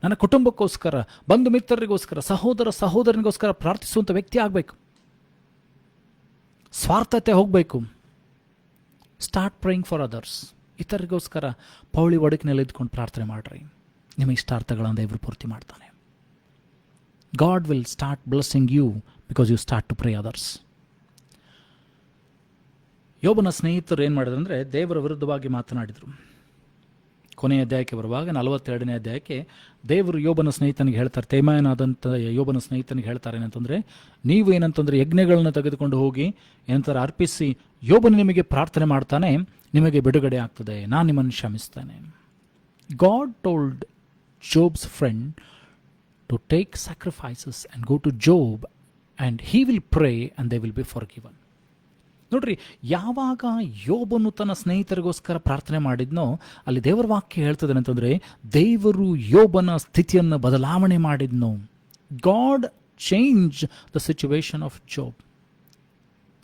ನನ್ನ ಕುಟುಂಬಕ್ಕೋಸ್ಕರ, ಬಂಧು ಮಿತ್ರರಿಗೋಸ್ಕರ, ಸಹೋದರನಿಗೋಸ್ಕರ ಪ್ರಾರ್ಥಿಸುವಂಥ ವ್ಯಕ್ತಿ ಆಗಬೇಕು. ಸ್ವಾರ್ಥತೆ ಹೋಗಬೇಕು. Start praying for others. ಇತರರಿಗೋಸ್ಕರ ಪೌಳಿ ಒಡಕಿನಲ್ಲಿ ಇದ್ಕೊಂಡು ಪ್ರಾರ್ಥನೆ ಮಾಡ್ರಿ. ನಿಮ್ಮ ಇಷ್ಟಾರ್ಥಗಳನ್ನು ದೇವರು ಪೂರ್ತಿ ಮಾಡ್ತಾನೆ. God will start blessing you because you start to pray others. ಯೋಬನ ಸ್ನೇಹಿತರು ಏನು ಮಾಡಿದ್ರು ಅಂದರೆ, ದೇವರ ವಿರುದ್ಧವಾಗಿ ಮಾತನಾಡಿದರು. ಕೊನೆಯ ಅಧ್ಯಾಯಕ್ಕೆ ಬರುವಾಗ 42ನೇ ಅಧ್ಯಾಯಕ್ಕೆ ದೇವರು ಯೋಬನ ಸ್ನೇಹಿತನಿಗೆ ಹೇಳ್ತಾರೆ, ತೇಮಾಯನಾದಂಥ ಯೋಬನ ಸ್ನೇಹಿತನಿಗೆ ಹೇಳ್ತಾರೆ ಏನಂತಂದರೆ, ನೀವು ಏನಂತಂದರೆ ಯಜ್ಞಗಳನ್ನು ತೆಗೆದುಕೊಂಡು ಹೋಗಿ ಏನಂತಾರೆ ಅರ್ಪಿಸಿ, ಯೋಬನು ನಿಮಗೆ ಪ್ರಾರ್ಥನೆ ಮಾಡ್ತಾನೆ, ನಿಮಗೆ ಬಿಡುಗಡೆ ಆಗ್ತದೆ, ನಾನು ನಿಮ್ಮನ್ನು ಕ್ಷಮಿಸ್ತೇನೆ. God told Job's friend to take sacrifices and go to Job and he will pray and they will be forgiven. ನೋಡ್ರಿ, ಯಾವಾಗ ಯೋಬನು ತನ್ನ ಸ್ನೇಹಿತರಿಗೋಸ್ಕರ ಪ್ರಾರ್ಥನೆ ಮಾಡಿದ್ನೋ ಅಲ್ಲಿ ದೇವರ ವಾಕ್ಯ ಹೇಳ್ತದೆ ಅಂತಂದರೆ, ದೇವರು ಯೋಬನ ಸ್ಥಿತಿಯನ್ನು ಬದಲಾವಣೆ ಮಾಡಿದ್ನು. God change the situation of Job.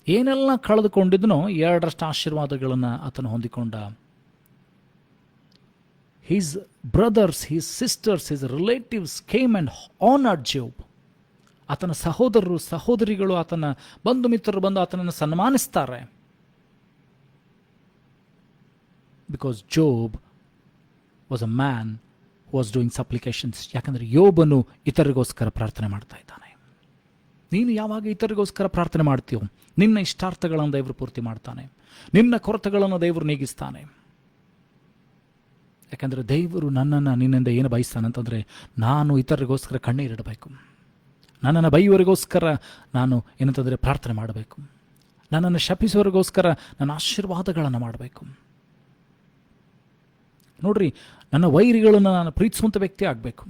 ಏನೆಲ್ಲ ಕಳೆದುಕೊಂಡಿದ್ನೋ 2ರಷ್ಟು ಆಶೀರ್ವಾದಗಳನ್ನು ಆತನು ಹೊಂದಿಕೊಂಡ. His brothers, his sisters, his relatives came and honoured Job. ಆತನ ಸಹೋದರರು ಸಹೋದರಿಗಳು, ಆತನ ಬಂಧು ಮಿತ್ರರು ಬಂದು ಆತನನ್ನು ಸನ್ಮಾನಿಸ್ತಾರೆ. Because Job was a man who was doing supplications. ಯಾಕಂದರೆ ಯೋಬನು ಇತರಿಗೋಸ್ಕರ ಪ್ರಾರ್ಥನೆ ಮಾಡ್ತಾ ಇದ್ದಾನೆ. ನೀನು ಯಾವಾಗ ಇತರಿಗೋಸ್ಕರ ಪ್ರಾರ್ಥನೆ ಮಾಡ್ತೀಯೋ ನಿನ್ನ ಇಷ್ಟಾರ್ಥಗಳನ್ನು ದೇವರು ಪೂರ್ತಿ ಮಾಡ್ತಾನೆ. ನಿನ್ನ ಕೊರತೆಗಳನ್ನು ದೇವರು ನೀಗಿಸ್ತಾನೆ. ಯಾಕಂದರೆ ದೇವರು ನಿನ್ನಿಂದ ಏನು ಬಯಸ್ತಾನೆ ಅಂತಂದರೆ, ನಾನು ಇತರರಿಗೋಸ್ಕರ ಕಣ್ಣೀರಿಡಬೇಕು, ನನ್ನನ್ನು ಬೈಯುವರಿಗೋಸ್ಕರ ನಾನು ಏನಂತಂದರೆ ಪ್ರಾರ್ಥನೆ ಮಾಡಬೇಕು, ನನ್ನನ್ನು ಶಪಿಸುವವರಿಗೋಸ್ಕರ ನನ್ನ ಆಶೀರ್ವಾದಗಳನ್ನು ಮಾಡಬೇಕು. ನೋಡ್ರಿ, ನನ್ನ ವೈರಿಗಳನ್ನು ನಾನು ಪ್ರೀತಿಸುವಂಥ ವ್ಯಕ್ತಿ ಆಗಬೇಕು,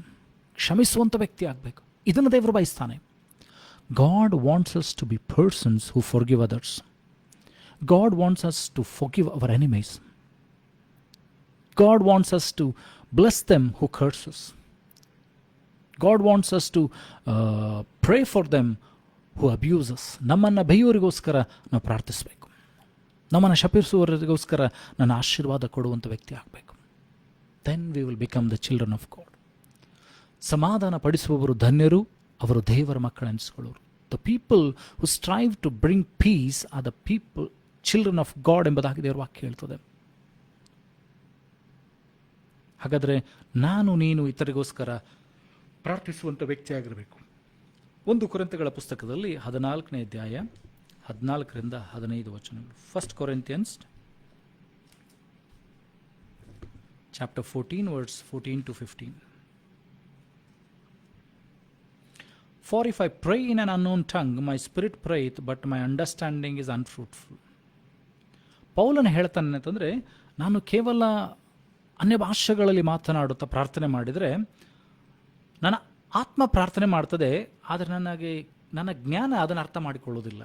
ಕ್ಷಮಿಸುವಂಥ ವ್ಯಕ್ತಿ ಆಗಬೇಕು. ಇದನ್ನು ದೇವರು ಬಯಸ್ತಾನೆ. God wants us to be persons who forgive others. God wants us to forgive our enemies. God wants us to bless them who curse us. God wants us to pray for them who abuse us. ನಮ್ಮನ್ನು ಬೈಯುವರಿಗೋಸ್ಕರ ನಾವು ಪ್ರಾರ್ಥಿಸಬೇಕು. ನಮ್ಮನ್ನು ಶಪಿಸುವವರಿಗೋಸ್ಕರ ನನ್ನ ಆಶೀರ್ವಾದ ಕೊಡುವಂಥ ವ್ಯಕ್ತಿ ಆಗಬೇಕು. Then we will become the children of God. ಸಮಾಧಾನ ಪಡಿಸುವವರು ಧನ್ಯರು, ಅವರು ದೇವರ ಮಕ್ಕಳೆನಿಸಿಕೊಳ್ಳೋರು. The people who strive to bring peace are the people children of God ಎಂಬುದಾಗಿ ದೇವರ ವಾಕ್ಯ ಹೇಳ್ತದೆ. ಹಾಗಾದರೆ ನೀನು ಇತರಿಗೋಸ್ಕರ ಪ್ರಾರ್ಥಿಸುವಂಥ ವ್ಯಕ್ತಿಯಾಗಿರಬೇಕು. 1 ಕೊರಿಂಥಿಗಳ ಪುಸ್ತಕದಲ್ಲಿ 14ನೇ ಅಧ್ಯಾಯ 14ರಿಂದ 15 ವಚನಗಳು. 1 Corinthians chapter 14 verse 14 to 15. For if I pray in an unknown tongue, my spirit prayeth, but my understanding is unfruitful. ಪೌಲನ ಹೇಳ್ತಾನೆ ಅಂತಂದರೆ, ನಾನು ಕೇವಲ ಅನ್ಯ ಭಾಷೆಗಳಲ್ಲಿ ಮಾತನಾಡುತ್ತಾ ಪ್ರಾರ್ಥನೆ ಮಾಡಿದರೆ ನನ್ನ ಆತ್ಮ ಪ್ರಾರ್ಥನೆ ಮಾಡ್ತದೆ, ಆದರೆ ನನ್ನ ಜ್ಞಾನ ಅದನ್ನು ಅರ್ಥ ಮಾಡಿಕೊಳ್ಳೋದಿಲ್ಲ.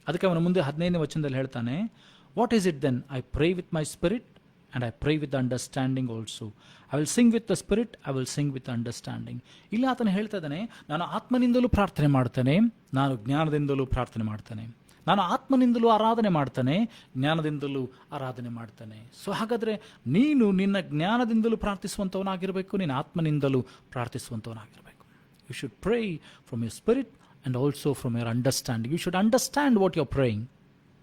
ಅದಕ್ಕೆ ಅವನ ಮುಂದೆ 15ನೇ ವಚನದಲ್ಲಿ ಹೇಳ್ತಾನೆ, what is it then? I pray with my spirit and I pray with the understanding also. I will sing with the spirit, I will sing with the understanding. ಇಲ್ಲ ಆತನು ಹೇಳ್ತಾ ಇದ್ದಾನೆ, ನಾನು ಆತ್ಮನಿಂದಲೂ ಪ್ರಾರ್ಥನೆ ಮಾಡ್ತೇನೆ, ನಾನು ಜ್ಞಾನದಿಂದಲೂ ಪ್ರಾರ್ಥನೆ ಮಾಡ್ತೇನೆ, ನಾನು ಆತ್ಮನಿಂದಲೂ ಆರಾಧನೆ ಮಾಡ್ತೇನೆ, ಜ್ಞಾನದಿಂದಲೂ ಆರಾಧನೆ ಮಾಡ್ತೇನೆ. ಸೊ ಹಾಗಾದರೆ ನೀನು ನಿನ್ನ ಜ್ಞಾನದಿಂದಲೂ ಪ್ರಾರ್ಥಿಸುವಂಥವನಾಗಿರಬೇಕು, ನಿನ್ನ ಆತ್ಮನಿಂದಲೂ ಪ್ರಾರ್ಥಿಸುವಂಥವನಾಗಿರಬೇಕು. You should pray from your spirit and also from your understanding. You should understand what you are praying,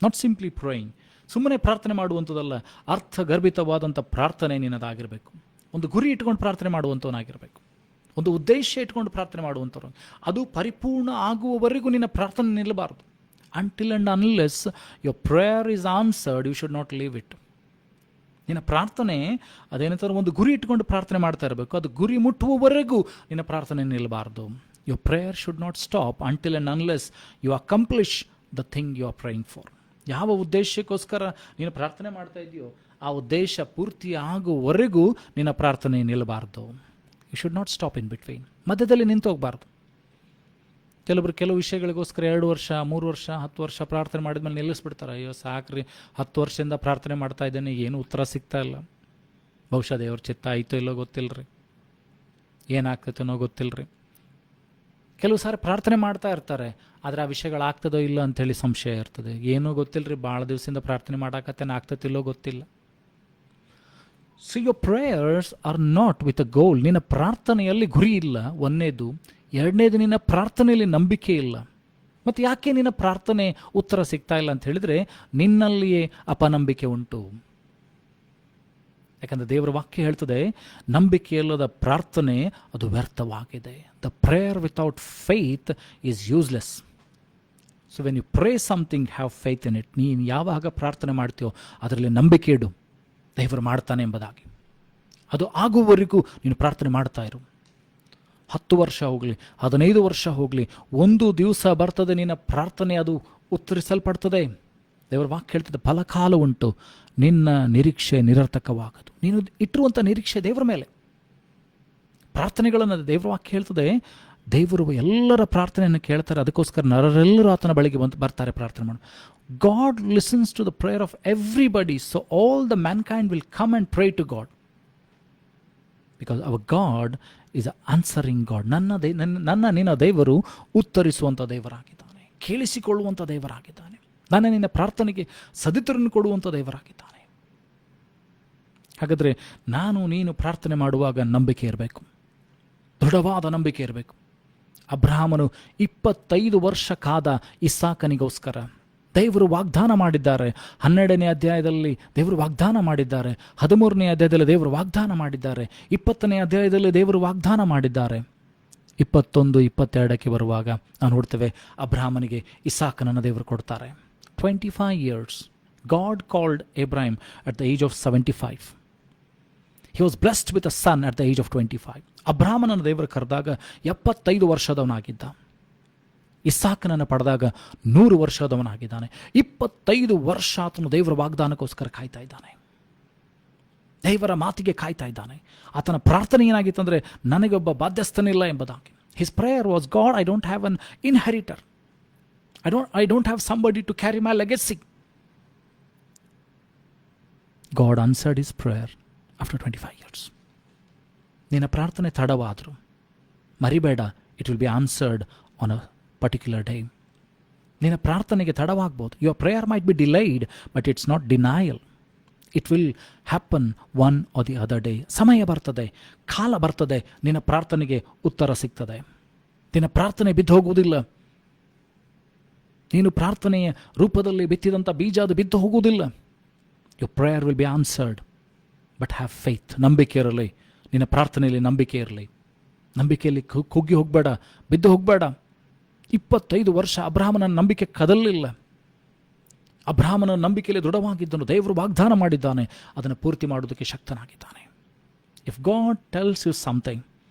not simply praying. ಸುಮ್ಮನೆ ಪ್ರಾರ್ಥನೆ ಮಾಡುವಂಥದ್ದಲ್ಲ, ಅರ್ಥಗರ್ಭಿತವಾದಂಥ ಪ್ರಾರ್ಥನೆ ನಿನ್ನದಾಗಿರಬೇಕು. ಒಂದು ಗುರಿ ಇಟ್ಕೊಂಡು ಪ್ರಾರ್ಥನೆ ಮಾಡುವಂಥವನಾಗಿರಬೇಕು, ಒಂದು ಉದ್ದೇಶ ಇಟ್ಕೊಂಡು ಪ್ರಾರ್ಥನೆ ಮಾಡುವಂಥವ್ರು. ಅದು ಪರಿಪೂರ್ಣ ಆಗುವವರೆಗೂ ನಿನ್ನ ಪ್ರಾರ್ಥನೆ ನಿಲ್ಲಬಾರದು. Until and unless your prayer is answered, you should not leave it. ನಿನ್ನ ಪ್ರಾರ್ಥನೆ ಅದೇನಂತಾರೆ ಒಂದು ಗುರಿ ಇಟ್ಕೊಂಡು ಪ್ರಾರ್ಥನೆ ಮಾಡ್ತಾ ಇರಬೇಕು. ಅದು ಗುರಿ ಮುಟ್ಟುವವರೆಗೂ ನಿನ್ನ ಪ್ರಾರ್ಥನೆ ನಿಲ್ಲಬಾರ್ದು. Your prayer should not stop until and unless you accomplish the thing you are praying for. ಯಾವ ಉದ್ದೇಶಕ್ಕೋಸ್ಕರ ನೀನು ಪ್ರಾರ್ಥನೆ ಮಾಡ್ತಾ ಇದೆಯೋ ಆ ಉದ್ದೇಶ ಪೂರ್ತಿ ಆಗುವವರೆಗೂ ನಿನ್ನ ಪ್ರಾರ್ಥನೆ ನಿಲ್ಲಬಾರ್ದು. You should not stop in between. ಮಧ್ಯದಲ್ಲಿ ನಿಂತು ಹೋಗಬಾರ್ದು. ಕೆಲವು ವಿಷಯಗಳಿಗೋಸ್ಕರ 2 ವರ್ಷ 3 ವರ್ಷ 10 ವರ್ಷ ಪ್ರಾರ್ಥನೆ ಮಾಡಿದ್ಮೇಲೆ ನಿಲ್ಲಿಸ್ಬಿಡ್ತಾರೆ. ಅಯ್ಯೋ ಸಾಕ್ರಿ, 10 ವರ್ಷದಿಂದ ಪ್ರಾರ್ಥನೆ ಮಾಡ್ತಾ ಇದ್ದೇನೆ, ಏನು ಉತ್ತರ ಸಿಗ್ತಾ ಇಲ್ಲ. ಬಹುಶಃ ದೇವ್ರ ಚಿತ್ತ ಆಯಿತೋ ಇಲ್ಲೋ ಗೊತ್ತಿಲ್ಲರಿ, ಏನಾಗ್ತೈತೋ ಗೊತ್ತಿಲ್ಲರಿ. ಕೆಲವು ಸಾರಿ ಪ್ರಾರ್ಥನೆ ಮಾಡ್ತಾ ಇರ್ತಾರೆ, ಆದರೆ ಆ ವಿಷಯಗಳಾಗ್ತದೋ ಇಲ್ಲ ಅಂಥೇಳಿ ಸಂಶಯ ಇರ್ತದೆ. ಏನೂ ಗೊತ್ತಿಲ್ಲರಿ, ಭಾಳ ದಿವಸದಿಂದ ಪ್ರಾರ್ಥನೆ ಮಾಡಾಕತ್ತೇನೆ, ಆಗ್ತತಿಲ್ಲೋ ಗೊತ್ತಿಲ್ಲ. So your prayers are not with a goal. ನಿನ್ನ ಪ್ರಾರ್ಥನೆಯಲ್ಲಿ ಗುರಿ ಇಲ್ಲ, ಒಂದನೇದು. ಎರಡನೇದು, ನಿನ್ನ ಪ್ರಾರ್ಥನೆಯಲ್ಲಿ ನಂಬಿಕೆ ಇಲ್ಲ. ಮತ್ತು ಯಾಕೆ ನಿನ್ನ ಪ್ರಾರ್ಥನೆ ಉತ್ತರ ಸಿಗ್ತಾ ಇಲ್ಲ ಅಂತ ಹೇಳಿದರೆ ನಿನ್ನಲ್ಲಿಯೇ ಅಪನಂಬಿಕೆ ಉಂಟು. ಯಾಕಂದರೆ ದೇವರ ವಾಕ್ಯ ಹೇಳ್ತದೆ, ನಂಬಿಕೆಯಿಲ್ಲದ ಪ್ರಾರ್ಥನೆ ಅದು ವ್ಯರ್ಥವಾಗಿದೆ. The prayer without faith is useless. So when you pray something, have faith in it. ನೀನು ಯಾವಾಗ ಪ್ರಾರ್ಥನೆ ಮಾಡ್ತೀಯೋ ಅದರಲ್ಲಿ ನಂಬಿಕೆ ಇಡು, ದೇವರು ಮಾಡ್ತಾನೆ ಎಂಬುದಾಗಿ. ಅದು ಆಗುವವರೆಗೂ ನೀನು ಪ್ರಾರ್ಥನೆ ಮಾಡ್ತಾ ಇರು. 10 ವರ್ಷ ಹೋಗಲಿ, 15 ವರ್ಷ ಹೋಗಲಿ, ಒಂದು ದಿವಸ ಬರ್ತದೆ ನಿನ್ನ ಪ್ರಾರ್ಥನೆ ಅದು ಉತ್ತರಿಸಲ್ಪಡ್ತದೆ. ದೇವರ ವಾಕ್ಯ ಹೇಳ್ತದೆ, ಫಲಕಾಲ ಉಂಟು, ನಿನ್ನ ನಿರೀಕ್ಷೆ ನಿರರ್ಥಕವಾಗದು. ನೀನು ಇಟ್ಟಿರುವಂಥ ನಿರೀಕ್ಷೆ ದೇವರ ಮೇಲೆ. ಪ್ರಾರ್ಥನೆಗಳನ್ನು ದೇವರ ವಾಕ್ಯ ಹೇಳ್ತದೆ, ದೇವರು ಎಲ್ಲರ ಪ್ರಾರ್ಥನೆಯನ್ನು ಕೇಳ್ತಾರೆ. ಅದಕ್ಕೋಸ್ಕರ ನರರೆಲ್ಲರೂ ಆತನ ಬಳಿಗೆ ಬರ್ತಾರೆ ಪ್ರಾರ್ಥನೆ ಮಾಡಿ. God listens to the prayer of everybody. So all the mankind will come and pray to God, because our God is a answering God. ನಿನ್ನ ದೇವರು ಉತ್ತರಿಸುವಂಥ ದೇವರಾಗಿದ್ದಾನೆ, ಕೇಳಿಸಿಕೊಳ್ಳುವಂಥ ದೇವರಾಗಿದ್ದಾನೆ. ನಿನ್ನ ಪ್ರಾರ್ಥನೆಗೆ ಸದುತ್ತರನ್ನು ಕೊಡುವಂಥ ದೇವರಾಗಿದ್ದಾನೆ. ಹಾಗಾದರೆ ನೀನು ಪ್ರಾರ್ಥನೆ ಮಾಡುವಾಗ ನಂಬಿಕೆ ಇರಬೇಕು, ದೃಢವಾದ ನಂಬಿಕೆ ಇರಬೇಕು. ಅಬ್ರಹಾಮನು 25 ವರ್ಷ ಕಾದ ಇಸಾಕನಿಗೋಸ್ಕರ ದೇವರು ವಾಗ್ದಾನ ಮಾಡಿದ್ದಾರೆ. 12ನೇ ಅಧ್ಯಾಯದಲ್ಲಿ ದೇವರು ವಾಗ್ದಾನ ಮಾಡಿದ್ದಾರೆ. 13ನೇ ಅಧ್ಯಾಯದಲ್ಲಿ ದೇವರು ವಾಗ್ದಾನ ಮಾಡಿದ್ದಾರೆ. 20ನೇ ಅಧ್ಯಾಯದಲ್ಲಿ ದೇವರು ವಾಗ್ದಾನ ಮಾಡಿದ್ದಾರೆ. 21, 22ಕ್ಕೆ ಬರುವಾಗ ನಾವು ನೋಡ್ತೇವೆ, ಅಬ್ರಹಾಮನಿಗೆ ಇಸಾಕನನ್ನು ದೇವರು ಕೊಡ್ತಾರೆ. 25 years. God called Abraham at the age of 75. He was blessed with a son at the age of 25. ಅಬ್ರಹಾಮನನ್ನು ದೇವರು ಕರೆದಾಗ 75 ವರ್ಷದವನಾಗಿದ್ದ. ಇಸಾಕನನ್ನು ಪಡೆದಾಗ 100 ವರ್ಷದವನಾಗಿದ್ದಾನೆ. 25 ವರ್ಷ ಆತನು ದೇವರ ವಾಗ್ದಾನಕ್ಕೋಸ್ಕರ ಕಾಯ್ತಾ ಇದ್ದಾನೆ, ದೇವರ ಮಾತಿಗೆ ಕಾಯ್ತಾ ಇದ್ದಾನೆ. ಆತನ ಪ್ರಾರ್ಥನೆ ಏನಾಗಿತ್ತಂದರೆ, ನನಗೊಬ್ಬ ಬಾಧ್ಯಸ್ಥನಿಲ್ಲ ಎಂಬುದಾಗಿ. His prayer was, God, I don't have an inheritor. I don't have somebody to carry my legacy. God answered his prayer after 25 years. ನಿನ್ನ ಪ್ರಾರ್ಥನೆ ತಡವಾದರೂ ಮರಿಬೇಡ, it will be answered on a particular day. ನಿನ್ನ ಪ್ರಾರ್ಥನೆಗೆ ತಡವಾಗ್ಬೋದು. Your prayer might be delayed, but it's not denial. It will happen one or the other day. ಸಮಯ ಬರ್ತದೆ, ಕಾಲ ಬರ್ತದೆ, ನಿನ್ನ ಪ್ರಾರ್ಥನೆಗೆ ಉತ್ತರ ಸಿಗ್ತದೆ. ನಿನ್ನ ಪ್ರಾರ್ಥನೆ ಬಿದ್ದು ಹೋಗುವುದಿಲ್ಲ. ನೀನು ಪ್ರಾರ್ಥನೆಯ ರೂಪದಲ್ಲಿ ಬಿತ್ತಿದಂಥ ಬೀಜ ಅದು ಬಿದ್ದು ಹೋಗುವುದಿಲ್ಲ. Your prayer will be answered, but have faith. ನಂಬಿಕೆ ಇರಲಿ, ನಿನ್ನ ಪ್ರಾರ್ಥನೆಯಲ್ಲಿ ನಂಬಿಕೆ ಇರಲಿ. ನಂಬಿಕೆಯಲ್ಲಿ ಕುಗ್ಗಿ ಹೋಗಬೇಡ, ಬಿದ್ದು ಹೋಗಬೇಡ. 25 ವರ್ಷ ಅಬ್ರಹಾಮನ ನಂಬಿಕೆ ಕದಲಿಲ್ಲ. ಅಬ್ರಹಾಮನ ನಂಬಿಕೆಯಲ್ಲಿ ದೃಢವಾಗಿದ್ದನು. ದೇವರು ವಾಗ್ದಾನ ಮಾಡಿದ್ದಾನೆ, ಅದನ್ನು ಪೂರ್ತಿ ಮಾಡೋದಕ್ಕೆ ಶಕ್ತನಾಗಿದ್ದಾನೆ. If God tells you something,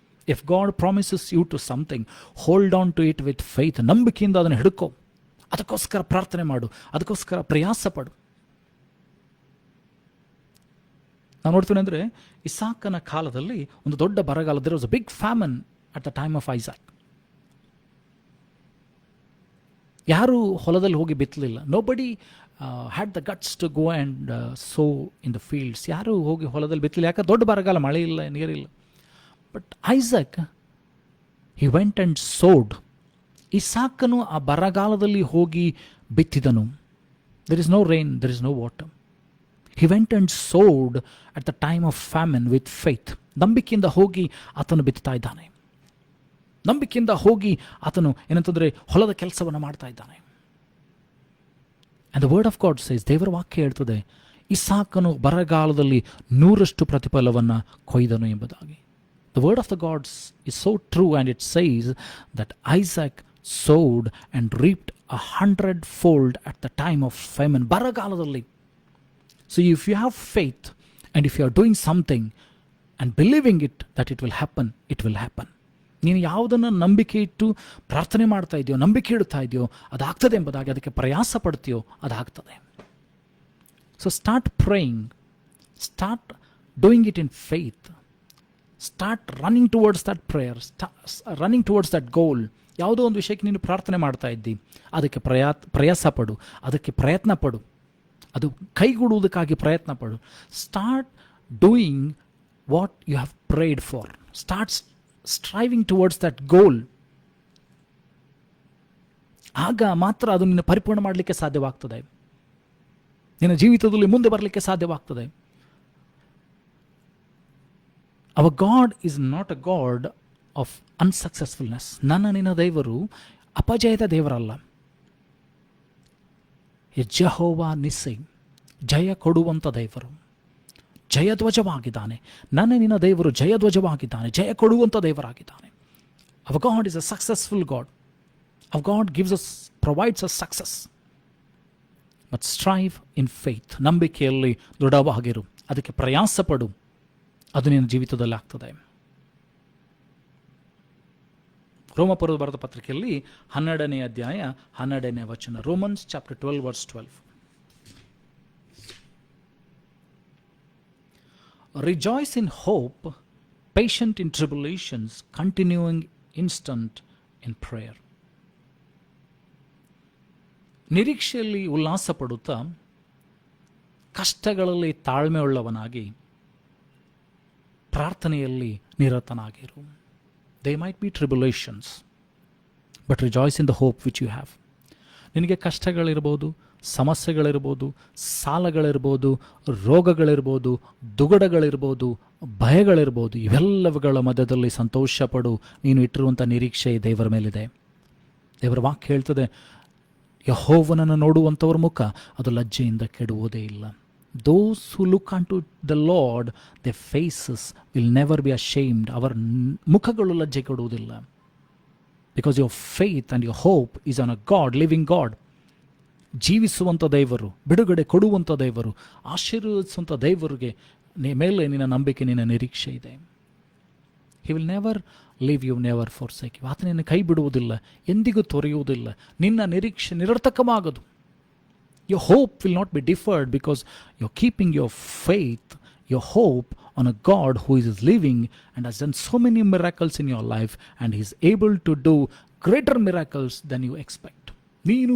if God promises you to something, hold on to it with faith. ನಂಬಿಕೆಯಿಂದ ಅದನ್ನು ಹಿಡ್ಕೋ. ಅದಕ್ಕೋಸ್ಕರ ಪ್ರಾರ್ಥನೆ ಮಾಡು, ಅದಕ್ಕೋಸ್ಕರ ಪ್ರಯಾಸ ಪಡು. ನಾವು ನೋಡ್ತೀವಿ ಅಂದರೆ, ಇಸಾಕನ ಕಾಲದಲ್ಲಿ ಒಂದು ದೊಡ್ಡ ಬರಗಾಲ. There was a big famine at the time of Isaac. ಯಾರೂ ಹೊಲದಲ್ಲಿ ಹೋಗಿ ಬಿತ್ತಲಿಲ್ಲ. Nobody had the guts to go and sow in the fields. ಯಾರೂ ಹೋಗಿ ಹೊಲದಲ್ಲಿ ಬಿತ್ತಲಿಲ್ಲ, ಯಾಕಂದ್ರೆ ದೊಡ್ಡ ಬರಗಾಲ, ಮಳೆ ಇಲ್ಲ, ನೀರಿಲ್ಲ. But Isaac, he went and sowed. ಇಸಾಕನು ಆ ಬರಗಾಲದಲ್ಲಿ ಹೋಗಿ ಬಿತ್ತಿದನು. There is no rain, there is no water. He went and sowed at the time of famine with faith. ನಂಬಿಕೆಯಿಂದ ಹೋಗಿ ಆತನು ಬಿತ್ತಾ ಇದ್ದಾನೆ. ನಂಬಿಕೆಯಿಂದ ಹೋಗಿ ಆತನು ಏನಂತಂದರೆ ಹೊಲದ ಕೆಲಸವನ್ನು ಮಾಡ್ತಾ ಇದ್ದಾನೆ. And the word of god says, ದೇವರ ವಾಕ್ಯ ಹೇಳ್ತದೆ, ಇಸಾಕನು ಬರಗಾಲದಲ್ಲಿ 100ರಷ್ಟು ಪ್ರತಿಫಲವನ್ನು ಕೊಯ್ದನು ಎಂಬುದಾಗಿ. The word of the gods is so true, and it says that Isaac sowed and reaped 100-fold at the time of famine. ಬರಗಾಲದಲ್ಲಿ. So if you have faith and if you are doing something and believing it that it will happen, it will happen. ನೀನು ಯಾವುದನ್ನು ನಂಬಿಕೆ ಇಟ್ಟು ಪ್ರಾರ್ಥನೆ ಮಾಡ್ತಾ ಇದೆಯೋ, ನಂಬಿಕೆ ಇಡ್ತಾ ಇದೆಯೋ, ಅದಾಗ್ತದೆ ಎಂಬುದಾಗಿ ಅದಕ್ಕೆ ಪ್ರಯಾಸ ಪಡ್ತೀಯೋ, ಅದಾಗ್ತದೆ. So start praying, start doing it in faith, start running towards that prayer, running towards that goal. ಯಾವುದೋ ಒಂದು ವಿಷಯಕ್ಕೆ ನೀನು ಪ್ರಾರ್ಥನೆ ಮಾಡ್ತಾ ಇದ್ದಿ, ಅದಕ್ಕೆ ಪ್ರಯಾಸ ಪಡು, ಅದಕ್ಕೆ ಪ್ರಯತ್ನ ಪಡು, ಅದು ಕೈಗೂಡುವುದಕ್ಕಾಗಿ ಪ್ರಯತ್ನ ಪಡು. Start doing what you have prayed for. Start striving towards that goal. ಆಗ ಮಾತ್ರ ಅದು ನಿನ್ನ ಪರಿಪೂರ್ಣ ಮಾಡಲಿಕ್ಕೆ ಸಾಧ್ಯವಾಗ್ತದೆ, ನಿನ್ನ ಜೀವಿತದಲ್ಲಿ ಮುಂದೆ ಬರಲಿಕ್ಕೆ ಸಾಧ್ಯವಾಗ್ತದೆ. Our God is not a God of unsuccessfulness. ನಿನ್ನ ದೇವರು ಅಪಜಯದ ದೇವರಲ್ಲ. ಯೆಹೋವ ನಿಸ್ಸಿ, ಜಯ ಕೊಡುವಂಥ ದೇವರು, ಜಯಧ್ವಜವಾಗಿದ್ದಾನೆ. ನಿನ್ನ ದೇವರು ಜಯಧ್ವಜವಾಗಿದ್ದಾನೆ, ಜಯ ಕೊಡುವಂಥ ದೇವರಾಗಿದ್ದಾನೆ. Our God is a successful God. Our God provides us success. But strive in faith. ನಂಬಿಕೆಯಲ್ಲಿ ದೃಢವಾಗಿರು, ಅದಕ್ಕೆ ಪ್ರಯಾಸ ಪಡು, ಅದು ನಿನ್ನ ಜೀವಿತದಲ್ಲಿ ಆಗ್ತದೆ. ರೋಮಪುರದ ಬರೆದ ಪತ್ರಿಕೆಯಲ್ಲಿ 12ನೇ ಅಧ್ಯಾಯ 12ನೇ ವಚನ. Romans chapter 12 verse 12. Rejoice in hope, patient in tribulations, continuing instant in prayer. ನಿರೀಕ್ಷೆಯಲ್ಲಿ ಉಲ್ಲಾಸ ಪಡುತ್ತಾ ಕಷ್ಟಗಳಲ್ಲಿ ತಾಳ್ಮೆ ಉಳ್ಳವನಾಗಿ ಪ್ರಾರ್ಥನೆಯಲ್ಲಿ ನಿರತನಾಗಿರು. They might be tribulations, but rejoice in the hope which you have. ನಿನಗೆ ಕಷ್ಟಗಳಿರ್ಬೋದು, ಸಮಸ್ಯೆಗಳಿರ್ಬೋದು, ಸಾಲಗಳಿರ್ಬೋದು, ರೋಗಗಳಿರ್ಬೋದು, ದುಗುಡಗಳಿರ್ಬೋದು, ಭಯಗಳಿರ್ಬೋದು, ಇವೆಲ್ಲವುಗಳ ಮಧ್ಯದಲ್ಲಿ ಸಂತೋಷ ಪಡು. ನೀನು ಇಟ್ಟಿರುವಂಥ ನಿರೀಕ್ಷೆ ದೇವರ ಮೇಲಿದೆ. ದೇವರ ವಾಕ್ಯ ಹೇಳ್ತದೆ, ಯೆಹೋವನನ್ನು ನೋಡುವಂಥವ್ರ ಮುಖ ಅದು ಲಜ್ಜೆಯಿಂದ ಕೆಡುವುದೇ ಇಲ್ಲ. Those who look unto the Lord, their faces will never be ashamed. ಅವರ ಮುಖಗಳು ಲಜ್ಜೆ ಕೊಡುವುದಿಲ್ಲ. Because your faith and your hope is on a God, living God. ಜೀವಿಸುವಂಥ ದೇವರು, ಬಿಡುಗಡೆ ಕೊಡುವಂಥ ದೇವರು, ಆಶೀರ್ವದಿಸುವಂಥ ದೇವರಿಗೆ ಮೇಲೆ ನಿನ್ನ ನಂಬಿಕೆ, ನಿನ್ನ ನಿರೀಕ್ಷೆ ಇದೆ. He will never leave you, never forsake you. ಆತ ನಿನ್ನ ಕೈ ಬಿಡುವುದಿಲ್ಲ, ಎಂದಿಗೂ ತೊರೆಯುವುದಿಲ್ಲ. ನಿನ್ನ ನಿರೀಕ್ಷೆ ನಿರರ್ಥಕವಾಗದು. Your hope will not be deferred because you're keeping your faith, your hope on a God who is living and has done so many miracles in your life, and He is able to do greater miracles than you expect. ನೀನು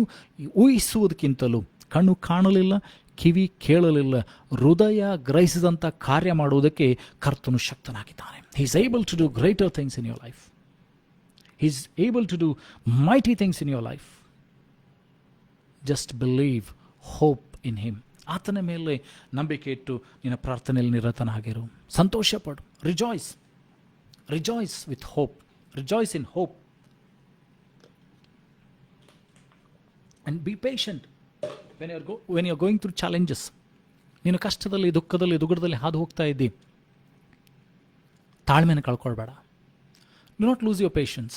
ಊಹಿಸುವುದಕ್ಕಿಂತಲೂ ಕಣ್ಣು ಕಾಣಲಿಲ್ಲ, ಕಿವಿ ಕೇಳಲಿಲ್ಲ, ಹೃದಯ ಗ್ರಹಿಸಿದಂಥ ಕಾರ್ಯ ಮಾಡುವುದಕ್ಕೆ ಕರ್ತನು ಶಕ್ತನಾಗಿದ್ದಾನೆ. He is able to do greater things in your life. He is able to do mighty things in your life. Just believe, hope in Him. ಆತನ ಮೇಲೆ ನಂಬಿಕೆ ಇಟ್ಟು ನಿನ್ನ ಪ್ರಾರ್ಥನೆಯಲ್ಲಿ ನಿರತನಾಗಿರು. ಸಂತೋಷ ಪಡು. Rejoice, rejoice with hope, rejoice in hope. And be patient when you're going through challenges. ನೀನು ಕಷ್ಟದಲ್ಲಿ, ದುಃಖದಲ್ಲಿ, ದುಗುಡದಲ್ಲಿ ಹಾದು ಹೋಗ್ತಾ ಇದ್ದಿ, ತಾಳ್ಮೆಯನ್ನು ಕಳ್ಕೊಳ್ಬೇಡ. Do not lose your patience,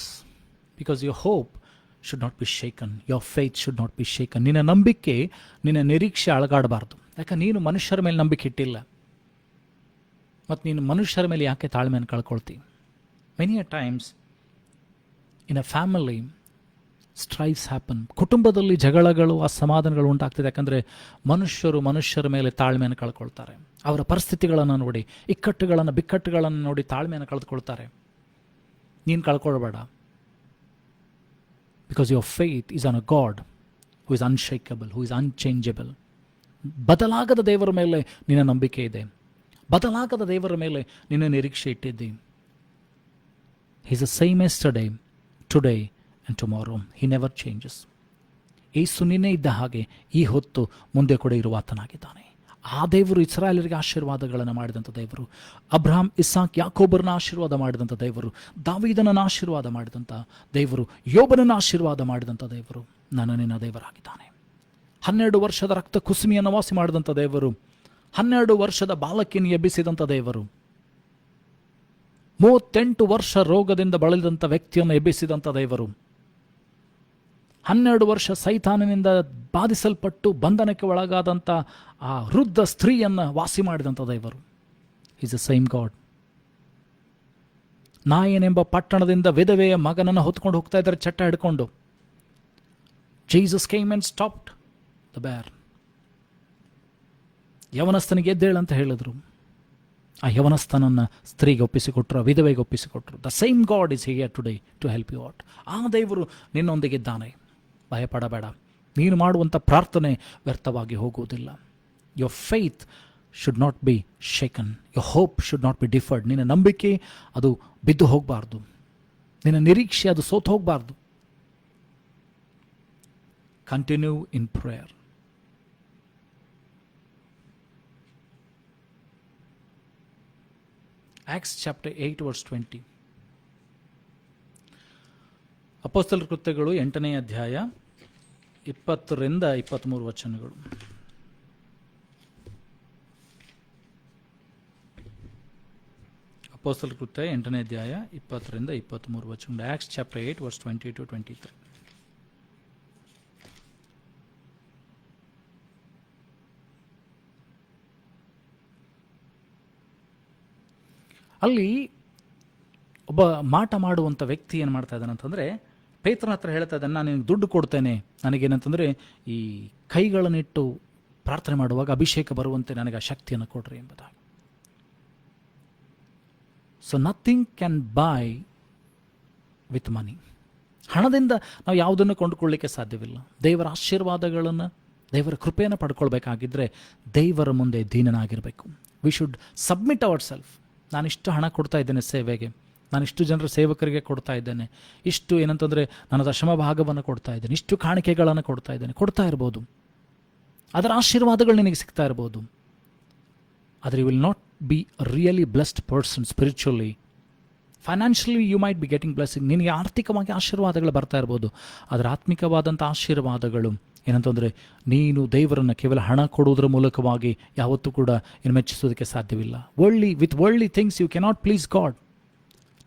because your hope should not be shaken. Your faith should not be shaken. ನಿನ್ನ ನಂಬಿಕೆ, ನಿನ್ನ ನಿರೀಕ್ಷೆ ಅಳಗಾಡಬಾರ್ದು. ಯಾಕೆ ನೀನು ಮನುಷ್ಯರ ಮೇಲೆ ನಂಬಿಕೆ ಇಟ್ಟಿಲ್ಲ, ಮತ್ತು ನೀನು ಮನುಷ್ಯರ ಮೇಲೆ ಯಾಕೆ ತಾಳ್ಮೆಯನ್ನು ಕಳ್ಕೊಳ್ತಿ? Many a times in a family strives happen. ಕುಟುಂಬದಲ್ಲಿ ಜಗಳಗಳು, ಅಸಮಾಧಾನಗಳು ಉಂಟಾಗ್ತದೆ. ಯಾಕಂದರೆ ಮನುಷ್ಯರ ಮೇಲೆ ತಾಳ್ಮೆಯನ್ನು ಕಳ್ಕೊಳ್ತಾರೆ. ಅವರ ಪರಿಸ್ಥಿತಿಗಳನ್ನು ನೋಡಿ, ಇಕ್ಕಟ್ಟುಗಳನ್ನು, ಬಿಕ್ಕಟ್ಟುಗಳನ್ನು ನೋಡಿ ತಾಳ್ಮೆಯನ್ನು ಕಳೆದುಕೊಳ್ತಾರೆ. ನೀನು ಕಳ್ಕೊಳ್ಬೇಡ. Because your faith is on a God who is unshakable, who is unchangeable. ಬದಲಾಗದ ದೇವರ ಮೇಲೆ ನಿನ್ನ ನಂಬಿಕೆ ಇದೆ, ಬದಲಾಗದ ದೇವರ ಮೇಲೆ ನಿನ್ನ ನಿರೀಕ್ಷೆ ಇಟ್ಟಿದ್ದಿ. He is the same yesterday, today and tomorrow. He never changes. Yesu ನಿನ್ನೆ ಇದ್ದ ಹಾಗೆ ಈ ಹೊತ್ತು ಮುಂದೆ ಕೂಡ ಇರುವ ಆತನಾಗಿದ್ದಾನೆ. ಆ ದೇವರು ಇಸ್ರಾಯೇಲರಿಗೆ ಆಶೀರ್ವಾದಗಳನ್ನು ಮಾಡಿದಂಥ ದೇವರು, ಅಬ್ರಹಾಂ, ಇಸಾಕ್, ಯಾಕೋಬರನ್ನ ಆಶೀರ್ವಾದ ಮಾಡಿದಂಥ ದೇವರು, ದಾವೀದನನ್ನು ಆಶೀರ್ವಾದ ಮಾಡಿದಂಥ ದೇವರು, ಯೋಬನನ್ನು ಆಶೀರ್ವಾದ ಮಾಡಿದಂಥ ದೇವರು ನಿನ್ನ ದೇವರಾಗಿದ್ದಾನೆ. 12 ವರ್ಷದ ರಕ್ತ ಕುಸುಮಿಯನ್ನು ವಾಸಿ ಮಾಡಿದಂಥ ದೇವರು, 12 ವರ್ಷದ ಬಾಲಕಿಯನ್ನು ಎಬ್ಬಿಸಿದಂಥ ದೇವರು, 38 ವರ್ಷ ರೋಗದಿಂದ ಬಳಲಿದಂಥ ವ್ಯಕ್ತಿಯನ್ನು ಎಬ್ಬಿಸಿದಂಥ ದೇವರು, 12 ವರ್ಷ ಸೈತಾನನಿಂದ ಬಾಧಿಸಲ್ಪಟ್ಟು ಬಂಧನಕ್ಕೆ ಒಳಗಾದಂಥ ಆ ವೃದ್ಧ ಸ್ತ್ರೀಯನ್ನು ವಾಸಿ ಮಾಡಿದಂಥ ದೇವರು ಈಸ್ ಅ ಸೇಮ್ ಗಾಡ್. ನಾಯನೆಂಬ ಪಟ್ಟಣದಿಂದ ವಿಧವೆಯ ಮಗನನ್ನು ಹೊತ್ಕೊಂಡು ಹೋಗ್ತಾ ಇದ್ದಾರೆ ಚಟ್ಟ ಹಿಡ್ಕೊಂಡು. Jesus came and stopped the bier. ಯವನಸ್ಥನಿಗೆ ಎದ್ದೇಳು ಅಂತ ಹೇಳಿದ್ರು. ಆ ಯವನಸ್ಥನನ್ನು ಸ್ತ್ರೀಗೆ ಒಪ್ಪಿಸಿಕೊಟ್ರು, ವಿಧವೆಗೆ ಒಪ್ಪಿಸಿಕೊಟ್ರು. The same God is here today to help you out. ಆ ದೇವರು ನಿನ್ನೊಂದಿಗಿದ್ದಾನೆ, ಭಯಪಡಬೇಡ. ನೀನು ಮಾಡುವಂಥ ಪ್ರಾರ್ಥನೆ ವ್ಯರ್ಥವಾಗಿ ಹೋಗುವುದಿಲ್ಲ. Your faith should not be shaken, your hope should not be deferred. ನಿನ್ನ ನಂಬಿಕೆ ಅದು ಬಿದ್ದು ಹೋಗಬಾರ್ದು, ನಿನ್ನ ನಿರೀಕ್ಷೆ ಅದು ಸೋತು ಹೋಗಬಾರ್ದು. Continue in prayer. Acts chapter 8 verse 20. ಅಪೊಸ್ತಲರ ಕೃತ್ಯಗಳು 8ನೇ ಅಧ್ಯಾಯ 20ರಿಂದ 23 ವಚನಗಳು. ಅಪೊಸ್ತಲರ ಕೃತ್ಯ 8ನೇ ಅಧ್ಯಾಯ 20ರಿಂದ 23 ವಚನಗಳು. Acts chapter 8 verse 20 to 23. ಅಲ್ಲಿ ಒಬ್ಬ ಮಾಟ ಮಾಡುವಂಥ ವ್ಯಕ್ತಿ ಏನು ಮಾಡ್ತಾ ಇದ್ದಾನೆ ಅಂತಂದರೆ, ಪೇತ್ರನ ಹತ್ರ ಹೇಳ್ತಾ ಇದ್ದಾನೆ, ನಾನು ನಿನಗೆ ದುಡ್ಡು ಕೊಡ್ತೇನೆ, ನನಗೇನಂತಂದರೆ ಈ ಕೈಗಳನ್ನಿಟ್ಟು ಪ್ರಾರ್ಥನೆ ಮಾಡುವಾಗ ಅಭಿಷೇಕ ಬರುವಂತೆ ನನಗೆ ಆ ಶಕ್ತಿಯನ್ನು ಕೊಡ್ರಿ ಎಂಬುದಾಗಿ. So nothing can buy with ಮನಿ. ಹಣದಿಂದ ನಾವು ಯಾವುದನ್ನು ಕೊಂಡುಕೊಳ್ಳಲಿಕ್ಕೆ ಸಾಧ್ಯವಿಲ್ಲ. ದೇವರ ಆಶೀರ್ವಾದಗಳನ್ನು, ದೇವರ ಕೃಪೆಯನ್ನು ಪಡ್ಕೊಳ್ಬೇಕಾಗಿದ್ದರೆ ದೇವರ ಮುಂದೆ ದೀನನಾಗಿರಬೇಕು. We should submit our self. ನಾನಿಷ್ಟು ಹಣ ಕೊಡ್ತಾ ಇದ್ದೇನೆ ಸೇವೆಗೆ, ನಾನಿಷ್ಟು ಜನರ ಸೇವಕರಿಗೆ ಕೊಡ್ತಾ ಇದ್ದೇನೆ, ಇಷ್ಟು ಏನಂತಂದರೆ ನನ್ನ ದಶಮ ಭಾಗವನ್ನು ಕೊಡ್ತಾ ಇದ್ದೇನೆ, ಇಷ್ಟು ಕಾಣಿಕೆಗಳನ್ನು ಕೊಡ್ತಾ ಇರ್ಬೋದು. ಅದರ ಆಶೀರ್ವಾದಗಳು ನಿನಗೆ ಸಿಗ್ತಾ ಇರ್ಬೋದು. ಆದರೆ you will not be really blessed person spiritually. Financially you might be getting blessing. ನಿನಗೆ ಆರ್ಥಿಕವಾಗಿ ಆಶೀರ್ವಾದಗಳು ಬರ್ತಾ ಇರ್ಬೋದು. ಅದರ ಆತ್ಮಿಕವಾದಂಥ ಆಶೀರ್ವಾದಗಳು ಏನಂತಂದರೆ ನೀನು ದೇವರನ್ನು ಕೇವಲ ಹಣ ಕೊಡುವುದರ ಮೂಲಕವಾಗಿ ಯಾವತ್ತೂ ಕೂಡ ಏನು ಮೆಚ್ಚಿಸೋದಕ್ಕೆ ಸಾಧ್ಯವಿಲ್ಲ. With worldly things you cannot please God.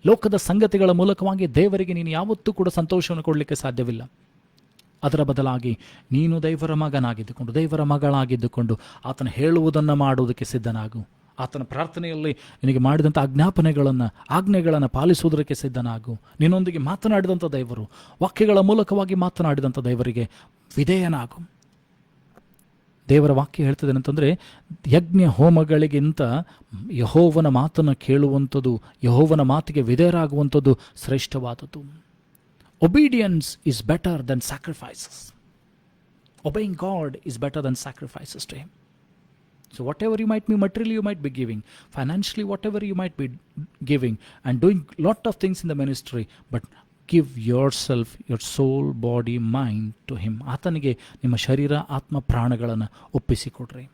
ಲೋಕದ ಸಂಗತಿಗಳ ಮೂಲಕವಾಗಿ ದೇವರಿಗೆ ನೀನು ಯಾವತ್ತೂ ಕೂಡ ಸಂತೋಷವನ್ನು ಕೊಡಲಿಕ್ಕೆ ಸಾಧ್ಯವಿಲ್ಲ. ಅದರ ಬದಲಾಗಿ ನೀನು ದೇವರ ಮಗನಾಗಿದ್ದುಕೊಂಡು, ದೇವರ ಮಗಳಾಗಿದ್ದುಕೊಂಡು ಆತನ ಹೇಳುವುದನ್ನು ಮಾಡುವುದಕ್ಕೆ ಸಿದ್ಧನಾಗು. ಆತನ ಪ್ರಾರ್ಥನೆಯಲ್ಲಿ ನಿನಗೆ ಮಾಡಿದಂಥ ಆಜ್ಞೆಗಳನ್ನು ಪಾಲಿಸುವುದಕ್ಕೆ ಸಿದ್ಧನಾಗು. ನಿನ್ನೊಂದಿಗೆ ಮಾತನಾಡಿದಂಥ ದೇವರು, ವಾಕ್ಯಗಳ ಮೂಲಕವಾಗಿ ಮಾತನಾಡಿದಂಥ ದೇವರಿಗೆ ವಿಧೇಯನಾಗು. ದೇವರ ವಾಕ್ಯ ಹೇಳ್ತದೆ ಅಂತಂದರೆ, ಯಜ್ಞ ಹೋಮಗಳಿಗಿಂತ ಯೆಹೋವನ ಮಾತನ್ನು ಕೇಳುವಂಥದ್ದು, ಯೆಹೋವನ ಮಾತಿಗೆ ವಿಧೇಯರಾಗುವಂಥದ್ದು ಶ್ರೇಷ್ಠವಾದದ್ದು. Obedience is better than sacrifices. Obeying God is better than sacrifices to him. So whatever you might be materially, you might be giving, financially whatever you might be giving, and doing lot of things in the ministry, but give yourself, your soul, body, mind to him. ಆತನಿಗೆ ನಿಮ್ಮ ಶರೀರ, ಆತ್ಮ, ಪ್ರಾಣಗಳನ್ನು ಒಪ್ಪಿಸಿಕೊಡ್ರಿ.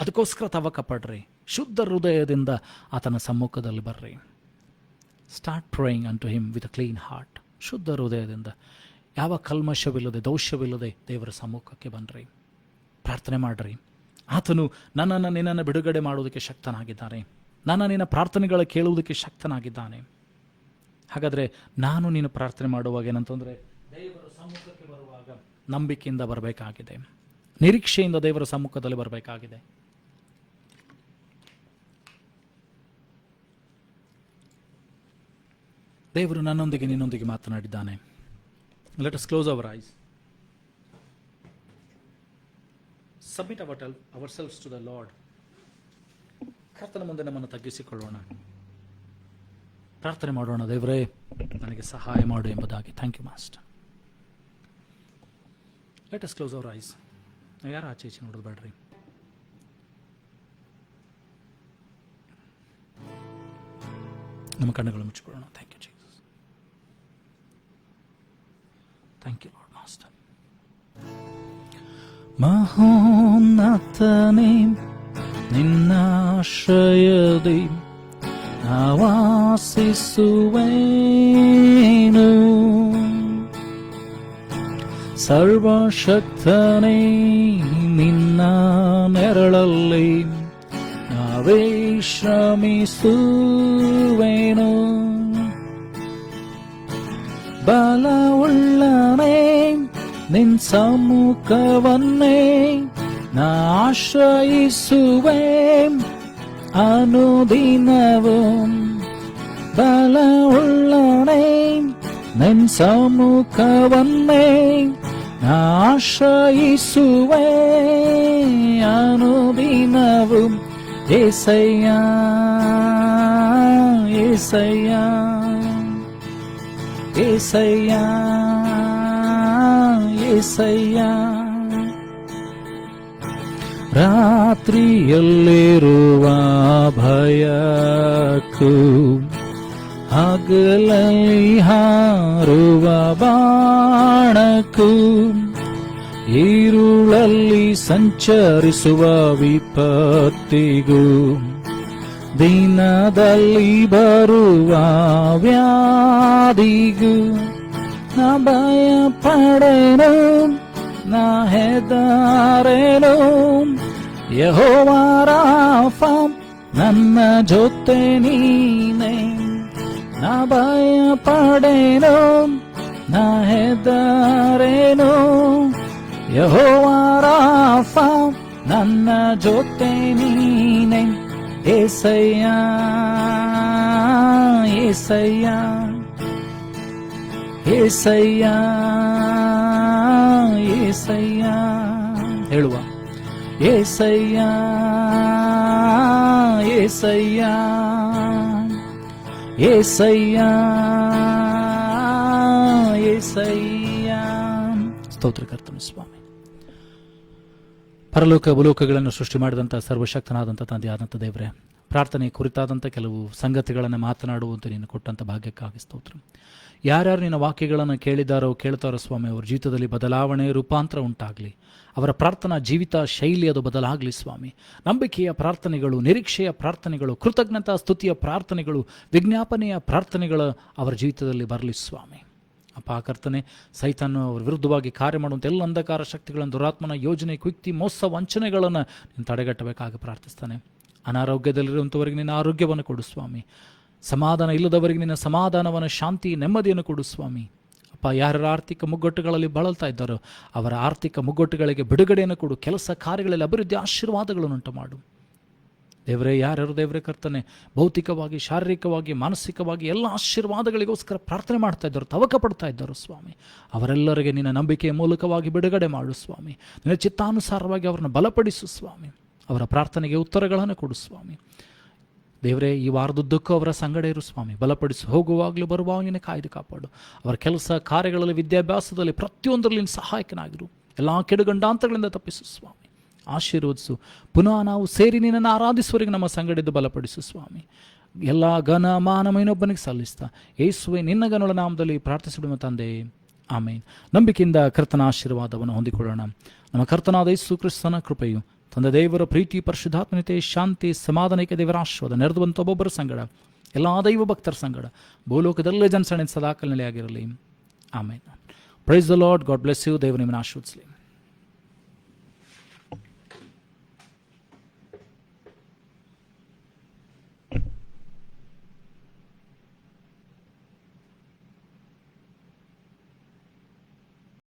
ಅದಕ್ಕೋಸ್ಕರ ತವಕ ಪಡ್ರಿ. ಶುದ್ಧ ಹೃದಯದಿಂದ ಆತನ ಸಮ್ಮುಖದಲ್ಲಿ ಬರ್ರಿ. Start praying unto him with a clean heart. ಶುದ್ಧ ಹೃದಯದಿಂದ, ಯಾವ ಕಲ್ಮಶವಿಲ್ಲದೆ, ದೋಷವಿಲ್ಲದೆ ದೇವರ ಸಮ್ಮುಖಕ್ಕೆ ಬನ್ನಿರಿ. ಪ್ರಾರ್ಥನೆ ಮಾಡಿರಿ. ಆತನು ನನ್ನನ್ನು ನಿನ್ನನ್ನು ಬಿಡುಗಡೆ ಮಾಡುವುದಕ್ಕೆ ಶಕ್ತನಾಗಿದ್ದಾನೆ. ನಿನ್ನ ಪ್ರಾರ್ಥನೆಗಳ ಕೇಳುವುದಕ್ಕೆ ಶಕ್ತನಾಗಿದ್ದಾನೆ. ಹಾಗಾದರೆ ನಾನು ನೀನು ಪ್ರಾರ್ಥನೆ ಮಾಡುವಾಗ ಏನಂತಂದರೆ, ದೇವರ ಸಮ್ಮುಖಕ್ಕೆ ಬರುವಾಗ ನಂಬಿಕೆಯಿಂದ ಬರಬೇಕಾಗಿದೆ, ನಿರೀಕ್ಷೆಯಿಂದ ದೇವರ ಸಮ್ಮುಖದಲ್ಲಿ ಬರಬೇಕಾಗಿದೆ. ದೇವರು ನನ್ನೊಂದಿಗೆ ನಿನ್ನೊಂದಿಗೆ ಮಾತನಾಡಿದ್ದಾನೆ. Let us close our eyes. Submit ourselves to the Lord. ಕರ್ತನ ಮುಂದೆ ನಮ್ಮನ್ನು ತಗ್ಗಿಸಿಕೊಳ್ಳೋಣ, ಪ್ರಾರ್ಥನೆ ಮಾಡೋಣ. ದೇವರೇ, ನನಗೆ ಸಹಾಯ ಮಾಡು ಎಂಬುದಾಗಿ. Thank you master. Let us close our eyes. ಯಾರು ಆಚೆ ಈಚೆ ನೋಡೋದು ಬೇಡ್ರಿ. ನಮ್ಮ ಕಣ್ಣುಗಳು ಮುಚ್ಚಿಕೊಳ್ಳೋಣ. Thank you Jesus. Thank you Lord master. ಮಹೋನ್ನತನೇ, ನಿನ್ನಾಶ್ರಯದಿ ವಾಸಿಸುವೆನು. ಸರ್ವಶಕ್ತನೇ, ನಿನ್ನ ನೆರಳಲ್ಲಿ ನಾವೇ ಶ್ರಮಿಸುವೆನು. ಬಲವುಳ್ಳನೇ, ನಿನ್ ಸಮ್ಮುಖವನ್ನೇ ನಾ ಆಶ್ರಯಿಸುವೆ. ಅನುದಿನವೂ ಬಲವುಳ್ಳವನೇ, ನಿನ್ ಸಮ್ಮುಖವನ್ನೇ ನಾ ಆಶ್ರಯಿಸುವೆ. ಅನುದಿನವೂ యేసయ్య యేసయ్య యేసయ్య యేసయ్ಯ. ರಾತ್ರಿಯಲ್ಲಿರುವ ಭಯಕ್ಕೂ ಹಗಲಲ್ಲಿ ಹಾರುವ ಬಾಣಕ್ಕೂ ಈರುಳಲ್ಲಿ ಸಂಚರಿಸುವ ವಿಪತ್ತಿಗೂ ದಿನದಲ್ಲಿ ಬರುವ ವ್ಯಾಧಿಗೂ ನಾ ಭಯ ಪಡೆನು, ನಾ ಹೆದರೆನು. ಯೆಹೋವಾ ರಾಫಾ ನನ್ನ ಜೊತೆ ನೀನೇ, ನಾ ಭಯ ಪಡೆನು, ನಾ ಹೆದರೆನು. ಯೆಹೋವಾ ರಾಫಾ ನನ್ನ ಜೊತೆ ನೀನೇ. యేసయ్య యేసయ్య యేసయ్ಯ యేసయ్య. ಹೇಳುವ యేసయ్య యేసయ్య యేసయ్య యేసయ్ಯ. ಸ್ತೋತ್ರ ಕರ್ತನು ಸ್ವಾಮಿ. ಪರಲೋಕ ಭೂಲೋಕಗಳನ್ನು ಸೃಷ್ಟಿ ಮಾಡಿದಂಥ ಸರ್ವಶಕ್ತನಾದಂಥ ತಂದೆ ಆದಂಥ ದೇವರೇ, ಪ್ರಾರ್ಥನೆ ಕುರಿತಾದಂಥ ಕೆಲವು ಸಂಗತಿಗಳನ್ನು ಮಾತನಾಡುವಂತೆ ನೀನು ಕೊಟ್ಟಂಥ ಭಾಗ್ಯಕ್ಕಾಗಿ ಸ್ತೋತ್ರ. ಯಾರ್ಯಾರು ನಿನ್ನ ವಾಕ್ಯಗಳನ್ನು ಕೇಳಿದಾರೋ ಕೇಳ್ತಾರೋ ಸ್ವಾಮಿ, ಅವರ ಜೀವಿತದಲ್ಲಿ ಬದಲಾವಣೆ ರೂಪಾಂತರ ಉಂಟಾಗಲಿ. ಅವರ ಪ್ರಾರ್ಥನಾ ಜೀವಿತ ಶೈಲಿ ಅದು ಬದಲಾಗಲಿ ಸ್ವಾಮಿ. ನಂಬಿಕೆಯ ಪ್ರಾರ್ಥನೆಗಳು, ನಿರೀಕ್ಷೆಯ ಪ್ರಾರ್ಥನೆಗಳು, ಕೃತಜ್ಞತಾ ಸ್ತುತಿಯ ಪ್ರಾರ್ಥನೆಗಳು, ವಿಜ್ಞಾಪನೆಯ ಪ್ರಾರ್ಥನೆಗಳು ಅವರ ಜೀವಿತದಲ್ಲಿ ಬರಲಿ ಸ್ವಾಮಿ. ಅಪ್ಪ ಕರ್ತನೆ, ಸೈತಾನ ಅವರ ವಿರುದ್ಧವಾಗಿ ಕಾರ್ಯ ಮಾಡುವಂಥ ಎಲ್ಲ ಅಂಧಕಾರ ಶಕ್ತಿಗಳನ್ನು, ದುರಾತ್ಮನ ಯೋಜನೆ, ಕುಯುಕ್ತಿ, ಮೋಸ, ವಂಚನೆಗಳನ್ನು ನೀನು ತಡೆಗಟ್ಟಬೇಕಾಗಿ ಪ್ರಾರ್ಥಿಸ್ತಾನೆ. ಅನಾರೋಗ್ಯದಲ್ಲಿರುವಂಥವರಿಗೆ ನಿನ್ನ ಆರೋಗ್ಯವನ್ನು ಕೊಡು ಸ್ವಾಮಿ. ಸಮಾಧಾನ ಇಲ್ಲದವರಿಗೆ ನಿನ್ನ ಸಮಾಧಾನವನ್ನು, ಶಾಂತಿ, ನೆಮ್ಮದಿಯನ್ನು ಕೊಡು ಸ್ವಾಮಿ. ಅಪ್ಪ, ಯಾರ ಆರ್ಥಿಕ ಮುಗ್ಗಟ್ಟುಗಳಲ್ಲಿ ಬಳಲ್ತಾ ಇದ್ದಾರೋ ಅವರ ಆರ್ಥಿಕ ಮುಗ್ಗಟ್ಟುಗಳಿಗೆ ಬಿಡುಗಡೆಯನ್ನು ಕೊಡು. ಕೆಲಸ ಕಾರ್ಯಗಳಲ್ಲಿ ಅಭಿವೃದ್ಧಿ, ಆಶೀರ್ವಾದಗಳನ್ನು ಉಂಟು ಮಾಡು ದೇವರೇ. ಯಾರ್ಯಾರು ದೇವರೇ ಕರ್ತನೆ ಭೌತಿಕವಾಗಿ, ಶಾರೀರಿಕವಾಗಿ, ಮಾನಸಿಕವಾಗಿ ಎಲ್ಲ ಆಶೀರ್ವಾದಗಳಿಗೋಸ್ಕರ ಪ್ರಾರ್ಥನೆ ಮಾಡ್ತಾ ಇದ್ದರು, ತವಕ ಪಡ್ತಾ ಇದ್ದರು ಸ್ವಾಮಿ, ಅವರೆಲ್ಲರಿಗೆ ನಿನ್ನ ನಂಬಿಕೆಯ ಮೂಲಕವಾಗಿ ಬಿಡುಗಡೆ ಮಾಡು ಸ್ವಾಮಿ. ನಿನ್ನ ಚಿತ್ತಾನುಸಾರವಾಗಿ ಅವರನ್ನು ಬಲಪಡಿಸು ಸ್ವಾಮಿ. ಅವರ ಪ್ರಾರ್ಥನೆಗೆ ಉತ್ತರಗಳನ್ನು ಕೊಡು ಸ್ವಾಮಿ. ದೇವರೇ, ಈ ವಾರದುದ್ದಕ್ಕೂ ಅವರ ಸಂಗಡ ಇರು ಸ್ವಾಮಿ. ಬಲಪಡಿಸು, ಹೋಗುವಾಗಲೂ ಬರುವಾಗಲೇ ಕಾಯ್ದು ಕಾಪಾಡು. ಅವರ ಕೆಲಸ ಕಾರ್ಯಗಳಲ್ಲಿ, ವಿದ್ಯಾಭ್ಯಾಸದಲ್ಲಿ ಪ್ರತಿಯೊಂದರಲ್ಲಿ ಸಹಾಯಕನಾಗಿರು. ಎಲ್ಲ ಕೆಡುಗಂಡಾಂತರಗಳಿಂದ ತಪ್ಪಿಸು ಸ್ವಾಮಿ. ಆಶೀರ್ವದಿಸು. ಪುನಃ ನಾವು ಸೇರಿ ನಿನ್ನನ್ನು ಆರಾಧಿಸುವವರೆಗೆ ನಮ್ಮ ಸಂಗಡಿದ್ದು ಬಲಪಡಿಸು ಸ್ವಾಮಿ. ಎಲ್ಲ ಘನ ಮಾನ ಮೈನೊಬ್ಬನಿಗೆ ಸಲ್ಲಿಸ್ತಾ ಯೇಸುವೆ ನಿನ್ನ ಗನುಳ ನಾಮದಲ್ಲಿ ಪ್ರಾರ್ಥಿಸಿಬಿಡುವ ತಂದೆ, ಆಮೇನ್. ನಂಬಿಕೆಯಿಂದ ಕರ್ತನ ಆಶೀರ್ವಾದವನ್ನು ಹೊಂದಿಕೊಳ್ಳೋಣ. ನಮ್ಮ ಕರ್ತನಾದ ಯೇಸು ಕ್ರಿಸ್ತನ ಕೃಪೆಯು, ತಂದೆ ದೇವರ ಪ್ರೀತಿ, ಪರಿಶುದ್ಧಾತ್ಮತೆ, ಶಾಂತಿ, ಸಮಾಧಾನಕ್ಕೆ ದೇವರ ಆಶೀರ್ವಾದ ನೆರೆದುವಂಥ ಒಬ್ಬೊಬ್ಬರ ಸಂಗಡ, ಎಲ್ಲ ದೈವ ಭಕ್ತರ ಸಂಗಡ ಭೂಲೋಕದಲ್ಲೇ ಜನಸರಣೆ ಸದಾಕಾಲ ನೆಲೆಯಾಗಿರಲಿ. Amen. Praise the Lord. God bless you. ದೇವರು ನಿಮ್ಮನ್ನು ಆಶೀರ್ವದಿಸಲಿ.